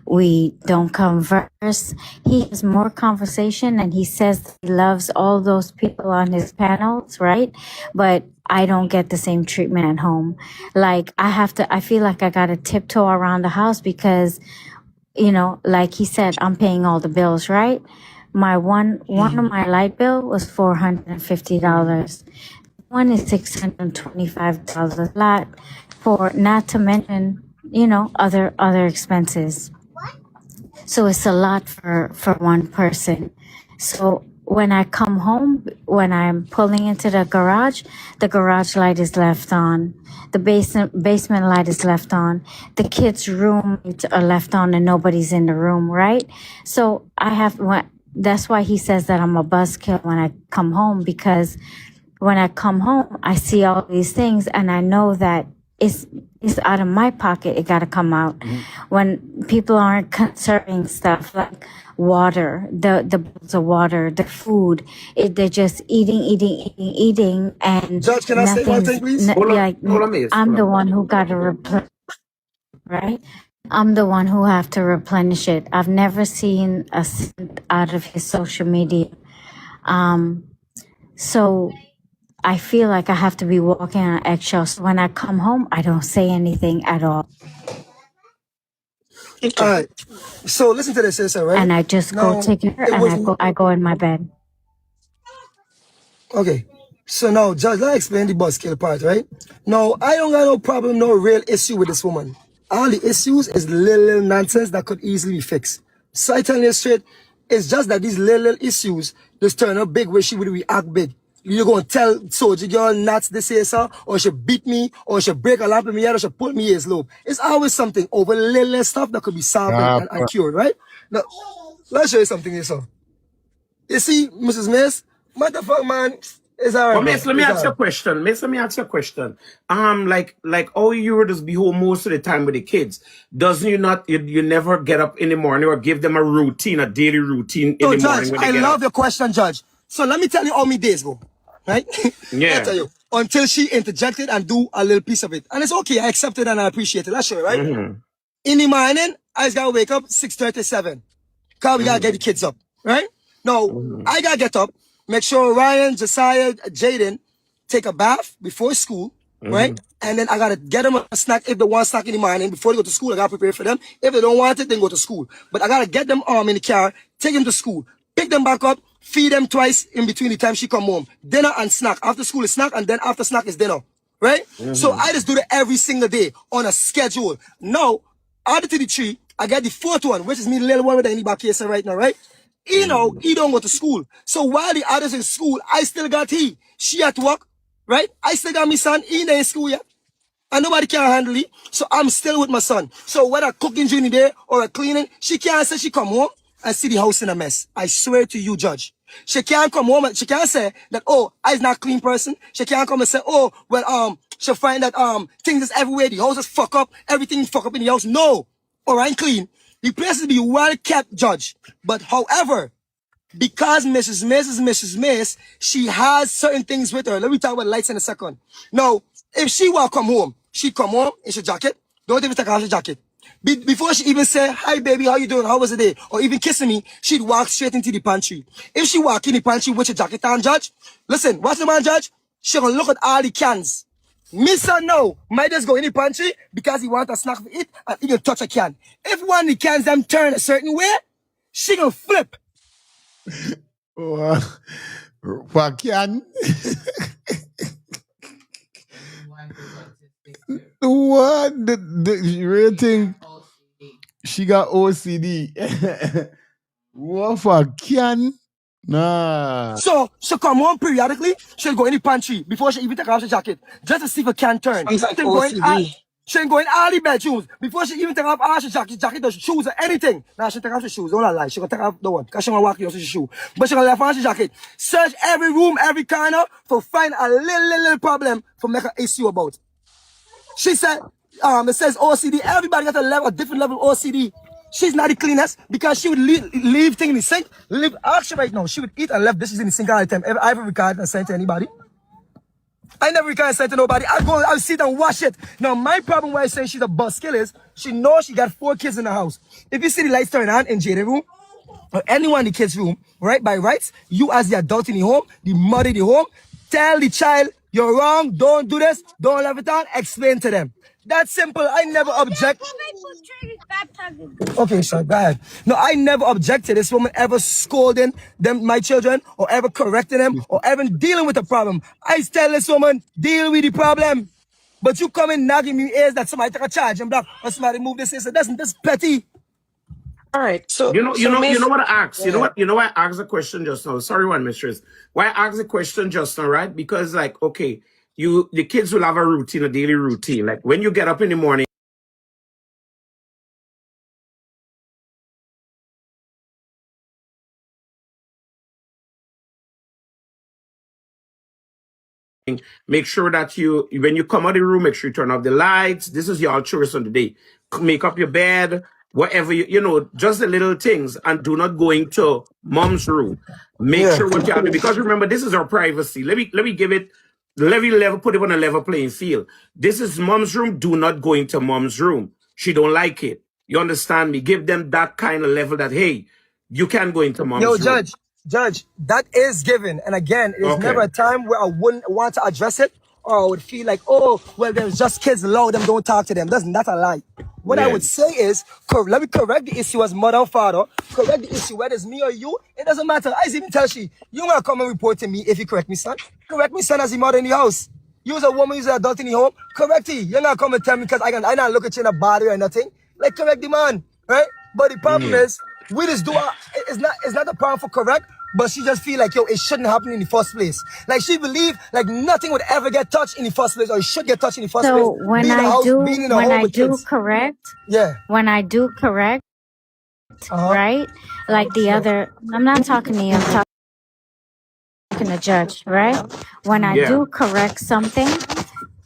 We don't converse. He has more conversation and he says he loves all those people on his panels, right? But I don't get the same treatment at home. Like I feel like I got to tiptoe around the house because, you know, like he said, I'm paying all the bills, right? My one of my light bill was $450. One is $625 a lot, for not to mention, you know, other expenses. So it's a lot for one person. So when I come home, when I'm pulling into the garage light is left on. The basement light is left on. The kids' room are left on and nobody's in the room, right? So I have, that's why he says that I'm a buzzkill when I come home, because when I come home, I see all these things and I know that it's out of my pocket. It got to come out. When people aren't conserving stuff like water, the bottles of water, the food, they're just eating, and Judge, can I say one thing, please? Hold on, Mace. I'm Hold the on. one who got to replenish, right? I'm the one who have to replenish it. I've never seen a cent out of his social media. So I feel like I have to be walking on eggshells. When I come home, I don't say anything at all. All right. So listen to this, sister, right? And I just go Now, take her it and was I go in my bed. okay. So now, Judge, let me explain the buzzkill part, right? Now, I don't got no problem, no real issue with this woman. All the issues is little nonsense that could easily be fixed. So I tell you straight, it's just that these little issues just turn up big where she would react big. You're going to tell soldier girl nuts this here, sir, or she beat me, or she break a lamp in my head, or she pull me ears low. It's always something over little stuff that could be solved and cured, right? Now, let's show you something here, sir. You see, Mrs. Mace, motherfucker, man, it's all But right, Mace, bro. let me It's ask all you a right. question. Mace, let me ask you a question. Like, oh, you were just be home most of the time with the kids. Doesn't you not, you never get up in the morning or give them a routine, a daily routine in So, the Judge, morning when they I get love up? your question, Judge. So let me tell you how many days go, right? Let me Yeah. tell you. Until she interjected and do a little piece of it. And it's okay, I accept it and I appreciate it. That's sure, right? Mm-hmm. In the morning, I just gotta wake up 6:37. Cause we gotta get the Mm-hmm. kids up, right? No, Mm-hmm. I gotta get up, make sure Ryan, Josiah, Jaden take a bath before school, right? Mm-hmm. And then I gotta get them a snack if they want snack in the morning before they go to school. I gotta prepare for them. If they don't want it, then go to school. But I gotta get them in the car, take them to school, pick them back up, feed them twice in between the time she come home. Dinner and snack. After school is snack, and then after snack is dinner, right? So Mm-hmm. I just do that every single day on a schedule. Now, added to the tree, I got the fourth one, which is me, the little one with the any back case right now, right? You know, Mm-hmm. he don't go to school. So while the others in school, I still got he. She at work, right? I still got my son, he ain't in school yet. And nobody can handle it. So I'm still with my son. So whether cooking during the day or a cleaning, she can't say she come home and see the house in a mess. I swear to you, Judge. She can't come home and she can't say that, oh, I's not a clean person. She can't come and say, oh, well, she'll find that things is everywhere, the house is fuck up, everything fuck up in the house. No. Or I'm clean. The place is be well kept, Judge. But however, because Mrs. Miss, she has certain things with her. Let me talk about lights in a second. Now, if she will come home, she come home in her jacket. Don't even take off her jacket. Before she even say, hi baby, how you doing? How was the day? Or even kissing me, she'd walk straight into the pantry. If she walk in the pantry with her jacket on, Judge, listen, what's the man, Judge? She gonna look at all the cans. Missa no, might just go in the pantry because he want a snack to eat and he can touch a can. If one of the cans them turn a certain way, she gonna flip. Fakian. What? The rating? She got OCD. What Fakian? Nah. So she'll come home periodically. She'll go in the pantry before she even take off her jacket, just to see if it can turn. Sounds like She'll go in, OCD. she'll go in all the bedrooms before she even take off all her jacket or shoes or anything. Now she'll take off her shoes. Don't lie. She'll take off the one because she want to walk you with her shoe. But she'll left on her jacket. Search every room, every corner for find a little problem for make an issue about. She said, it says OCD. Everybody got a different level of OCD. She's not the cleanest because she would leave things in the sink. Actually, right now, she would eat and left dishes in the sink all the time. I ever recorded and sent to anybody? I never recorded and sent to nobody. I'll sit and wash it. Now, my problem why I say she's a buzzkill is she knows she got 4 kids in the house. If you see the lights turn on in Jaden's room, or anyone in the kids' room, right, by rights, you as the adult in the home, the mother in the home, tell the child, you're wrong, don't do this, don't leave it on, explain to them. That's simple. I never object. Okay, sir, go ahead. No, I never object to this woman ever scolding them, my children, or ever correcting them, or ever dealing with the problem. I tell this woman, deal with the problem. But you come in nagging me ears that somebody take a charge and block, or somebody move this, that's petty. All right. You know Miss, what I asked? go ahead. You know why I asked the question just now? Sorry, one mistress. Why I asked the question just now, right? Because like, okay, the kids will have a routine, a daily routine. Like when you get up in the morning. Make sure that when you come out of the room, make sure you turn off the lights. This is your chores on the day. Make up your bed, whatever just the little things, and do not go into mom's room. Make Yeah. sure what you have to, because remember, this is our privacy. Let me give it level, put it on a level playing field. This is mom's room. Do not go into mom's room. She don't like it. You understand me? Give them that kind of level that, hey, you can go into Yo, mom's room. Judge, that is given. And again, there's never a time where I wouldn't want to address it or I would feel like, oh, well, there's just kids, allow them, don't talk to them. That's not a lie. What I would say is, let me correct the issue as mother or father, correct the issue, whether it's me or you, it doesn't matter. I even tell she, you gonna come and report to me if you correct me, son. Correct me, son, as the mother in the house. You as a woman, you as an adult in the home, correct he. You're not come and tell me because I not look at you in a body or nothing. Like, correct the man, right? But the problem is, we just do it's not a problem for correct, but she just feel like, yo, it shouldn't happen in the first place. Like, she believe like nothing would ever get touched in the first place, or it should get touched in the first place. So when I do correct, yeah, when I do correct, right? Like the other, I'm not talking to you, I'm talking to Judge, right? When I do correct something,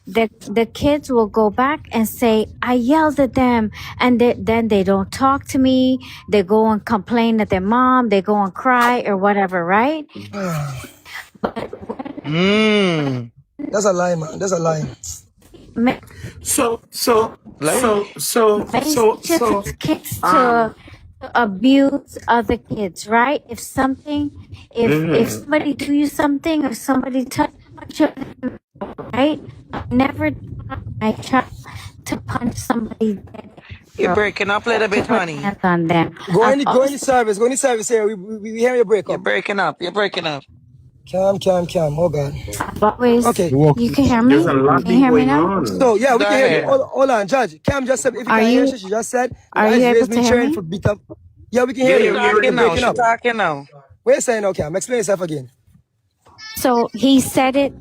the kids will go back and say, I yelled at them, and then they don't talk to me. They go and complain at their mom. They go and cry or whatever, right? That's a lie, man. That's a lie. Teaches kids to abuse other kids, right? If somebody do you something or somebody touch you, right? I never taught my child to punch somebody. You're breaking up a little bit, honey. Hands on them. Go in the service here. We hear you break up. You're breaking up. Calm. Oh God. Always. Okay. You can hear me? There's a lot Can you hear me now? on. So yeah, we Go can hear ahead. you. Hold on, Judge. Cam just said if you can hear she just said. Are you able to hear me? For beat up. Yeah, we can hear you. She's talking now. We're saying okay. Cam. Explain yourself again. So he said it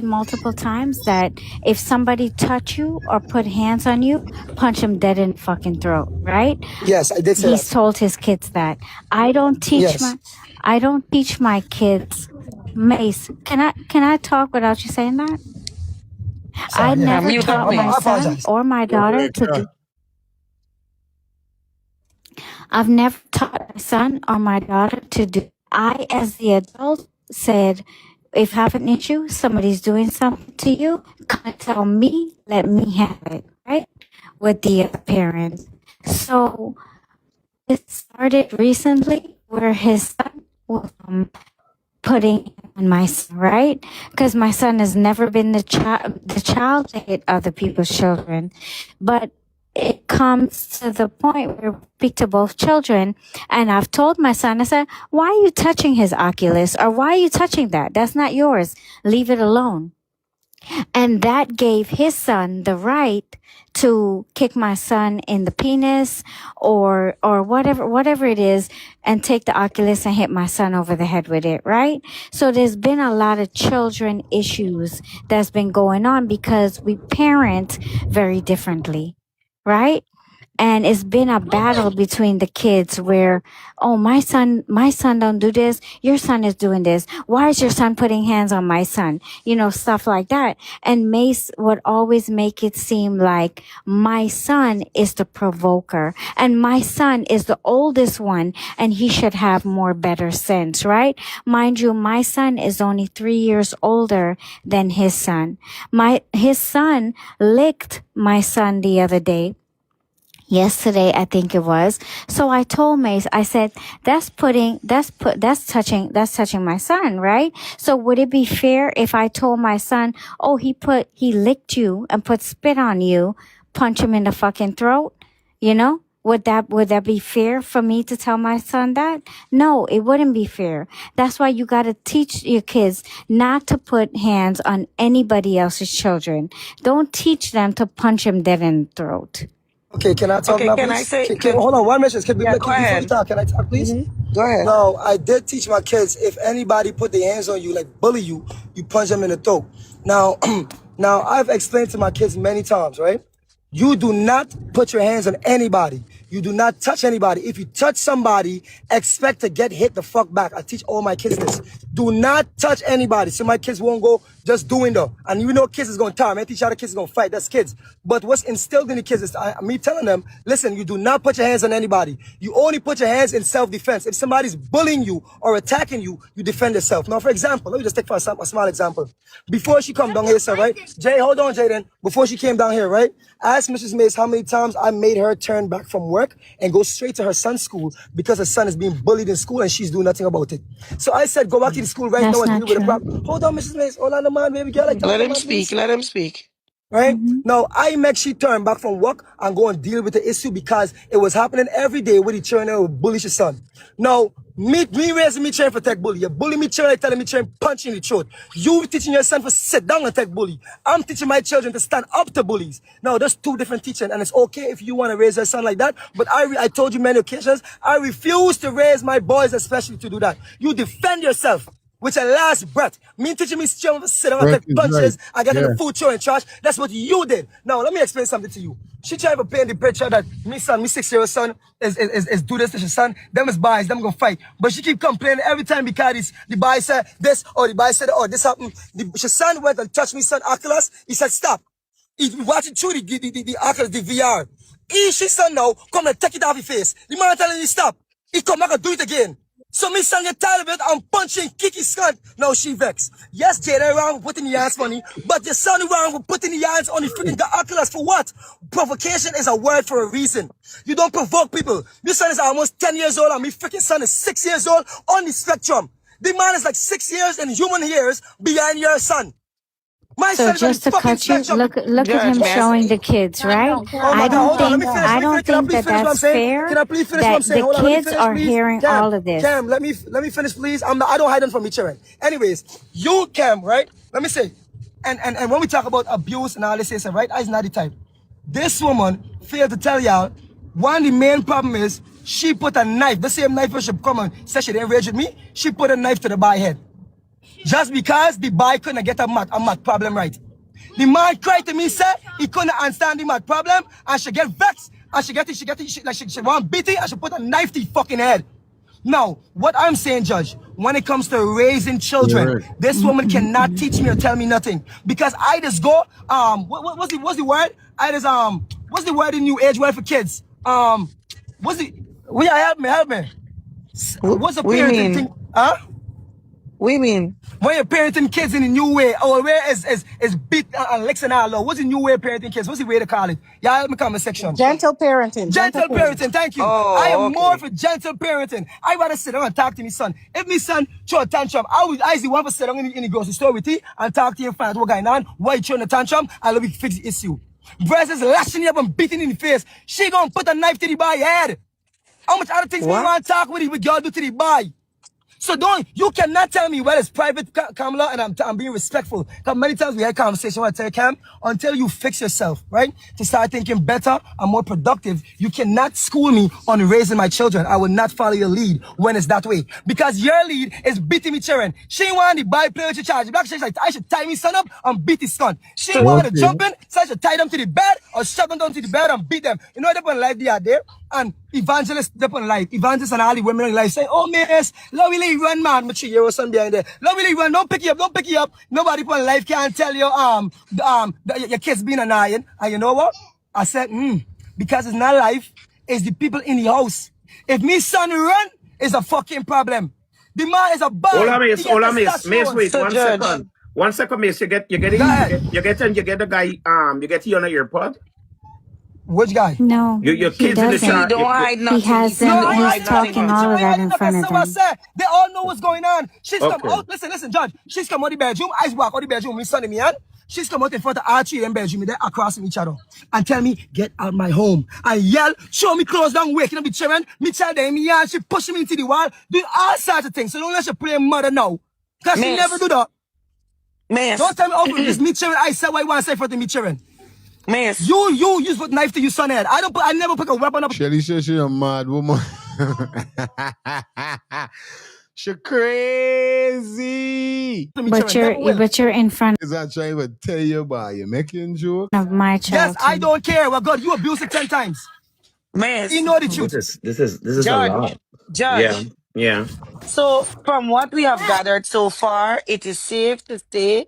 multiple times that if somebody touch you or put hands on you, punch him dead in the fucking throat, right? Yes, I did say He's told his kids that. I don't teach my kids. Mace, can I talk without you saying that? Sorry, I never Mute taught up, my Mace. son or my daughter to do. I've never taught my son or my daughter to do. I, as the adult, said, if you have an issue, somebody's doing something to you, come and tell me, let me have it, right? With the other parent. So it started recently where his son was putting on my son, right? Because my son has never been the child to hit other people's children. But it comes to the point where we speak to both children, and I've told my son, I said, why are you touching his Oculus? Or why are you touching that? That's not yours. Leave it alone. And that gave his son the right to kick my son in the penis or whatever it is, and take the Oculus and hit my son over the head with it, right? So there's been a lot of children issues that's been going on because we parent very differently, right? And it's been a battle between the kids where, oh, my son don't do this. Your son is doing this. Why is your son putting hands on my son? Stuff like that. And Mace would always make it seem like my son is the provoker and my son is the oldest one and he should have more better sense, right? Mind you, my son is only 3 years older than his son. His son licked my son the other day. Yesterday, I think it was. So I told Mace, I said, that's touching my son, right? So would it be fair if I told my son, oh, he licked you and put spit on you, punch him in the fucking throat? Would that be fair for me to tell my son that? No, it wouldn't be fair. That's why you got to teach your kids not to put hands on anybody else's children. Don't teach them to punch him dead in the throat. Okay, can I talk now, can please? I say... Hold on, one minute. Go ahead. Can I talk, please? Go ahead. Now, I did teach my kids, if anybody put their hands on you, like bully you, you punch them in the throat. Now, I've explained to my kids many times, right? You do not put your hands on anybody. You do not touch anybody. If you touch somebody, expect to get hit the fuck back. I teach all my kids this. Do not touch anybody. So my kids won't go just doing though. And you know kids is going to time. Teach other kids is going to fight. That's kids. But what's instilled in the kids is me telling them, listen, you do not put your hands on anybody. You only put your hands in self-defense. If somebody's bullying you or attacking you, you defend yourself. Now, for example, let me just take for a small example. Before she come down here, sir, right? Jay, hold on, Jaden. Before she came down here, right? I asked Mrs. Mace how many times I made her turn back from work and go straight to her son's school because her son is being bullied in school and she's doing nothing about it. So I said, go back to the school right now That's and not deal with the true. problem. Hold on, Mrs. Mace. Hold on, the man, baby girl. I talk Let to him man, speak. please. Let him speak. Right? Now, I make she turn back from work and go and deal with the issue because it was happening every day with the children who bully your son. Now, me raising me children for tech bully. You bully me children, telling me children punch you in the throat. You teaching your son for sit down and tech bully. I'm teaching my children to stand up to bullies. Now, there's two different teaching, and it's okay if you want to raise your son like that, but I told you many occasions, I refuse to raise my boys especially to do that. You defend yourself. With your last breath. Me teaching me strong to sit down and Correct take is right. punches and get in Yeah. the food show and trash. That's what you did. Now, let me explain something to you. She tried to paint the picture that me 6-year-old son is do this to your son. Them is boys, them gonna fight. But she keep complaining every time because the boy said this or the boy said oh this happened. Your son went and touched me son Oculus. He said stop. He's watching through the Oculus, the VR. She son now come and take it off his face. The man telling you stop. He come back and do it again. So me son get tired of it and punching, kick his son. Now she vex. Yes, Jada wrong with putting the hands funny, but your son wrong with putting the hands on the freaking Oculus for what? Provocation is a word for a reason. You don't provoke people. Your son is almost 10 years old and me freaking son is 6 years old on the spectrum. The man is like 6 years in human years behind your son. My So son is on the just to fucking cut you, spectrum. look at Judge, him may I showing the speak? kids, right? Oh my God, hold on. Let me finish. I Can I don't think please that finish what I'm that's saying? fair Can I please finish what I'm that saying? the Hold on. Let me kids finish, are please. hearing Cam, all of this. Cam, let me finish, please. I don't hide them from each other. Anyways, you, Cam, right? Let me say, and when we talk about abuse and all this, right? I is not the type. This woman failed to tell y'all. One, the main problem is she put a knife, the same knife she come and said she didn't rage with me. She put a knife to the boy head. Just because the boy couldn't get a math problem right. The man cried to me, say he couldn't understand the math problem, and she get vexed, and she want beat it, and she put a knife to his fucking head. Now, what I'm saying, Judge, when it comes to raising children, Correct. this woman cannot teach me or tell me nothing. Because I just go, what's the word? I just, what's the word in new age word for kids? What's the, will you help me? What's the We parenting thing? mean, Huh? we mean. When you're parenting kids in a new way, or where is beat and licks and all low. What's the new way of parenting kids? What's the way to call it? Yeah, help me comment section. Gentle parenting. Gentle parenting, thank you. I Oh, am more okay. for gentle parenting. I rather sit down and talk to my son. If my son throw a tantrum, I see one for sit down in the grocery store with you and talk to him, find out what's going on, why you throwing a tantrum, and let me fix the issue. Versus lashing you up and beating in the face. She gonna put a knife to the boy head. How much other things we What? want to talk with you, girl do to the boy? So you cannot tell me whether it's private, Kamala, and I'm being respectful. Because many times we had conversation with Cam, until you fix yourself, right? To start thinking better and more productive, you cannot school me on raising my children. I will not follow your lead when it's that way. Because your lead is beating me children. She want the boy play with your charge. Black she's like, I should tie me son up and beat his son. She So, want to Okay. jump in, so I should tie them to the bed or shove them down to the bed and beat them. You know what happened life the other day? And evangelists upon life, evangelists and all the women in life say, oh, Mace, love really run, man, my 3-year-old son behind there. Love really run, don't pick you up. Nobody upon life can tell you, your kids being annoying. And you know what? I said, because it's not life, it's the people in the house. If me son run, it's a fucking problem. The man is a boy. Hola, He Mace. get Hola, Mace. Mace, testosterone. wait so one Judge. second. 1 second, Mace. You get Go ahead. you get the guy you get he on your pod. Which guy? No, Your he kids in the He doesn't. chat. don't hide He nothing. He has said he No, them. don't I He's hide ain't nothing talking from all of children. that in that's front of what I him. said. They all know what's going on. She's come Okay. out. Listen, Judge. She's come out the bedroom. I walk out the bedroom. My son and me, and she's come out in front of Archie in bedroom. They're across from each other and tell me, get out my home. I yell, show me clothes down, waking up the children. Me tell them, me and she pushing me into the wall, doing all sorts of things. So don't let her play mother now. Because she never do Mace. that. Don't Mace. tell me, oh, this me children. I said what I want to say for the me children. Mace. You use what knife to your son head. I never put a weapon up. Shelly says she's a mad woman. She crazy. To me children. Never will. But you're in front Is that trying to tell you about you making joke? of my Yes, child. I don't care. Well, God, you abuse it 10 times. Mace. You know the truth. This is a Judge. lot. Judge. Yeah. Yeah. So, from what we have gathered so far, it is safe to say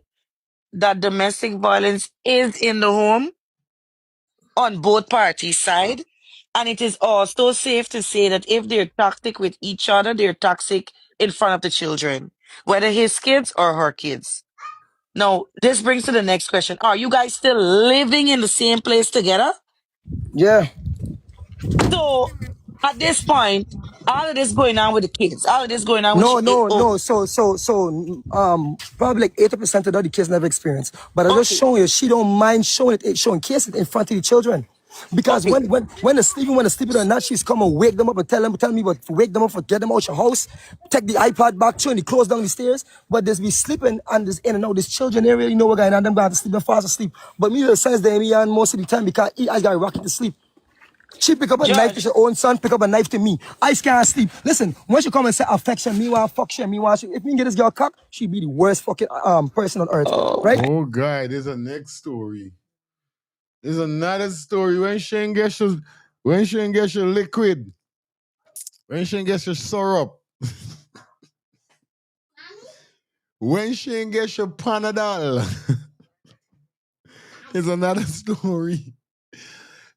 that domestic violence is in the home on both parties' side. And it is also safe to say that if they're toxic with each other, they're toxic in front of the children, whether his kids or her kids. Now, this brings to the next question. Are you guys still living in the same place together? Yeah. So, at this point, all of this going on with the kids, all of this going on with No, you. no, Oh, no. Probably like 80% of the kids never experience. But I just okay, showing you, she don't mind showing cases in front of the children. Because okay. when they're sleeping or not, she's come and wake them up and tell me what wake them up or get them out your house, take the iPad back to and they close down the stairs. But there's be sleeping and there's in and out this children area, you know what going on, them going to sleep and fast asleep. But me the sense they me and most of the time because I got rocket to sleep. She pick up a knife to Judge, her own son, pick up a knife to me. I can't sleep. Listen, when she come and say affection, me want fuck shit, me want if me get this girl cock, she be the worst fucking person on earth, oh, right? Oh, guy, there's a next story. There's another story when Shane gets your liquid, when Shane gets your syrup, when Shane gets your Panadol. There's another story.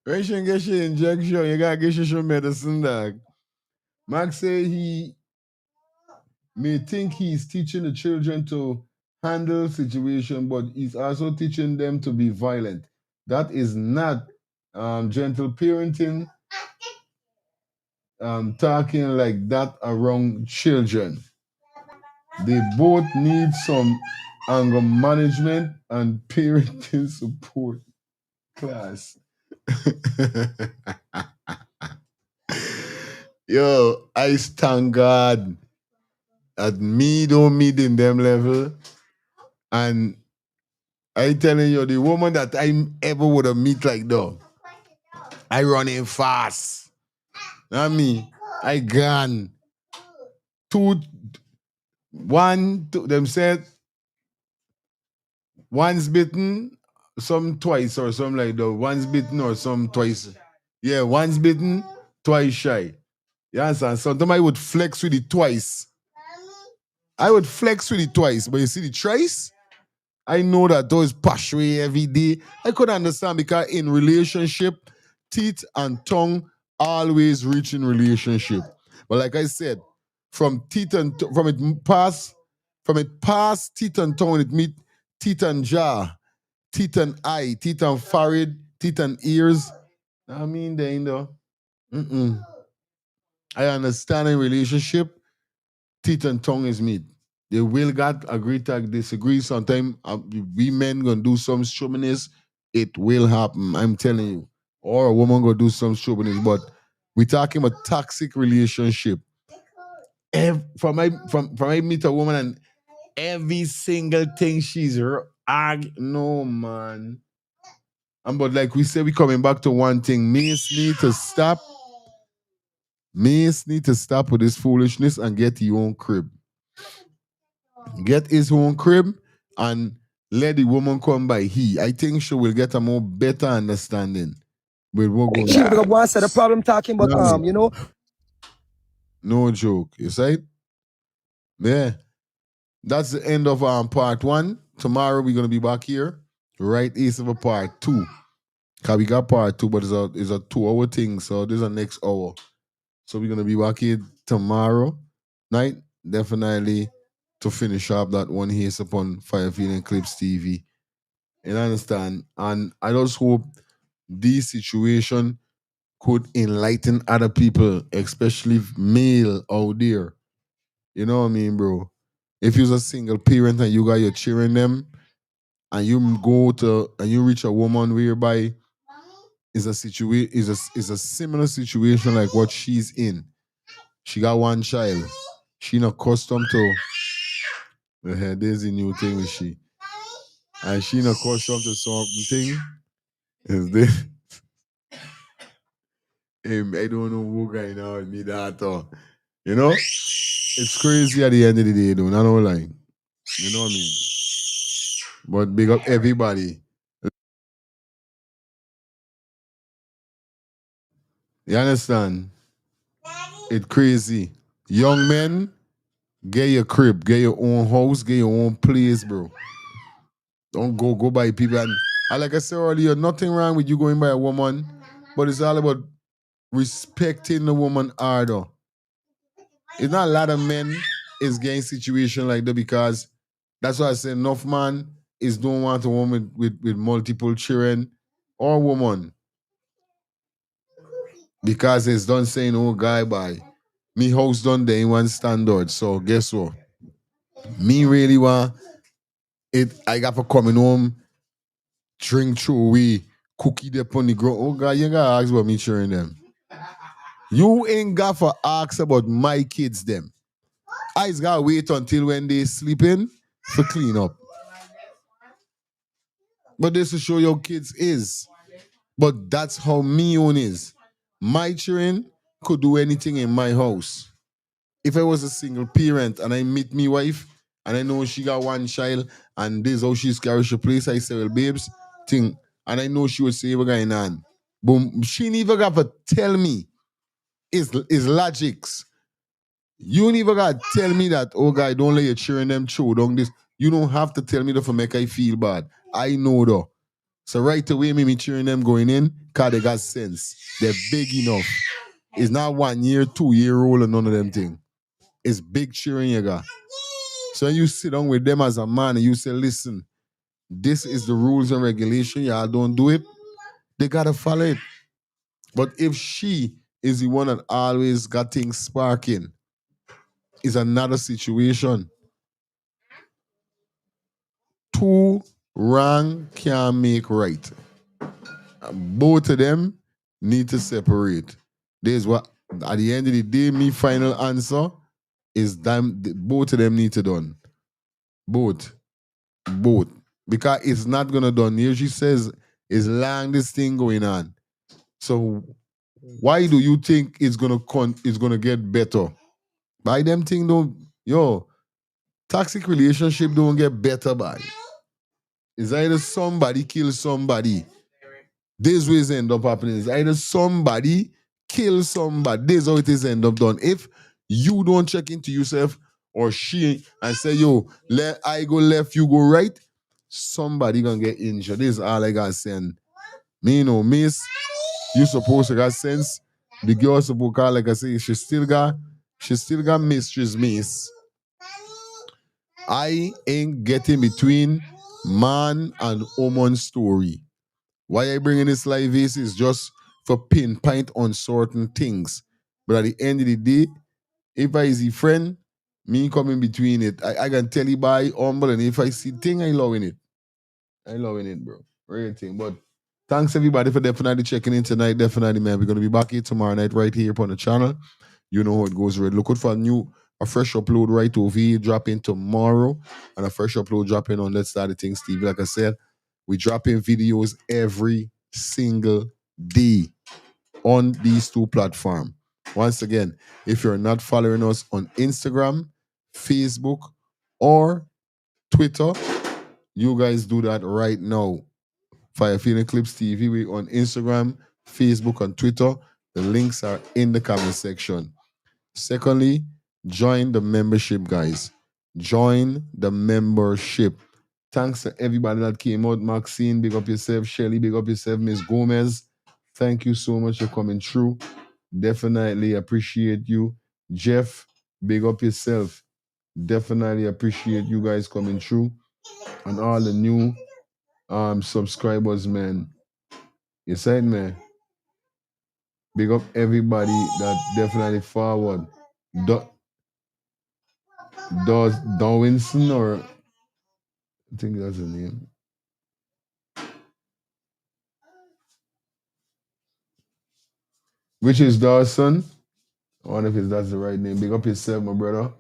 When Shane gets your injection, you gotta get your medicine, dog. Max say he may think he's teaching the children to handle situation, but he's also teaching them to be violent. That is not gentle parenting, talking like that around children. They both need some anger management and parenting support class. Yo, I thank God that me don't meet in them level. And I telling you, the woman that I ever would have meet like that, I running fast. I mean, I gone. Two, one, two, them said, once bitten, some twice or something like that. Once bitten or some twice. Yeah, once bitten, twice shy. You understand? Sometimes I would flex with it twice. I would flex with it twice, but you see the thrice? I know that those pass away every day. I could understand because in relationship, teeth and tongue always reach in relationship. But like I said, from teeth and from it past teeth and tongue, it meet teeth and jaw, teeth and eye, teeth and forehead, teeth and ears. I mean, they know. Mm-mm. I understand in relationship, teeth and tongue is meat. They will got agree to disagree. Sometimes we men gonna do some chauvinist. It will happen. I'm telling you. Or a woman gonna do some chauvinist. But we talking about toxic relationship. From I meet a woman and every single thing no man. And but like we said, we coming back to one thing. Mace need to stop. Mace need to stop with this foolishness and get your own crib. Get his own crib and let the woman come by he. I think she will get a more better understanding with what my going She on. pick up God. one set of problem talking about No, you know, no joke. You see? Yeah. That's the end of part one. Tomorrow we're gonna be back here. Right east of a part two. Cause we got part two, but it's a 2 hour thing. So this is the next hour. So we're gonna be back here tomorrow night. Definitely to finish up that one here upon Firefield and Clips TV. And I understand. And I just hope this situation could enlighten other people, especially male out there. You know what I mean, bro? If you're a single parent and you got your children them and you reach a woman whereby is a similar situation like what she's in. She got one child. She not accustomed to there's a new thing with she. And she not accustomed to something. Is this I don't know who guy now with me that you know? It's crazy at the end of the day though, not all lie. You know what I mean? But big up everybody. You understand? It's crazy. Young men, get your crib, get your own house, get your own place, bro. Don't go by people. And like I said earlier, nothing wrong with you going by a woman, but it's all about respecting the woman harder. It's not a lot of men is getting situation like that because that's why I say enough man is don't want a woman with multiple children or woman because it's done saying oh guy by me house done there in one standard. So guess what? Me really want it. I got for coming home, drink through we cookie the on the ground. Oh God, you gotta ask about me children them. You ain't got for ask about my kids them. I just gotta wait until when they sleeping for clean up. But this to show your kids is. But that's how me own is. My children could do anything in my house. If I was a single parent and I meet me wife and I know she got one child and this is how she's carried her place, I say, well, babes, thing. And I know she would say, what's going on? But she never got to tell me. It's logics. You never got to tell me that, oh, God, don't let your children them throw down this. You don't have to tell me that for make I feel bad. I know though. So right away, me cheering them going in, cause they got sense. They're big enough. It's not 1 year, 2 year old, and none of them thing. It's big cheering you got. So when you sit down with them as a man and you say, listen, this is the rules and regulation, y'all don't do it, they gotta follow it. But if she is the one that always got things sparking, is another situation. Two wrong can't make right. Both of them need to separate. There's what at the end of the day, me final answer is them both of them need to done. Both. Both. Because it's not gonna done. Here she says it's long this thing going on. So why do you think it's gonna get better? By them thing don't toxic relationship don't get better by. It's either somebody kills somebody. This ways end up happening. It's either somebody kill somebody. This is how it is end up done. If you don't check into yourself or she and say, yo, let I go left, you go right, somebody gonna get injured. This is all I got saying. Me no Mace, you supposed to got sense. The girl supposed to, like I say, she still got mistress Mace. I ain't getting between man and woman story. Why I bring in this live is just for pinpoint on certain things. But at the end of the day, if I is a friend, me coming between it, I can tell you by humble, and if I see thing, I loving it. I loving it, bro. Real thing. But thanks everybody for definitely checking in tonight. Definitely, man. We're gonna be back here tomorrow night right here upon the channel. You know how it goes, right? Look out for a fresh upload right over here, dropping tomorrow, and a fresh upload dropping on Let's Start the Thing, Steve. Like I said, we drop in videos every single day on these two platforms. Once again, if you're not following us on Instagram, Facebook, or Twitter, you guys do that right now. Fire Feeling Clips TV. We on Instagram, Facebook, and Twitter. The links are in the comment section. Secondly, join the membership, guys. Join the membership. Thanks to everybody that came out. Maxine, big up yourself. Shelly, big up yourself. Miss Gomez, thank you so much for coming through. Definitely appreciate you. Jeff, big up yourself. Definitely appreciate you guys coming through. And all the new subscribers, man. You said, man. Big up everybody that definitely forward. Does Darwinson or I think that's the name. Which is Dawson. I wonder if that's the right name. Big up yourself, my brother.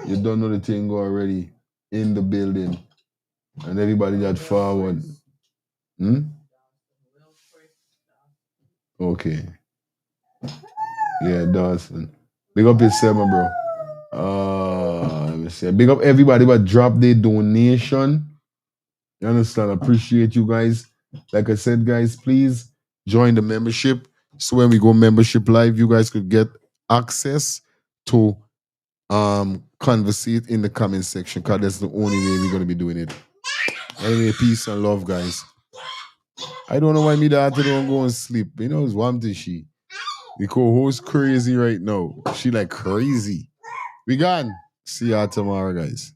You don't know the thing already in the building. And everybody that forward. Okay. Yeah, Dawson. Big up yourself, my bro. Let me see. Big up everybody that dropped their donation. You understand? Appreciate you guys. Like I said, guys, please join the membership. So when we go membership live, you guys could get access to conversate in the comment section, because that's the only way we're gonna be doing it. Anyway, peace and love, guys. I don't know why me daughter don't go and sleep. You know, it's one thing she. The co-host crazy right now. She like crazy. We gone. See y'all tomorrow, guys.